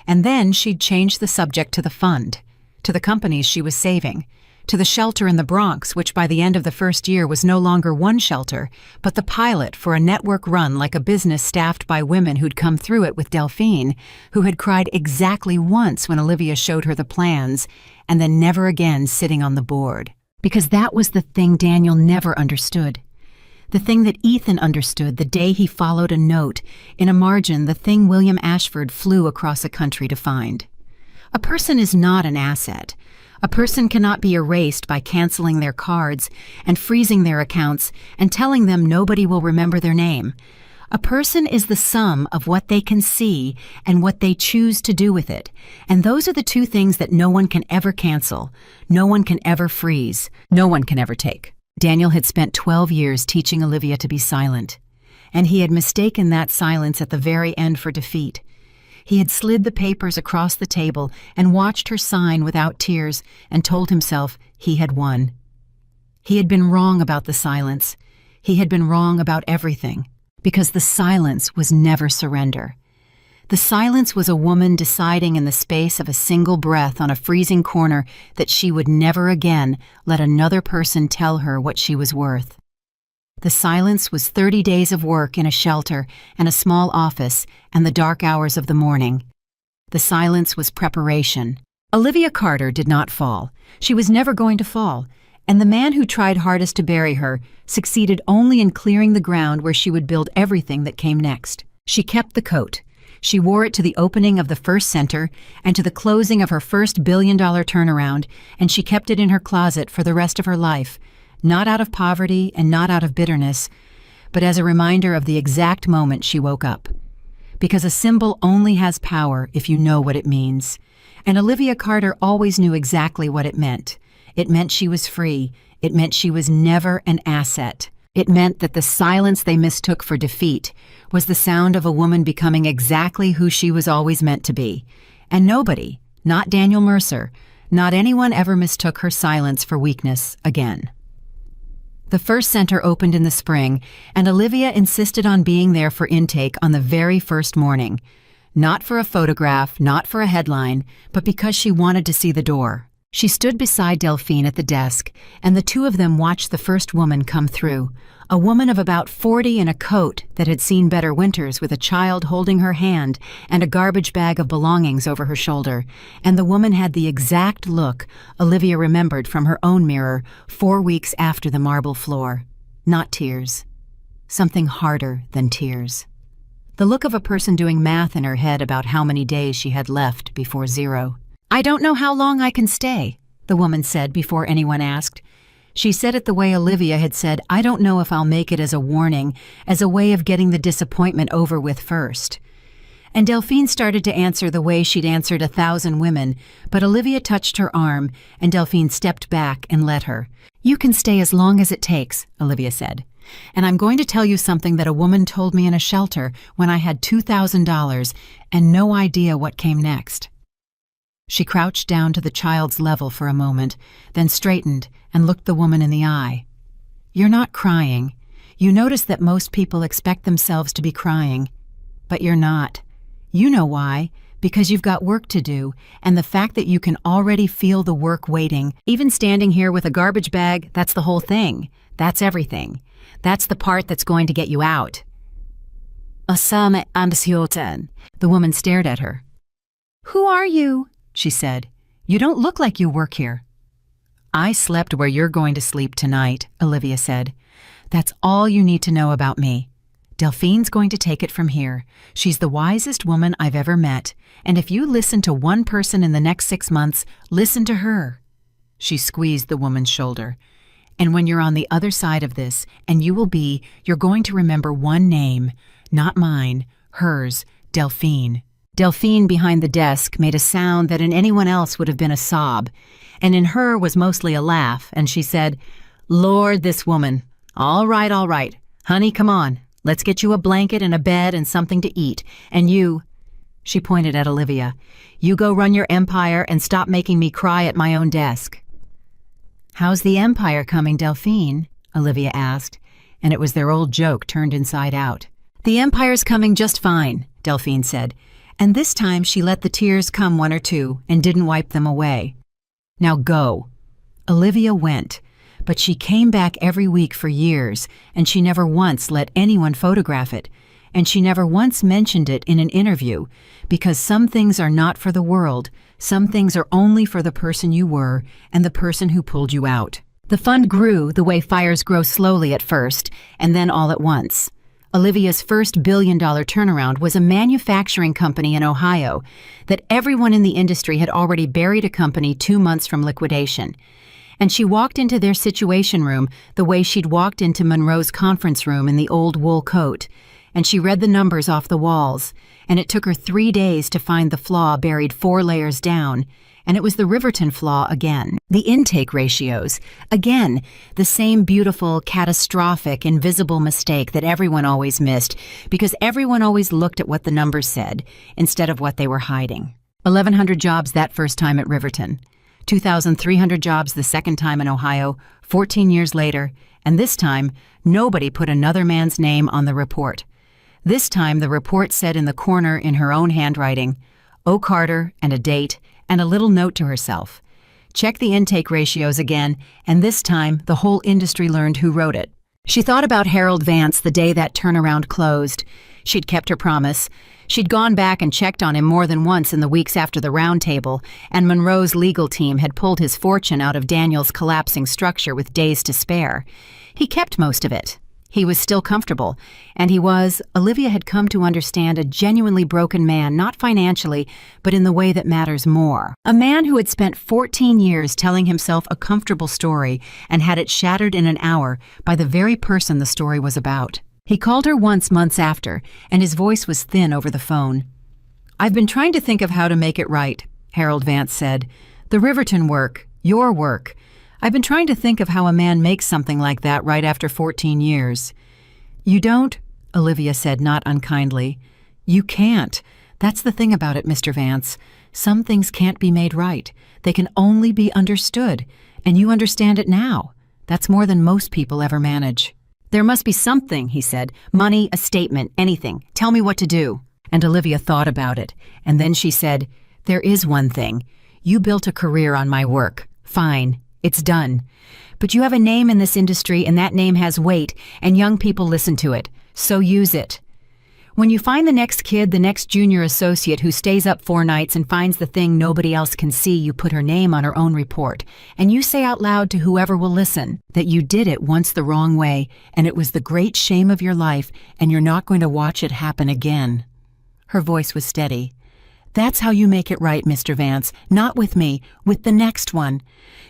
A: And then she'd change the subject to the fund, to the companies she was saving, to the shelter in the Bronx, which by the end of the first year was no longer one shelter, but the pilot for a network run like a business staffed by women who'd come through it with Delphine, who had cried exactly once when Olivia showed her the plans, and then never again sitting on the board. Because that was the thing Daniel never understood. The thing that Ethan understood the day he followed a note, in a margin the thing William Ashford flew across a country to find. A person is not an asset. A person cannot be erased by canceling their cards and freezing their accounts and telling them nobody will remember their name. A person is the sum of what they can see and what they choose to do with it. And those are the two things that no one can ever cancel, no one can ever freeze, no one can ever take. Daniel had spent 12 years teaching Olivia to be silent, and he had mistaken that silence at the very end for defeat. He had slid the papers across the table and watched her sign without tears and told himself he had won. He had been wrong about the silence. He had been wrong about everything, because the silence was never surrender. The silence was a woman deciding in the space of a single breath on a freezing corner that she would never again let another person tell her what she was worth. The silence was 30 days of work in a shelter and a small office and the dark hours of the morning. The silence was preparation. Olivia Carter did not fall. She was never going to fall, and the man who tried hardest to bury her succeeded only in clearing the ground where she would build everything that came next. She kept the coat. She wore it to the opening of the first center and to the closing of her first billion-dollar turnaround, and she kept it in her closet for the rest of her life, not out of poverty and not out of bitterness, but as a reminder of the exact moment she woke up. Because a symbol only has power if you know what it means. And Olivia Carter always knew exactly what it meant. It meant she was free. It meant she was never an asset. It meant that the silence they mistook for defeat was the sound of a woman becoming exactly who she was always meant to be. And nobody, not Daniel Mercer, not anyone ever mistook her silence for weakness again. The first center opened in the spring, and Olivia insisted on being there for intake on the very first morning. Not for a photograph, not for a headline, but because she wanted to see the door. She stood beside Delphine at the desk, and the two of them watched the first woman come through, a woman of about 40 in a coat that had seen better winters with a child holding her hand and a garbage bag of belongings over her shoulder, and the woman had the exact look Olivia remembered from her own mirror 4 weeks after the marble floor. Not tears. Something harder than tears. The look of a person doing math in her head about how many days she had left before zero. "I don't know how long I can stay," the woman said before anyone asked. She said it the way Olivia had said, "I don't know if I'll make it," as a warning, as a way of getting the disappointment over with first. And Delphine started to answer the way she'd answered 1,000 women, but Olivia touched her arm, and Delphine stepped back and let her. "You can stay as long as it takes," Olivia said. "And I'm going to tell you something that a woman told me in a shelter when I had $2,000 and no idea what came next." She crouched down to the child's level for a moment, then straightened and looked the woman in the eye. "You're not crying. You notice that most people expect themselves to be crying, but you're not. You know why, because you've got work to do, and the fact that you can already feel the work waiting, even standing here with a garbage bag, that's the whole thing. That's everything. That's the part that's going to get you out." "Osama Andersjoten." The woman stared at her. "Who are you?" she said. "You don't look like you work here." "I slept where you're going to sleep tonight," Olivia said. "That's all you need to know about me. Delphine's going to take it from here. She's the wisest woman I've ever met, and if you listen to one person in the next 6 months, listen to her." She squeezed the woman's shoulder. "And when you're on the other side of this, and you're going to remember one name, not mine, hers, Delphine." Delphine behind the desk made a sound that in anyone else would have been a sob, and in her was mostly a laugh, and she said, "Lord, this woman. All right. Honey, come on. Let's get you a blanket and a bed and something to eat. And you," she pointed at Olivia, "you go run your empire and stop making me cry at my own desk." "How's the empire coming, Delphine?" Olivia asked, and it was their old joke turned inside out. "The empire's coming just fine," Delphine said, and this time she let the tears come 1 or 2 and didn't wipe them away. "Now go." Olivia went, but she came back every week for years, and she never once let anyone photograph it, and she never once mentioned it in an interview, because some things are not for the world, some things are only for the person you were and the person who pulled you out. The fund grew the way fires grow slowly at first, and then all at once. Olivia's first billion-dollar turnaround was a manufacturing company in Ohio that everyone in the industry had already buried a company 2 months from liquidation. And she walked into their situation room the way she'd walked into Monroe's conference room in the old wool coat, and she read the numbers off the walls, and it took her 3 days to find the flaw buried 4 layers down, and it was the Riverton flaw again. The intake ratios, again, the same beautiful, catastrophic, invisible mistake that everyone always missed because everyone always looked at what the numbers said instead of what they were hiding. 1,100 jobs that first time at Riverton, 2,300 jobs the second time in Ohio, 14 years later, and this time, nobody put another man's name on the report. This time the report said in the corner in her own handwriting, O. Carter and a date and a little note to herself. Check the intake ratios again, and this time the whole industry learned who wrote it. She thought about Harold Vance the day that turnaround closed. She'd kept her promise. She'd gone back and checked on him more than once in the weeks after the round table, and Monroe's legal team had pulled his fortune out of Daniel's collapsing structure with days to spare. He kept most of it. He was still comfortable, and he was, Olivia had come to understand, a genuinely broken man, not financially, but in the way that matters more. A man who had spent 14 years telling himself a comfortable story and had it shattered in an hour by the very person the story was about. He called her once months after, and his voice was thin over the phone. I've been trying to think of how to make it right, Harold Vance said. The Riverton work, your work. I've been trying to think of how a man makes something like that right after 14 years. You don't, Olivia said, not unkindly. You can't. That's the thing about it, Mr. Vance. Some things can't be made right. They can only be understood, and you understand it now. That's more than most people ever manage. There must be something, he said. Money, a statement, anything. Tell me what to do. And Olivia thought about it, and then she said, There is one thing. You built a career on my work. Fine. It's done. But you have a name in this industry, and that name has weight, and young people listen to it. So use it. When you find the next kid, the next junior associate who stays up 4 nights and finds the thing nobody else can see, you put her name on her own report, and you say out loud to whoever will listen that you did it once the wrong way, and it was the great shame of your life, and you're not going to watch it happen again. Her voice was steady. That's how you make it right, Mr. Vance. Not with me, with the next one.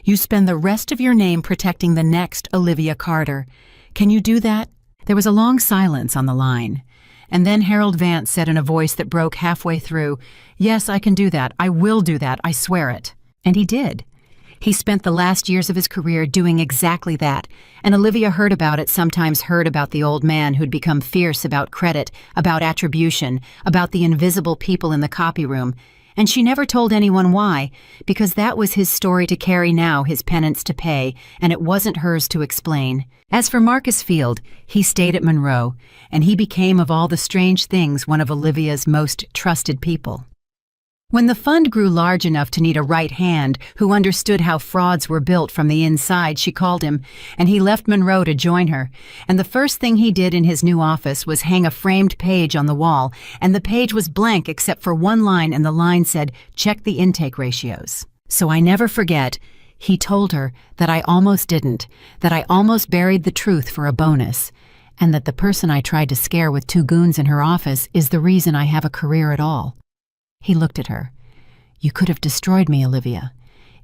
A: You spend the rest of your name protecting the next Olivia Carter. Can you do that? There was a long silence on the line. And then Harold Vance said in a voice that broke halfway through, Yes, I can do that. I will do that. I swear it. And he did. He spent the last years of his career doing exactly that, and Olivia heard about it, sometimes heard about the old man who'd become fierce about credit, about attribution, about the invisible people in the copy room, and she never told anyone why, because that was his story to carry now, his penance to pay, and it wasn't hers to explain. As for Marcus Field, he stayed at Monroe, and he became, of all the strange things, one of Olivia's most trusted people. When the fund grew large enough to need a right hand who understood how frauds were built from the inside, she called him, and he left Monroe to join her. And the first thing he did in his new office was hang a framed page on the wall, and the page was blank except for one line, and the line said, Check the intake ratios. So I never forget, he told her that I almost didn't, that I almost buried the truth for a bonus, and that the person I tried to scare with 2 goons in her office is the reason I have a career at all. He looked at her. You could have destroyed me, Olivia.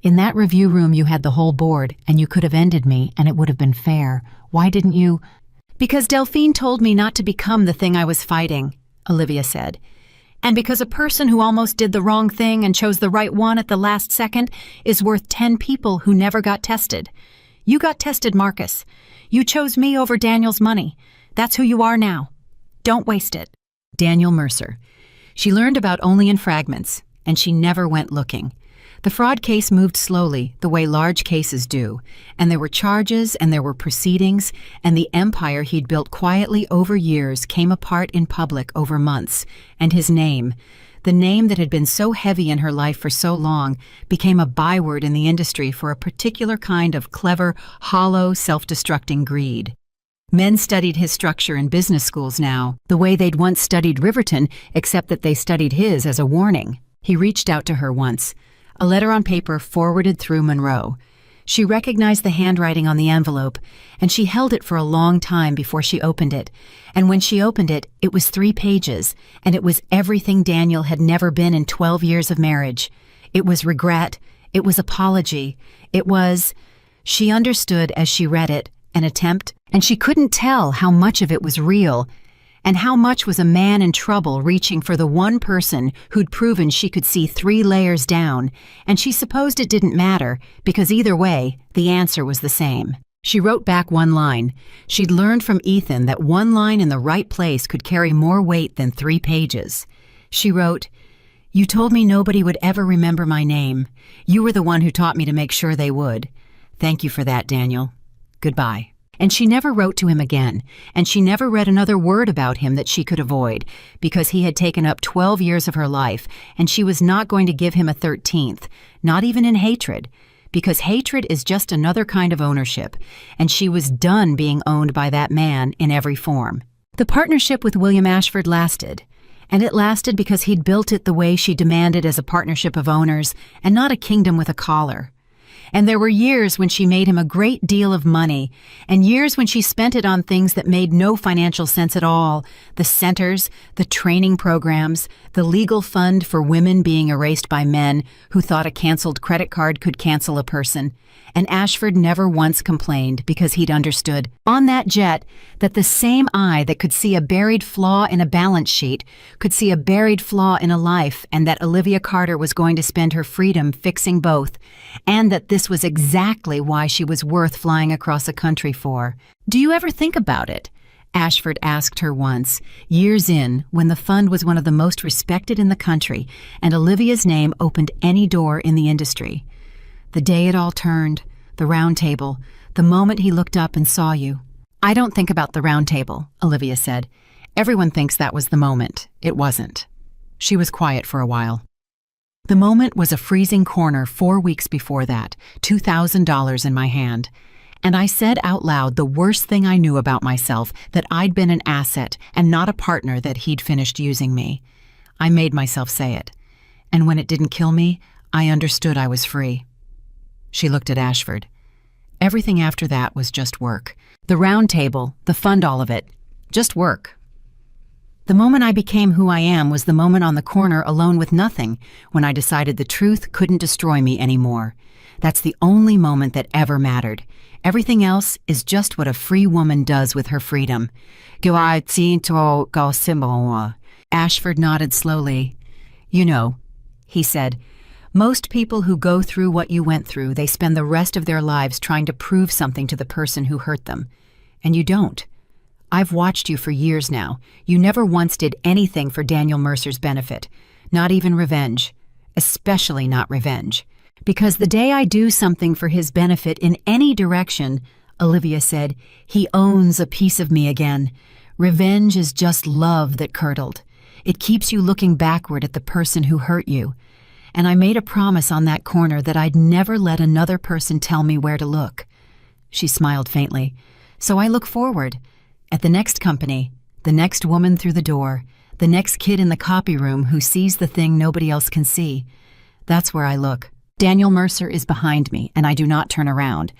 A: In that review room you had the whole board, and you could have ended me, and it would have been fair. Why didn't you? Because Delphine told me not to become the thing I was fighting, Olivia said. And because a person who almost did the wrong thing and chose the right one at the last second is worth 10 people who never got tested. You got tested, Marcus. You chose me over Daniel's money. That's who you are now. Don't waste it. Daniel Mercer. She learned about only in fragments, and she never went looking. The fraud case moved slowly, the way large cases do, and there were charges and there were proceedings, and the empire he'd built quietly over years came apart in public over months, and his name, the name that had been so heavy in her life for so long, became a byword in the industry for a particular kind of clever, hollow, self-destructing greed. Men studied his structure in business schools now, the way they'd once studied Riverton, except that they studied his as a warning. He reached out to her once, a letter on paper forwarded through Monroe. She recognized the handwriting on the envelope, and she held it for a long time before she opened it. And when she opened it, it was 3 pages, and it was everything Daniel had never been in 12 years of marriage. It was regret. It was apology. It was, she understood as she read it, an attempt, and she couldn't tell how much of it was real, and how much was a man in trouble reaching for the one person who'd proven she could see 3 layers down, and she supposed it didn't matter, because either way, the answer was the same. She wrote back 1 line. She'd learned from Ethan that 1 line in the right place could carry more weight than 3 pages. She wrote, You told me nobody would ever remember my name. You were the one who taught me to make sure they would. Thank you for that, Daniel. Goodbye. And she never wrote to him again, and she never read another word about him that she could avoid, because he had taken up 12 years of her life, and she was not going to give him a 13th, not even in hatred, because hatred is just another kind of ownership, and she was done being owned by that man in every form. The partnership with William Ashford lasted, and it lasted because he'd built it the way she demanded, as a partnership of owners, and not a kingdom with a collar. And there were years when she made him a great deal of money, and years when she spent it on things that made no financial sense at all: the centers, the training programs, the legal fund for women being erased by men who thought a canceled credit card could cancel a person. And Ashford never once complained, because he'd understood, on that jet, that the same eye that could see a buried flaw in a balance sheet could see a buried flaw in a life, and that Olivia Carter was going to spend her freedom fixing both, and that this was exactly why she was worth flying across a country for. "Do you ever think about it?" Ashford asked her once, years in, when the fund was one of the most respected in the country, and Olivia's name opened any door in the industry. "The day it all turned, the round table, the moment he looked up and saw you." "I don't think about the round table," Olivia said. "Everyone thinks that was the moment. It wasn't." She was quiet for a while. "The moment was a freezing corner 4 weeks before that, $2,000 in my hand. And I said out loud the worst thing I knew about myself, that I'd been an asset and not a partner, that he'd finished using me. I made myself say it. And when it didn't kill me, I understood I was free." She looked at Ashford. "Everything after that was just work. The round table, the fund, all of it. Just work. The moment I became who I am was the moment on the corner alone with nothing, when I decided the truth couldn't destroy me anymore. That's the only moment that ever mattered. Everything else is just what a free woman does with her freedom." Ashford nodded slowly. "You know," he said, "most people who go through what you went through, they spend the rest of their lives trying to prove something to the person who hurt them. And you don't. I've watched you for years now. You never once did anything for Daniel Mercer's benefit. Not even revenge. Especially not revenge. Because the day I do something for his benefit in any direction," Olivia said, "he owns a piece of me again. Revenge is just love that curdled. It keeps you looking backward at the person who hurt you. And I made a promise on that corner that I'd never let another person tell me where to look." She smiled faintly. "So I look forward. At the next company, the next woman through the door, the next kid in the copy room who sees the thing nobody else can see. That's where I look. Daniel Mercer is behind me, and I do not turn around."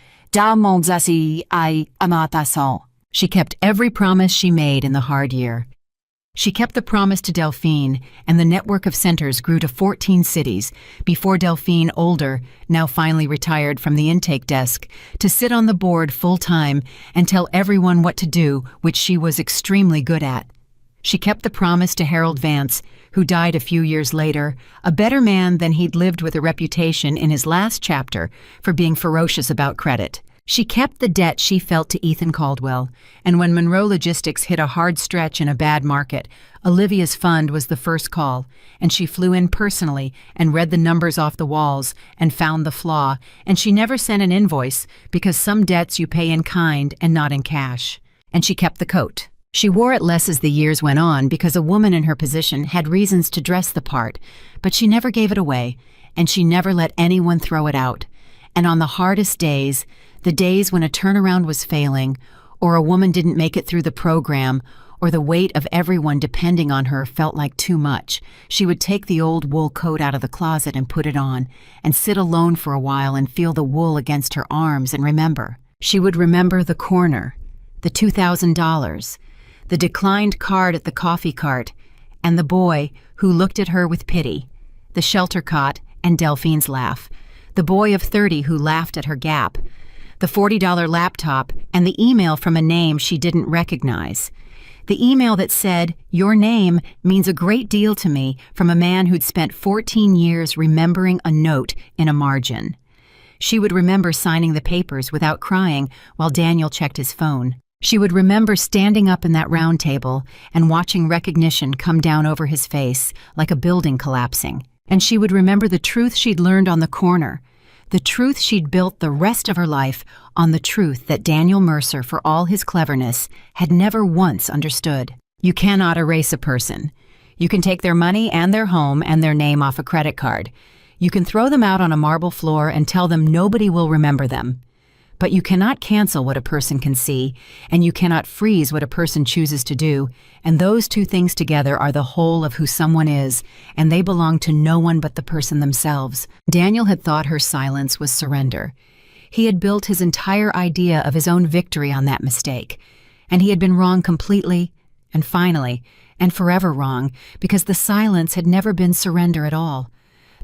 A: She kept every promise she made in the hard year. She kept the promise to Delphine, and the network of centers grew to 14 cities, before Delphine, older, now finally retired from the intake desk, to sit on the board full-time and tell everyone what to do, which she was extremely good at. She kept the promise to Harold Vance, who died a few years later, a better man than he'd lived with a reputation in his last chapter for being ferocious about credit. She kept the debt she felt to Ethan Caldwell, and when Monroe Logistics hit a hard stretch in a bad market, Olivia's fund was the first call, and she flew in personally and read the numbers off the walls and found the flaw, and she never sent an invoice, because some debts you pay in kind and not in cash. And she kept the coat. She wore it less as the years went on, because a woman in her position had reasons to dress the part, but she never gave it away, and she never let anyone throw it out. And on the hardest days, the days when a turnaround was failing, or a woman didn't make it through the program, or the weight of everyone depending on her felt like too much, she would take the old wool coat out of the closet and put it on, and sit alone for a while and feel the wool against her arms and remember. She would remember the corner, the $2,000, the declined card at the coffee cart, and the boy who looked at her with pity, the shelter cot and Delphine's laugh, the boy of 30 who laughed at her gap, the $40 laptop, and the email from a name she didn't recognize. The email that said, "Your name means a great deal to me," from a man who'd spent 14 years remembering a note in a margin. She would remember signing the papers without crying while Daniel checked his phone. She would remember standing up in that round table and watching recognition come down over his face like a building collapsing. And she would remember the truth she'd learned on the corner, The truth she'd built the rest of her life on the truth that Daniel Mercer, for all his cleverness, had never once understood. You cannot erase a person. You can take their money and their home and their name off a credit card. You can throw them out on a marble floor and tell them nobody will remember them. But you cannot cancel what a person can see, and you cannot freeze what a person chooses to do, and those two things together are the whole of who someone is, and they belong to no one but the person themselves. Daniel had thought her silence was surrender. He had built his entire idea of his own victory on that mistake, and he had been wrong completely, and finally, and forever wrong, because the silence had never been surrender at all.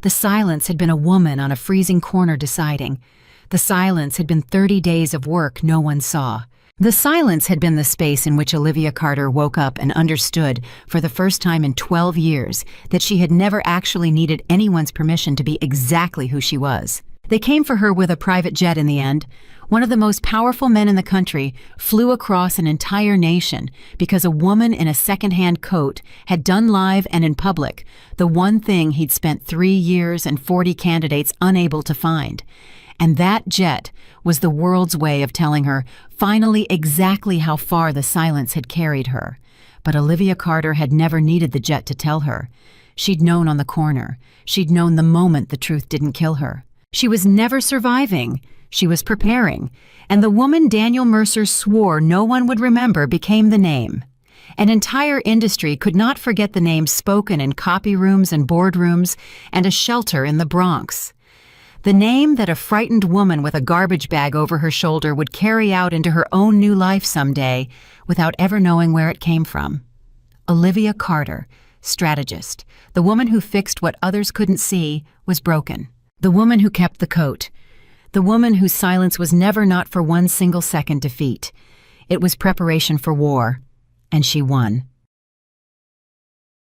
A: The silence had been a woman on a freezing corner deciding. The silence had been 30 days of work no one saw. The silence had been the space in which Olivia Carter woke up and understood, for the first time in 12 years, that she had never actually needed anyone's permission to be exactly who she was. They came for her with a private jet in the end. One of the most powerful men in the country flew across an entire nation because a woman in a second-hand coat had done live and in public the one thing he'd spent 3 years and 40 candidates unable to find. And that jet was the world's way of telling her finally exactly how far the silence had carried her. But Olivia Carter had never needed the jet to tell her. She'd known on the corner. She'd known the moment the truth didn't kill her. She was never surviving. She was preparing. And the woman Daniel Mercer swore no one would remember became the name. An entire industry could not forget the name spoken in copy rooms and boardrooms and a shelter in the Bronx. The name that a frightened woman with a garbage bag over her shoulder would carry out into her own new life someday without ever knowing where it came from. Olivia Carter, strategist, the woman who fixed what others couldn't see, was broken. The woman who kept the coat. The woman whose silence was never not for one single second defeat. It was preparation for war, and she won.